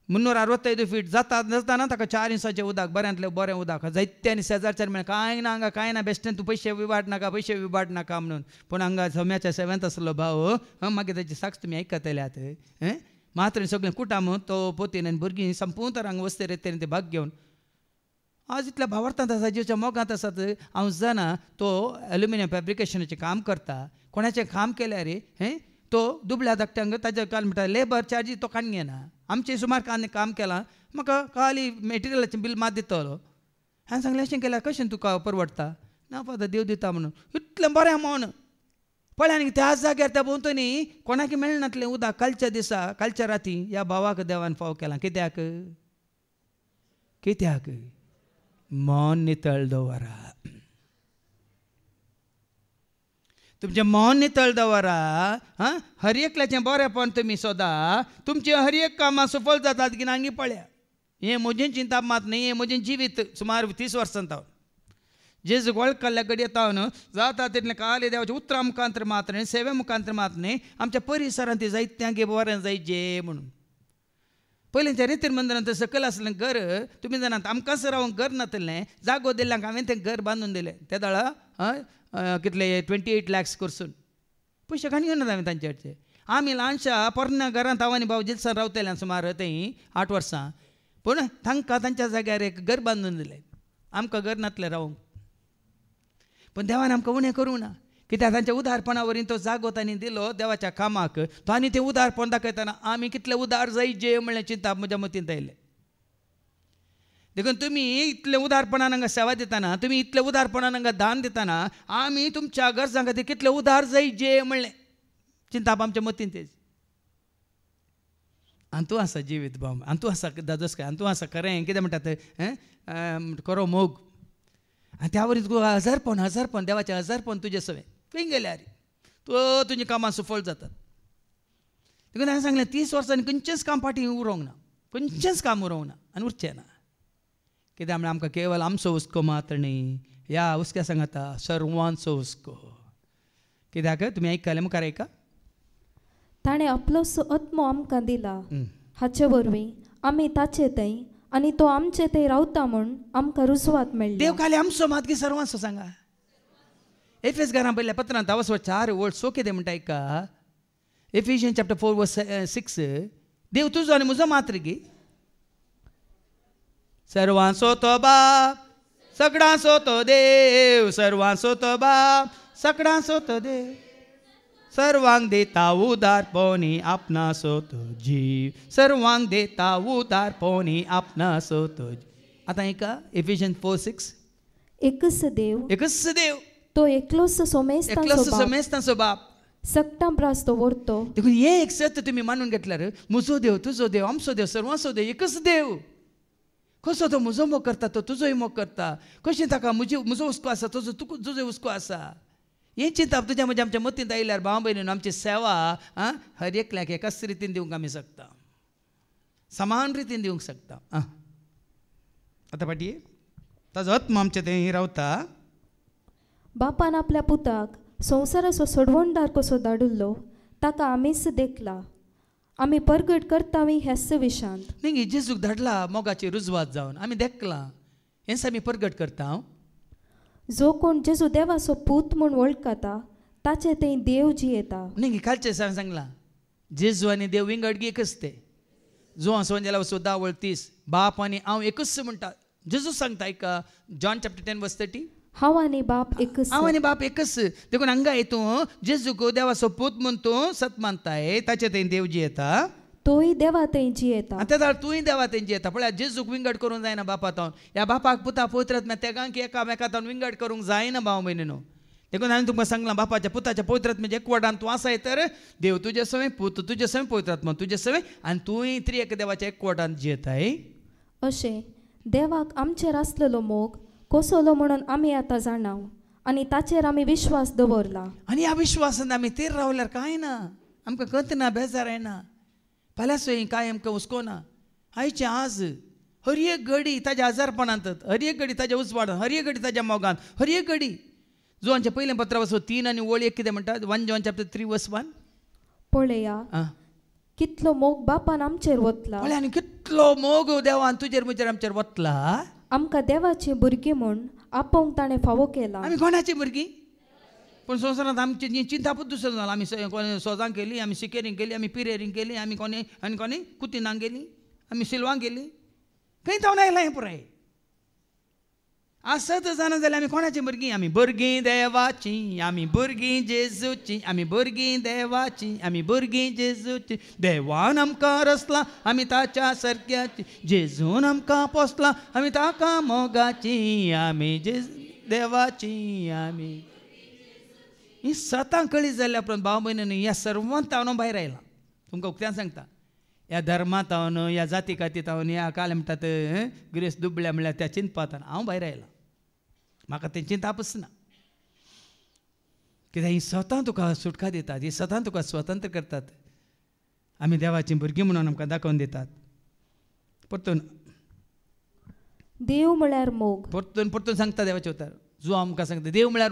365 फीट जाताना ताका 4 इंचाचें उदक बऱ्यांतलें बरें उदक जायत्यांनी शेजारच्यान म्हळें कांय ना हांगा कांय ना बेश्टें तूं पयशे विबाड नाका म्हणून पूण हांगा सोम्याच्या 7th आसलो भाव मागीर ताची साक्ष तुमी आयकतल्यात मात्र सगळें कुटाम तो पोतीन आनी भुरगीं संपूर्ण तर हांगा वस्ते रेतेन ते भाग घेवन आज इतल्या भावार्थांत आसा जीवच्या मोगांत आसात हांव जाणा तो एल्युमिनियम फॅब्रिकेशनाचें काम करता कोणाचें काम केल्यार तो दुबळ्या धाकट्यांक ताजे काल म्हणटा लेबर चार्जीस तो काडून घेना आमचें सुमार काम केलां म्हाका खाली मॅटेरियलाचें बील मात दितलो हांवें सांगलें अशें केल्यार कशें तुका परवडटा ना फादर देव दिता म्हणून इतलें बरें मावन पळय आनी त्याच जाग्यार त्या भोंवतणी कोणाक मेळनातलें उदक कालच्या दिसा कालच्या राती ह्या भावाक देवान फाव केलां कित्याक मन नितळ दवरा तुमचें मन नितळ दवरा हर एकल्याचें बरेंपण तुमी सोदा तुमचें हर एक कामां सफल जातात की नांगी पळया हें म्हजें चिंताप मात न्ही, हें म्हजें जिवीत सुमार 30 वर्सां जावन जेजूक वळखल्या घडये तावन जाता तितलें काले देवाच्या उतरां मुखांतर मात न्ही, सेवे मुखांतर मात न्ही, आमच्या परिसरांत ती जायत्यांक बरें जायचें म्हणून. पयलींच्या रितीर मंदिरांत सकयल आसलें घर तुमी जाणात, आमकांच रावंक घर नासलें, जागो दिल्ल्यांक हांवें तें घर बांदून दिलें. त्या दाळा कितले 28 lakhs करसून पयशे घाण घेवन हांवें तांचे कडचे. आमी ल्हानशा पोरण्या घरांत हांव आनी भाव जिल्सान रावतलें सुमार थंय 8 वर्सां, पूण तांकां तांच्या जाग्यार एक घर बांदून दिलें. आमकां घर नासलें रावंक, पूण देवान आमकां उणें करूं ना. कित्याक तांच्या उदारपणा वरवीं तो जागो तांणी दिलो देवाच्या कामाक. तो आनी तें उदारपण दाखयतना आमी कितले उदार जायचे म्हणलें चिंता म्हज्या मतींत आयलें. देखून तुमी इतले उदारपणान हांगा सेवा दितना, तुमी इतले उदारपणान हांगा दान दितना आमी तुमच्या गरजां खातीर कितले उदार जायचे म्हणलें चिंताप आमच्या मतींत तेच. आनी तूं आसा जिवीत भाव, आनी तूं आसा दादोसकाय, आनी तूं आसा खरें कितें म्हणटात खरो मोग. आनी त्या वरी तुका हजारपण देवाचें हजारपण तुजें सवें खंय गेल्यार तुजीं कामां सुफळ जातात. देखून हांवें सांगलें 30 वर्सांनी खंयचेंच काम फाटीं उरोंक ना, खंयचेंच काम उरोंक ना आनी उरचें ना. कित्याक म्हळ्यार आमकां केवळ आमचो हुस्को मात न्ही, ह्या हुस्क्या सांगता सर्वांचो हुस्को. कित्याक तुमी आयकलें मुखार आयका. ताणें आपलोसो आत्मो आमकां दिला, हाचे वरवीं आमी ताचे थंय आनी तो आमचे थंय रावता म्हूण आमकां रुजवात मेळ्ळी. देव खाली आमचो मात की सर्वांचो सांगा. एफेस घरां पयल्या पत्रांत 4 वर्ड सो कितें म्हणटा आयका. Ephesians chapter 4 verse 6 देव तुजो आनी म्हजो मात रे गे. सर्वांचो तो बाप सगळ्यांचो तो देव, सर्वांचो तो बाप सगळ्यांचो तो देव, सर्वांक देता उदारपणी आपणाचो तो जीव, सर्वांक देता उदारपणी आपणाचो तो जीव. आतां ऐका Ephesians 4:6 एकच देव तो एकलोच सोमेस्तांचो बाप सक्तां प्रास तो व्हरतो. देखून हे एक सत्य तुमी मानून घेतल्यार म्हजो देव तुजो देव आमचो देव सर्वांचो देव एकच देव. कसो तो म्हजो मोग करता तो तुजोय मोग करता. कशें ताका म्हजो हुस्को आसा तुजो हुस्को आसा. हें चिंतप तुज्या म्हज्या आमच्या मतींत आयल्यार भाव भयणीन आमची सेवा हर एकल्याक एकाच रितीन दिवंक आमी शकता, समान रितीन दिवंक शकता. आतां फाटी ताजो आत्मा आमचे थंय रावता. बापान आपल्या पुताक संवसाराचो सोडवणदार कसो धाडिल्लो ताका आमीच देखला. आमी परगट करतावी हेच विशांत. न्ही जेजूक धाडला मोगाची रुजवात जावन आमी देखला हेंच आमी परगट करता. जो कोण जेजू देवाचो पूत म्हूण वळखता ताचे थंय देव जियेता. न्ही कालचे सांगला जेजू आनी देव विंगड एकच ते. जो आसो जाल्यार 10:30 बाप आनी हांव एकच म्हणटा. जेजू सांगता ऐका जॉन चॅप्टर 10 verse 30 हांव आनी बाप एकच. हांव आनी बाप एकच. देखून हांगा तूं जेजूक देवाचो पूत म्हूण तूं सत मानताय ताचे थंय देव जियेता, तोय देवा थंय जियेता. त्या तुंय देवा थंय जियेता. पळय जेजूक विंगड करूंक जायना बापा तावन. ह्या बापाक पुता पवित्र आत्म्या तेगांक एकामेकांत विंगड करूंक जायना भाव भयणीनो. देखून हांवें तुमकां सांगलां बापाच्या पुताच्या पवित्र आत्म्याच्या एकवटान तूं आसाय तर देव तुजे सवय पूत तुजे सवय पवित्र आत्मा तुजे सवय आनी तुंय त्रिएक देवाच्या एकवटान जियेताय. अशें देवाक आमचेर आसलेलो मोग कसलो म्हणून आमी आतां जाणाव आनी ताचेर आमी विश्वास दवरला. आनी ह्या विश्वासान आमी तेर रावल्यार कांय ना, आमकां खंत ना, बेजार येना, फाल्यांसोय कांय आमकां हुस्को ना. आयचे आज हर एक घडी ताज्या आजारपणांत, हर एक घडी ताज्या उजवाडांत, हर एक घडी ताज्या मोगांत, हर एक घडी. जोआंचें पयलें पत्र वचो 3 आनी वळ 1 कितें म्हणटा 1 John chapter 3 verse 1 पळया कितलो मोग बापान आमचेर वतला. पळय आनी कितलो मोग देवान तुजेर म्हजेर आमचेर वतला. आमकां देवाची भुरगीं म्हूण आपोवंक ताणें फावो केला. आमी कोणाची भुरगीं? पूण संवसारांत आमची चिंतापूच दुसरो जाला. आमी कोणी सोजांक गेली, आमी सिकेरींग गेली, आमी पिरेरींग गेली, आमी कोणी कुतिनांक गेली, आमी सिल्वांक गेली, खंय जावन आयलां हें पुराय. आसत जाणा जाल्यार आमी कोणाची भुरगीं? आमी भुरगीं देवाची, आमी भुरगीं जेजूची, आमी भुरगीं देवाची, आमी भुरगीं जेजूची. देवान आमकां रचला आमी ताच्या सारक्याची, जेजून आमकां पोसला आमी ताका मोगाची, आमी देवाची आमी. ही सतां कळी जाल्या उपरांत भाव भयणीनो ह्या सर्वांत हांव भायर आयलां. तुमकां उक्त्यान सांगता ह्या धर्मांत हांव ह्या जाती कातीत हांव ह्या काल म्हणटात गिरेस दुबळ्या म्हणल्यार त्या चिंतपांत हांव भायर आयलां. म्हाका तें चिंतापूच ना. कित्याक ही स्वता तुका सुटका दितात, ही स्वता तुका स्वतंत्र करतात. आमी देवाची भुरगीं म्हणून आमकां दाखोवन दितात. परतून देव म्हळ्यार मोग. परतून परतून सांगता देवाचे उतार जो आमकां सांगता देव म्हळ्यार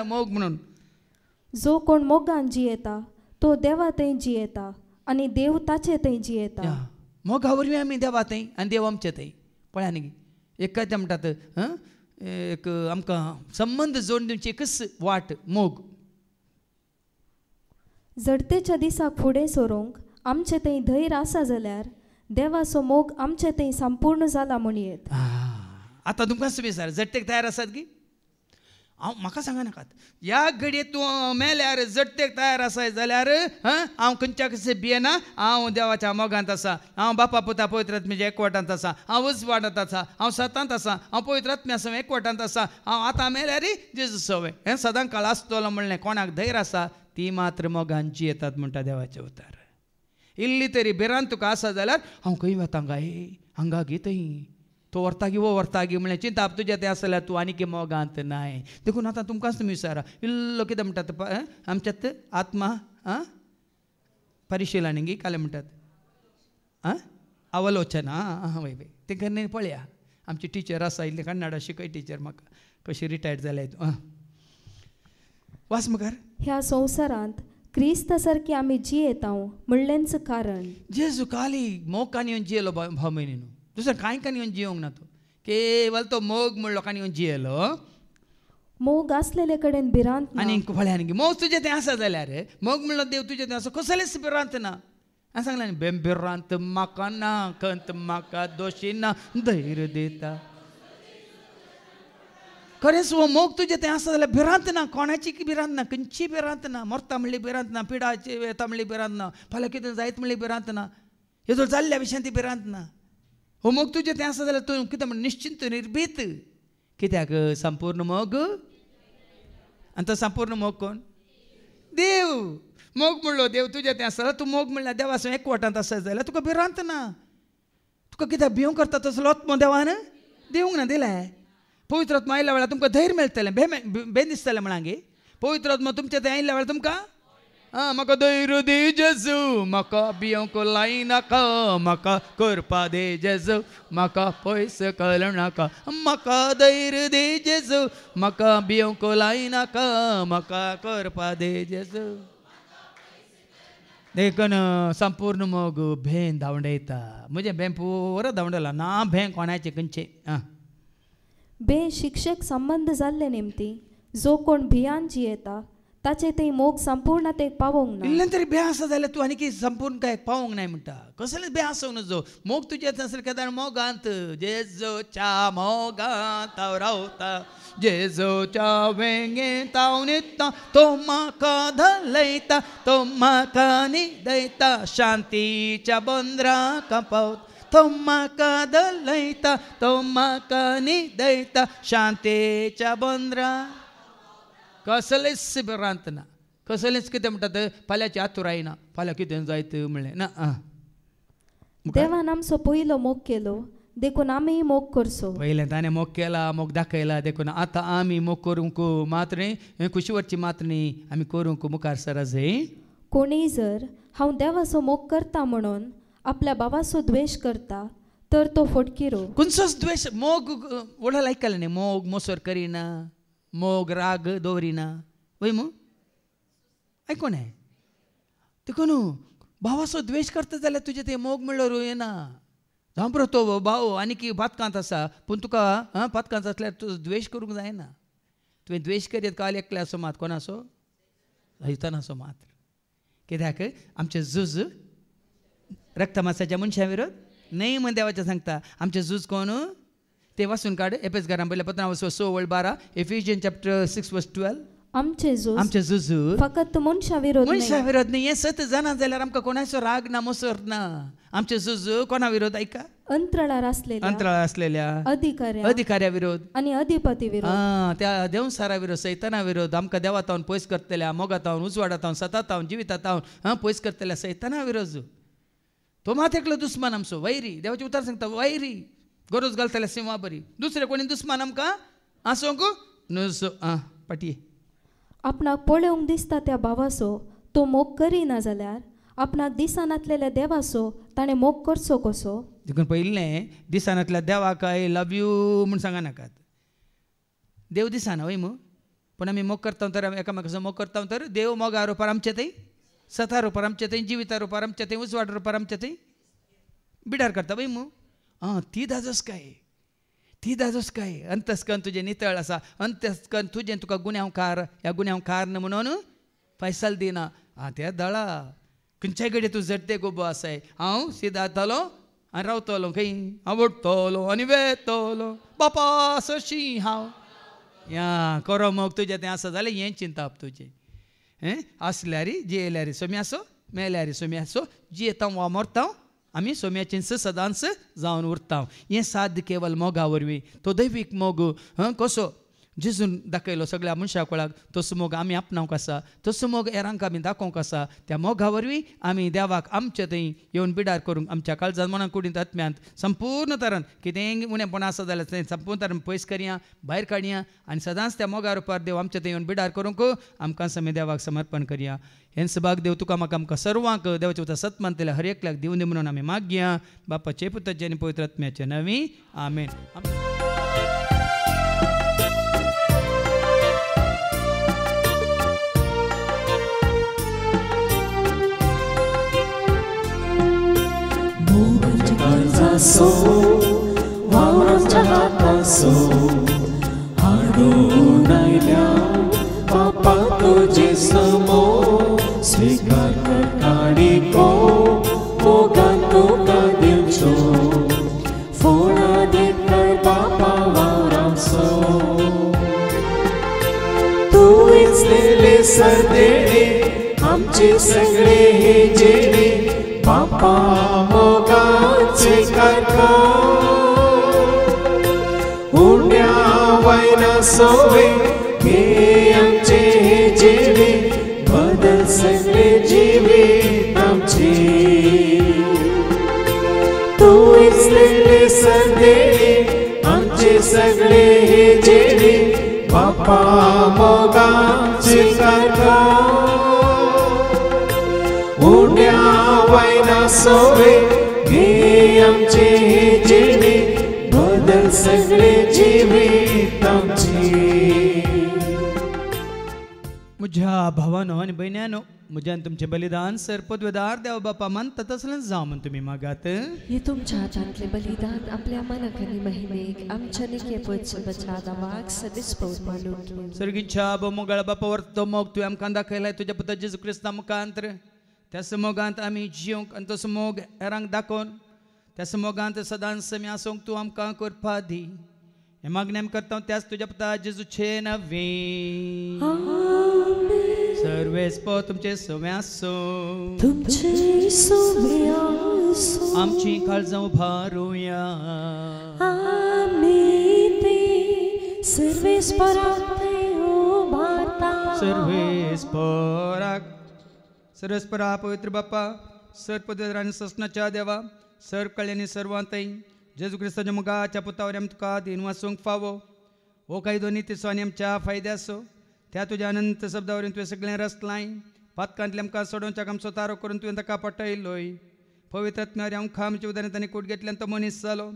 मोग म्हणून. जो कोण मोगान जियेता तो देवा थंय जियेता आनी देव ताचे थंय जियेता. मोगा वरवीं आमी देवा थंय आनी देव आमचे थंय. पळया न्ही एकाच ते म्हणटात एक आमकां संबंध जोडून दिवची एकच वाट मोग. जडतेच्या दिसाक फुडें सरूंक आमचे थंय धैर्य आसा जाल्यार देवाचो मोग आमचे थंय संपूर्ण जाला म्हणयेत. आतां तुमकां विचार जट्टेक तयार आसात की हांव म्हाका सांगा नाकात ह्या घडये तूं मेल्यार जट्टेक तयार आसाय जाल्यार हांव खंयच्या कशें भियेना. हांव देवाच्या मोगांत आसा. हांव बापा पुता पवित्र आत्म्याच्या एकवटांत आसा. हांव उजवाडांत आसा. हांव सतांत आसा. हांव पवित्र आत्म्या सवय एकवटांत आसा. हांव आतां मेल्यार जेजू सवय हें सदां काळ आसतलो म्हणलें. कोणाक धैर्य आसा ती मात्र मोगान जियेतात म्हणटा देवाचें उतार. इल्ली तरी भिरांत तुका आसा जाल्यार हांव खंय वता गाय हांगा गी थंय तो व्हरता वो व्हरता गी म्हणलें चिंता तुजें तें आसा जाल्यार तूं आनीक मोगांत नाय. देखून आतां तुमकांच तुमी विचारा इल्लो कितें म्हणटात आमच्यात आत्मा परिशिलानी काले म्हणटात अवलोचना वय वय तें केन्ना पळया. आमची टिचर आसा इल्ली कन्नडा शिकय टिचर म्हाका कशी रिटायर्ड जाल्या वास मुखार. ह्या संवसारांत क्रिस्ता सारकी आमी जियेता म्हणलेंच कारण जेजू खाली मोग कान येवन जियेलो भाव म्हयने न्हू. दुसरें कांय कान येवन जियोंक ना तो केवल तो मोग म्हणलो कान येवन जियेलो. मोग आसलेले कडेन भिरांत ना. आनी पळया न्ही मोग तुजें तें आसा जाल्यार मोग म्हणलो देव तुजें तें आसा कसलेंच भिरांत ना. हांवें सांगलें न्ही बेभिरांत म्हाका ना खंत म्हाका दोशी ना धैर्य दिता. खरेंच वो मोग तुजें तें आसा जाल्यार भिरांत ना. कोणाची भिरांत ना खंयची भिरांत ना. मरता म्हणली भिरांत ना. पिडाची येता म्हणली भिरांत ना. फाल्यां कितें जायत म्हणली भिरांत ना. हेजो जाल्ल्या विशयान ती भिरांत ना. हो मोग तुजें तें आसा जाल्यार तूं कितें म्हण निश्चिंत निर्भीत. कित्याक संपूर्ण मोग आनी तो संपूर्ण मोग कोण देव. मोग म्हणलो देव तुजें तें आसा जाल्यार तूं मोग म्हणल्यार देवा सो एकवटांत आसा जाल्यार तुका भिरांत ना. तुका कित्याक भिवंक करता तसलो आत्मो देवान दिवंक ना दिलें. पवित्र आत्मा आयल्या वेळार तुमकां धैर्य मेळटलें बेन दिसतलें म्हणा गे. पवित्र आत्मा तुमच्या थंय आयल्या वेळार तुमकां म्हाका धैर्य दी जेजू म्हाका भियोंक लायनाका म्हाका करपा दे जेजू म्हाका पयस कळनाका म्हाका धैर्य दे जेजू म्हाका भियोंक लायनाका म्हाका करपा दे जेजू. देखून संपूर्ण मोग भेन धांवडयता. म्हजें भें पुरो धांवडला ना भें कोणाचें खंयचें. बे शिक्षक संबंध जाल्ले नेमती जो कोण भियान जियेता ताचे थंय मोग संपूर्णतेक पावोंक ना. इल्लें तरी भें आसा जाल्यार तूं आनीक संपूर्ण काय पावोंक नाय म्हणटा. कसलेंच भें आसूंक नजो. मोग तुजें आसल्यार केदार मोगांत जेजूच्या मोगांत हांव रावता जेजूच्या वेंगेंत हांव न्हिदता तो म्हाका धलयता तो म्हाका न्हिदयता शांतीच्या बंदराक पावता तो म्हाका धलयता तो म्हाका न्हिदयता शांतेच्या बंदराक. कसलेंच भिरांत ना. कसलेंच कितें म्हणटात फाल्यांची आतुराय ना. फाल्यां कितें जायत म्हणलें ना. देवान आमचो पयलो मोग केलो देखून आमी मोग करचो. पयलें ताणें मोग केला मोग दाखयला देखून आतां आमी मोग करूंक मात्र न्ही खुशी वरची मात्र न्ही आमी करूंक मुखार सरा जाय. कोणीय जर हांव देवाचो मोग करता म्हणून आपल्या भावाचो द्वेश करता तर तो फटकिरो. खंयचोच द्वेश मोग वडल आयकलें न्ही. मोग मोसोर करिना मोग राग दवरिना वय मू आयको न्ही. देखून भावाचो द्वेश करता जाल्यार तुजें तें मोग म्हणल्यार येना. जांबरो तो भाव आनीक पातकांत आसा पूण तुका पातकांत आसल्यार तुजो द्वेश करूंक जायना. तुवें द्वेश करीत काल एकल्या असो मात कोणाचो सैतानाचो मात्र. कित्याक आमचें झूज रक्तमासाच्या मनशा विरोध न्हय म्हण देवाचें सांगता. आमचें झूज कोण ते वाचून काड. एफेसकारां पयल्या पत्रां 6:12 Ephesians chapter 6:12. आमचें झूज फकत मनशा विरोध न्ही. हें सत जाणा जाल्यार आमकां कोणाचो राग ना मोसोर ना. आमचें झूज कोणा विरोध ऐका अंतराळार आसलेल्या अधिकाऱ्या विरोध आनी अधिपती विरोध. त्या देवसारा विरोध सैताना विरोध आमकां देवातावन पयस करतल्या मोगातावन उजवाडातावन सतातावन जिवितातावन पयस करतल्या सैताना विरोध. तो मात एकलो दुस्मान आमचो वैरी. देवाचें उतर सांगता वैरी गरज घालतल्या सिंवा बरी. दुसरे कोणी दुस्मान आमकां आसूंक नजो. पाटये आपणाक पळोवंक दिसता त्या भावाचो तो मोग करिना जाल्यार आपणाक दिसानातलेल्या देवाचो ताणें मोग करचो कसो. देखून पयलें दिसानातल्या देवाक आय लव यू म्हूण सांगा नाकात. देव दिसाना वय मू पूण आमी मोग करता तर एकामेकाचो मोग करता तर देव मोगा रुपार आमचे थंय, सता रुपार आमचे थंय, जिविता रुपार आमचे थंय, उजवाड रुपार आमचे थंय बिडार करता वय मू. ती दाजोस काय, ती दाजोस काय. अंतस्कन तुजें नितळ आसा, अंतस्कन तुजें तुका गुन्यांवकार, ह्या गुन्यांवकार न्हू म्हणून फैसल दिना. त्या दळा खंयच्याय कडेन तूं झटते गोबो आसाय, हांव सिदा येतलो आनी रावतलो खंय, आवडटलो आनी वेतलो बापा सशी हांव. या करो मोग तुजें तें आसा जाल्यार हें चिंताप तुजें. आसल्यार जियेल्यार सोमी आसो, मेल्यार सोमी आसो, जियेता वा मरता आमी सोम्याचेंच सदांच जावन उरता. हें साध्य केवल मोगा वरवीं. तो दैवीक मोग कसो जेजून दाखयलो सगळ्या मनशा कुळाक, तसो मोग आमी आपणावंक आसा, तसो मोग हेरांक आमी दाखोवंक आसा. त्या मोगा वरवीं आमी देवाक आमचे थंय येवन बिडार करूंक आमच्या काळजांत मनांत कुडींत आत्म्यांत संपूर्ण तरान कितेंय उणेंपण आसा जाल्यार तें संपूर्ण तरान पयस करया, भायर काडया आनी सदांच त्या मोगा रुपार देव आमचे थंय येवन बिडार करूंक आमकां आमी देवाक समर्पण करया. हें सबाग देव तुका म्हाका आमकां सर्वांक देवाच्या उतर सतमानतेल्या हर एकल्याक दिवन दी म्हणून आमी मागया. बापाचे पुताचे आनी पवित्र आत्म्याचे नांवी आमेन. वावरांच्या हातासो हाडून आयल्या बापा तुजे समोर स्वीकार कर काणिको मोगान तुका दिवच्यो फोडा देकर बापा वावरांचो. तूं वेचलेले सरदेणे आमचे सगळे हे जेणे बापा मोगाचे कारका उड्या वायना सोवे हे आमचे हे जेवे बदल सगळे जिवीत आमचे. तूं वेचलेले सरदेणे आमचे सगळे हे जेणे बापा मोगाचे कारका उड्या वायना सोवे हे आमचे हे जेणे बदल सगळे जिवीत आमचे. म्हज्या भावानो आनी भयण्यानो, म्हज्यान तुमचें बलिदान सरपदवेदार देव बापा मानता तसलेंच जावं म्हण तुमी मागात. हे तुमच्या हातांतले बलिदान आपल्या मनाक आनी महिमेक आमच्या निके पयच्या दावाक सदिस्पव मानून. सर्गीच्या मोगाळ बापा वर्तो मोग तुवें आमकां दाखयलाय तुज्या पुता जेजू क्रिस्ता मुखांतर. त्या मोगांत आमी जिवंक आनी तसो मोग हेरांक दाखोवन त्या मोगांत सदांच आमी आसूंक तूं आमकां करपा दी. हे मागणी आमी करता त्याच तुज्या पुता जेजूचे नवे. सर्वेस्पो तुमचे सोवे आसो, आमची काळजां उबारुया. सर्वेस्परा पवित्र बाप्पा सर्पदेवानी ससनाच्या देवा सर्व कळ्यांनी सर्वांतय जेजू क्रिस्ताच्या मुगाच्या पुतावर आमी तुका दिन वाचूंक फावो. हो काही दोन्ही तिसो आनी आमच्या फायद्याचो त्या तुज्या अनंत शब्दावरून तुवें सगळें रचलाय. पातकांतले आमकां सोडोवच्याक आमचो तारो करून तुवें ताका पटयलोय. पवित्र आत्म्यार आमकां आमच्या उदारांत ताणें कूट घेतल्यान तो मनीस जालो.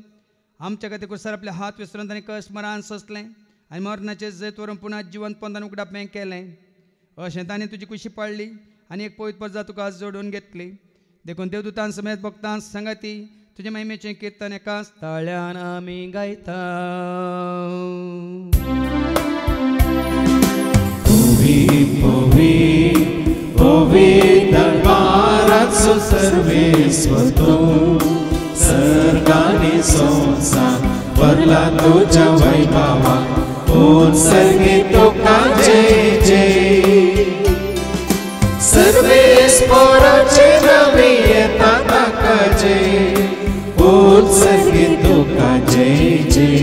आमच्या खातीर कुसर आपले हात विसरून ताणें कश्ट मरान सोंसलें आनी मरणाचें जैत व्हरून पुन्हा जिवंत पंदान उगडाप हें केलें. अशें ताणें तुजी कुशी पाळली आनी एक पवित्र प्रजा तुका आज जोडून घेतली. देखून देवदूतां समेत भक्तां सांगाती तुज्या महिमेचें कीर्तन एकाच ताळ्यान आमी गायता. दरबाराचो सर्वेस्वर तूं सर्गानी संसार भरला तुज्या वैभवाक. पूर्ण सर्गे तुका जय जय. सर्वेस्पराचे नवे येता ताका जय. पूर्ण सर्गे तुका जय जय.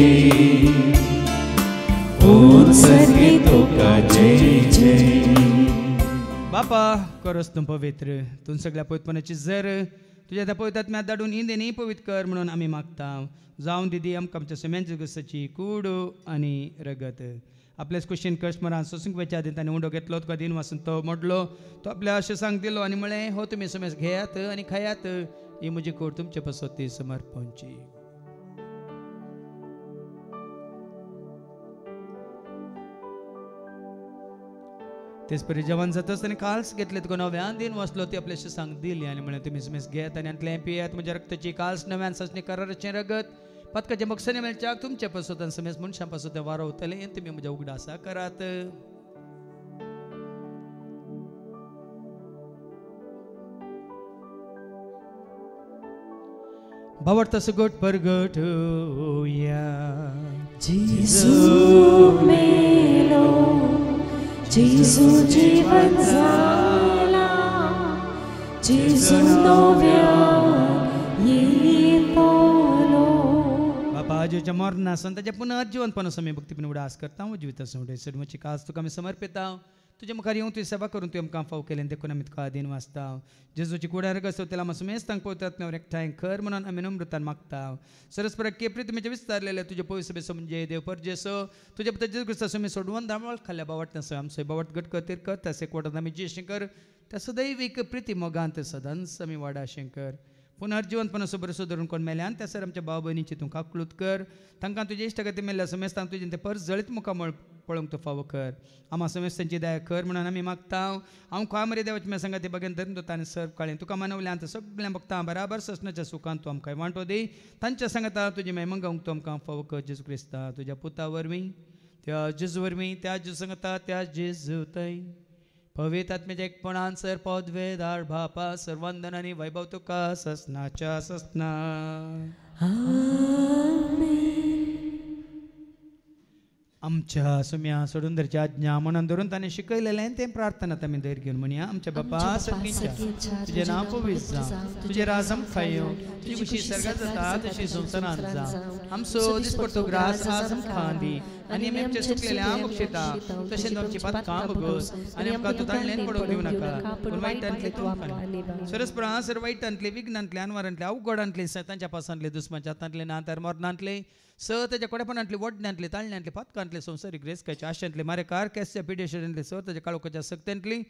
पूर्ण सर्गे तुका जय जय. बापा करोस तूं पवित्र तूं सगळ्या पवित्रपणाची जर तुज्या त्या पवित्र आत्म्यात धाडून इंदेनी पवित्र कर म्हणून आमी मागता. जावन दिदी आमकां आमच्या समेंच गुसाची कूड आनी रगत आपल्याच क्वेश्चन कस्टमरान सोसूंक वेच्या आदी ताणें उंडो घेतलो तुका दिन वाचून तो मोडलो तो आपल्या अशें सांग दिलो आनी म्हळें हो तुमी समेज घेयात आनी खायात ही म्हजी कोड तुमचे पसोती समर्पणची. तेच परी जेवण जाता आसतना काल्स घेतले तुका नव्यान दिन वाचलो ती आपल्याशी सांग दिली आनी म्हळें तुमी समेज घेयात आनी आतले पियात म्हज्या रक्ताची काल्स नव्यान साचणी कराराचें रगत पदकाचे मोक्षाने मेळच्याक तुमच्या पासून समेज मनशां पासून ते वारवतले तुमी म्हज्या उगडासा करात. भावार्थ सगोट परगट होया. जेजू मेलो जेजू जीवन जाला जेजू नव्यान येतलो. बाबा आजूच्या मरणासन ताच्या पुनर्जीवनपणा समय भक्तीपण उडास करता हांव जिविता सोडे सडमची कास तुका आमी समर्पिता. तुझ्या मुखार येवन तुजी सेवा करून तुवें आमकां फाव केलें देखून आमी तुका आदीन वाचता. जेजूची कुड्यार रगत तेला आमी सुमेज तांक पवित्रात्म्या एकठांय खर म्हणून आमी नम्रतान मागता. सरस्पर केप्री तुमचे विस्तारलेले तुजे पवित्र सभेचो म्हणजे देव पर जेसो तुजे पुत्र जेजू क्रिस्ता सुमी सोडवून दामळ खाल्ल्या बावट आमचो बावट गट कर कर त्या सेकवटात आमी जे शंकर त्या सदैविक प्रिती मोगांत सदांच आमी वाडा शंकर. पुनर्जीवनपण बरसो धरून कोण मेल्यान त्या सर आमच्या भाव भयणीची तूं काकलूत कर तांकां तुजे इश्टगती मेल्ल्या समेज तांकां तुजें तें परस जळीत मुखामळ पळोवंक तूं फावो कर. आम्हा समेज तांची दया कर म्हणून आमी मागता. हांव खा मरे देवाची म्या सांगा ते बगेन धरून दोता आनी सर्व काळें तुका मानवल्यान सगळ्या भक्तां बराबर ससनाच्या सुखांत तूं आमकां वांटो दी. तांच्या सांगाता तुजी महिमा गावंक तूं आमकां फावो कर. जेजू क्रिस्ता तुज्या पुता वरवीं त्या जेजू वरवीं त्या जेजू सांगाता त्या जेजू थंय पवित्र आत्म्याच्या एकपणान सर पदवेदार बापा सर्वंदन आनी वैभव तुका ससनाच्या ससना. आमच्या सुम्या सोडून धरच्या आज्ञा म्हणून धरून ताणें शिकयलेलें तें प्रार्थनात आमी धैर्य घेवन म्हणया. आमच्या बापा सगळींच्या तुजें नांव पवित्र जावं तुजें राज आमकां येवं तुजी खुशी सर्गात जाता तशी संवसारांत जावं. आमचो दिसपडटो ग्रास आज आमकां दी आनी आमी आमचे चुकलेल्या बक्षिता तशेंच आमची पातकां बगस आनी आमकां तूं ताळ्ळेन पडोवंक दिवं नाका पूण वायटांतले तूं आमकां सरस्परा सर वायटांतले विघ्नांतले अनवरांतले अवघडांतले सैतांच्या पासांतले दुस्माच्या हातांतले नांतर मरणांतले स तेच्या कोडेपणांतले वडण्यांतले ताळण्यांतले पातकांतले संवसारीक रेस्काच्या आशांतले मारेकार केसच्या पिडेशरांतले सर तेच्या काळोखाच्या सक्त्यांतली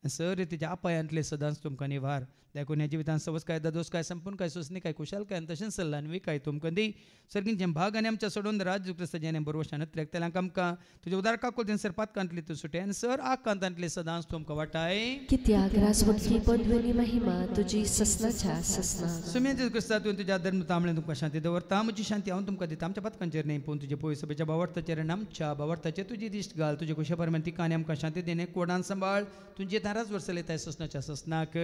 सर रितीच्या अपायांतले सदांच तुमकां निवार. देखून ह्या जिवितांत सवस काय दोस काय संपूर्ण काय सुसनी काय कुशाल काय तशेंच सल्लान विकाय तुमकां दी. सर्गींचे भाग आनी आमच्या सोडून राज क्रिस्त जेणे बरोवशान तेलांक आमकां तुजे उदार काकुल सर पातकांतली तूं सुटे आनी सर आकांतांतले सदांच तुमकां वाटाय. कित्याक राजवंती पदवी महिमा तुजी ससनाच्या ससना. सुमे जेजू क्रिस्ता तुवें तुज्या धर्म तांबळे तुमकां शांती दवरता. म्हजी शांती हांव तुमकां दिता. आमच्या पातकांचेर न्ही पूण तुजे पळय सभेच्या बावर्थाचेर आनी आमच्या बावर्थाचेर तुजी दिश्ट घाल. तुजे कुशा परमेन तिका आनी आमकां शांती देणे कोडान सांबाळ तुजे दाराच वर्सले ससनाच्या ससनाक.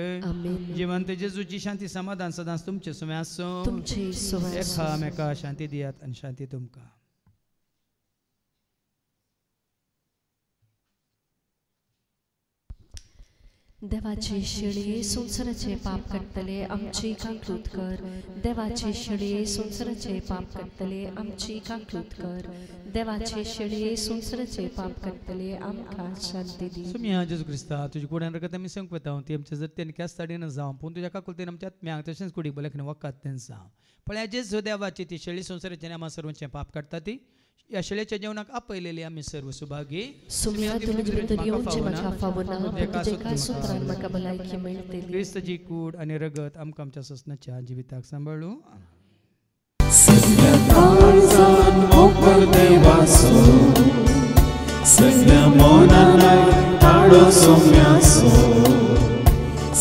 जिवंत जेजूची शांती समाधान सदांच तुमचे सुमे आसूं. एकामेका शांती दियात आनी शांती तुमकां. देवाचे शिळे संसाराचे पाप काडटले आमची काकलूत कर. देवाचे शिळे संसाराचे पाप काडटले आमची काकलूत कर. देवाचे शिळे संसाराचे पाप काडटले आमकां शांती दी. सुम्या जेजू क्रिस्ता तुजी कुड्यान रगत आमी संक वता ती आमच्या जर तेन केस्ताडीन जावं पूण तुज्या काकुलतेन आमच्या आत्म्यांक तशेंच कुडीक बलेखन वकात तें जावं. पण जेजू देवाची ती शेळी संसाराचे आमी सर्वांचे पाप काडटा ती या शेळेच्या जेवणाक आपयलेली आमी सर्व सुभागी. सुम्या तुमी भितर येवचें म्हाका फावना पण तुजे सुत्रान म्हाका भलायकी मेळटली. क्रिस्तची कूड आनी रगत आमकां आमच्या ससनाच्या जिविताक सांबाळूं. सगळ्या काळजान मोकर देवासो सगळ्या मोनान ताळो सोम्यासो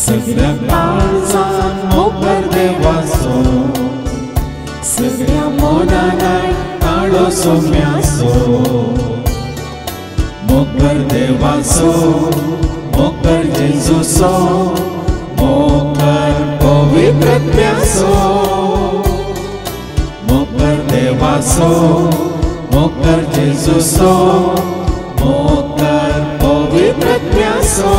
सगळ्या काळजान मोकर देवासो सगळ्या मोनान ताळो सोम्यासो मोकर देवासो मोकर जेजूसो मोकर पवित्रत्म्यासो मोकर देवासो मोकर जेजूसो मोकर पवित्रत्म्यासो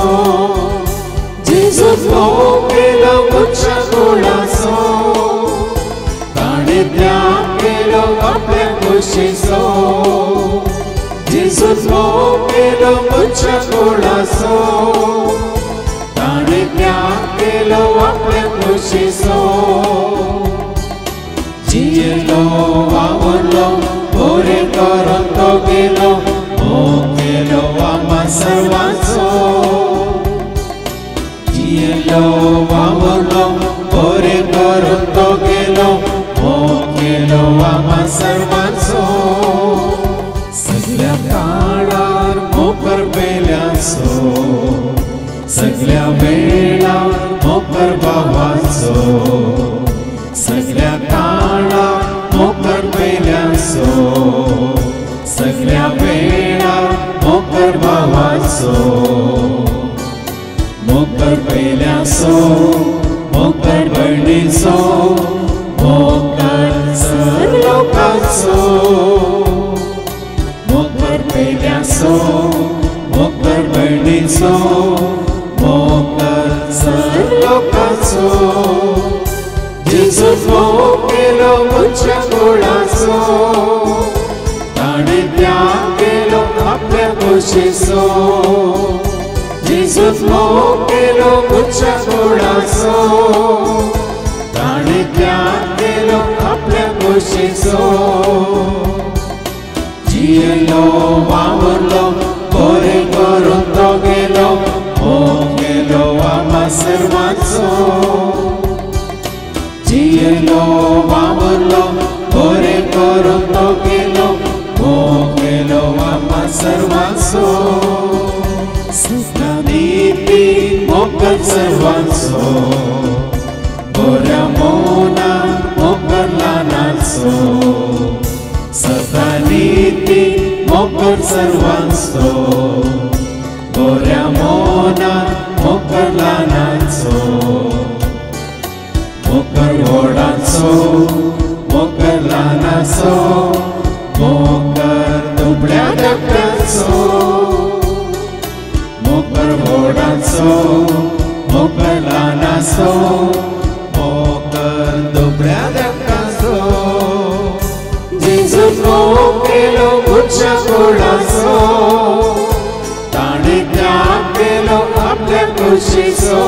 जेजू तो केलो मुच्या गुणासो ताणे त्याग केलो आपल्या खुशीसो जेजू तो केलो मुच्या गुणासो ताणे त्याग केलो आपल्या खुशीसो जियलो आवडलो बरें करून तो गेलो सर्वांचो सगळ्या काळार मोकर पेल्याचो सगळ्या वेळार मोकर भावाचो सगळ्या काळार मोकर पेल्याचो सगळ्या वेळार मोकर भावाचो मोकर पेल्याचो मोकर भयणीचो मोकर सर लोकांचो मोकर पेल्याचो मोकर भयणीचो मोकर सर लोकांचो जेजून मोग केलो मनशा कुळाचो ताणे त्याग केलो आपल्या खोशेचो जेजून मोग केलो मनशा कुळाचो ताणे त्याग केलो आपल्या खोशेचो जियेलो वावरलो बरें करून तो गेलो मोग केलो आम्हा सर्वांचो जियेलो वावरलो बरें करून तो गेलो मोग केलो आम्हा सर्वांचो सदा नीती मोकर सर्वांचो बऱ्या मोना मोकर ल्हानाचो सदा नीती मोकर सर्वांचो बऱ्या मोना मोकर ल्हानाचो मोकर व्हडाचो मोकर ल्हानाचो मोकर दुबळ्या धाकट्याचो मोकर व्हडाचो मोकर ल्हानाचो मोकर दुबळ्या धाकट्याचो जेजून मोग केलो मनशा कुळाचो ताणे त्याग केलो आपल्या खोशेचो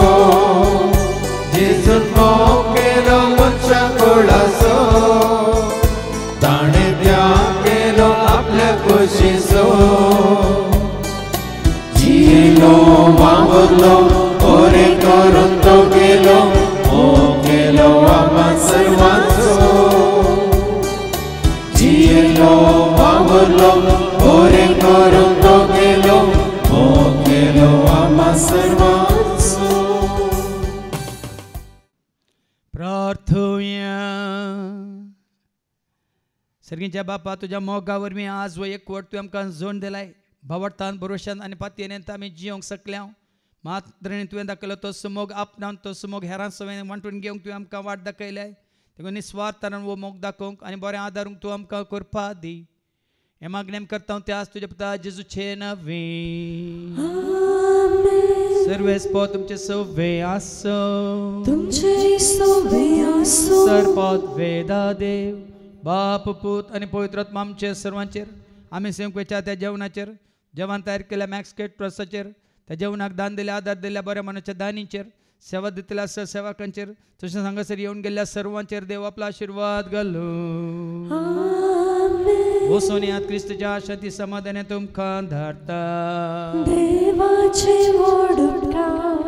जेजून मोग केलो मनशा कुळाचो ताणे त्याग केलो आपल्या खोशेचो जियेलो वावरलो बरें करून तो गेलो मोग केलो आम्हा सर्वांचो जियेलो वावरलो बरें करून तो गेलो मोग केलो आम्हा सर्वांचो प्रार्थुया सर्गीच्या बापा तुझ्या मोगावर मी आज व एक वट तुवें आमकां जोड दिलाय भावडतान भरोशान आनी पातयेन आमी जियोंक शकल्या मात्र तुवें दाखयलो तो समोग आपणावन तो समोग हेरां सवय वांटून घेवंक तुवें आमकां वाट दाखयल्याय तेका निस्वार्थान वो मोग दाखोवंक आनी बरें आदारूंक तूं आमकां करपा दी हे मागणें करता हांव त्याच तुज्या पुता जेजूचे नवे सर्वेस्पो तुमचे सवे आसो तुमचे सवे आसो सरपद वेदा देव बाप पूत आनी पवित्र आत्मा आमचे सर्वांचेर आमी सेवकेच्या त्या जेवणाचेर जेवण तयार केल्या मॅक्स केट ट्रस्टाचेर त्या जेवणाक दान दिल्या आदार दिल्या बऱ्या मनाच्या दानीचेर सेवा दितल्या सेवकांचेर तशेंच हांगासर येवन गेल्ल्या सर्वांचेर देव आपलो आशिर्वाद घालूं वसोन्यांत क्रिस्तुच्या शांती समाधानान तुमकां धाडटा देवाचे व्हड उपकार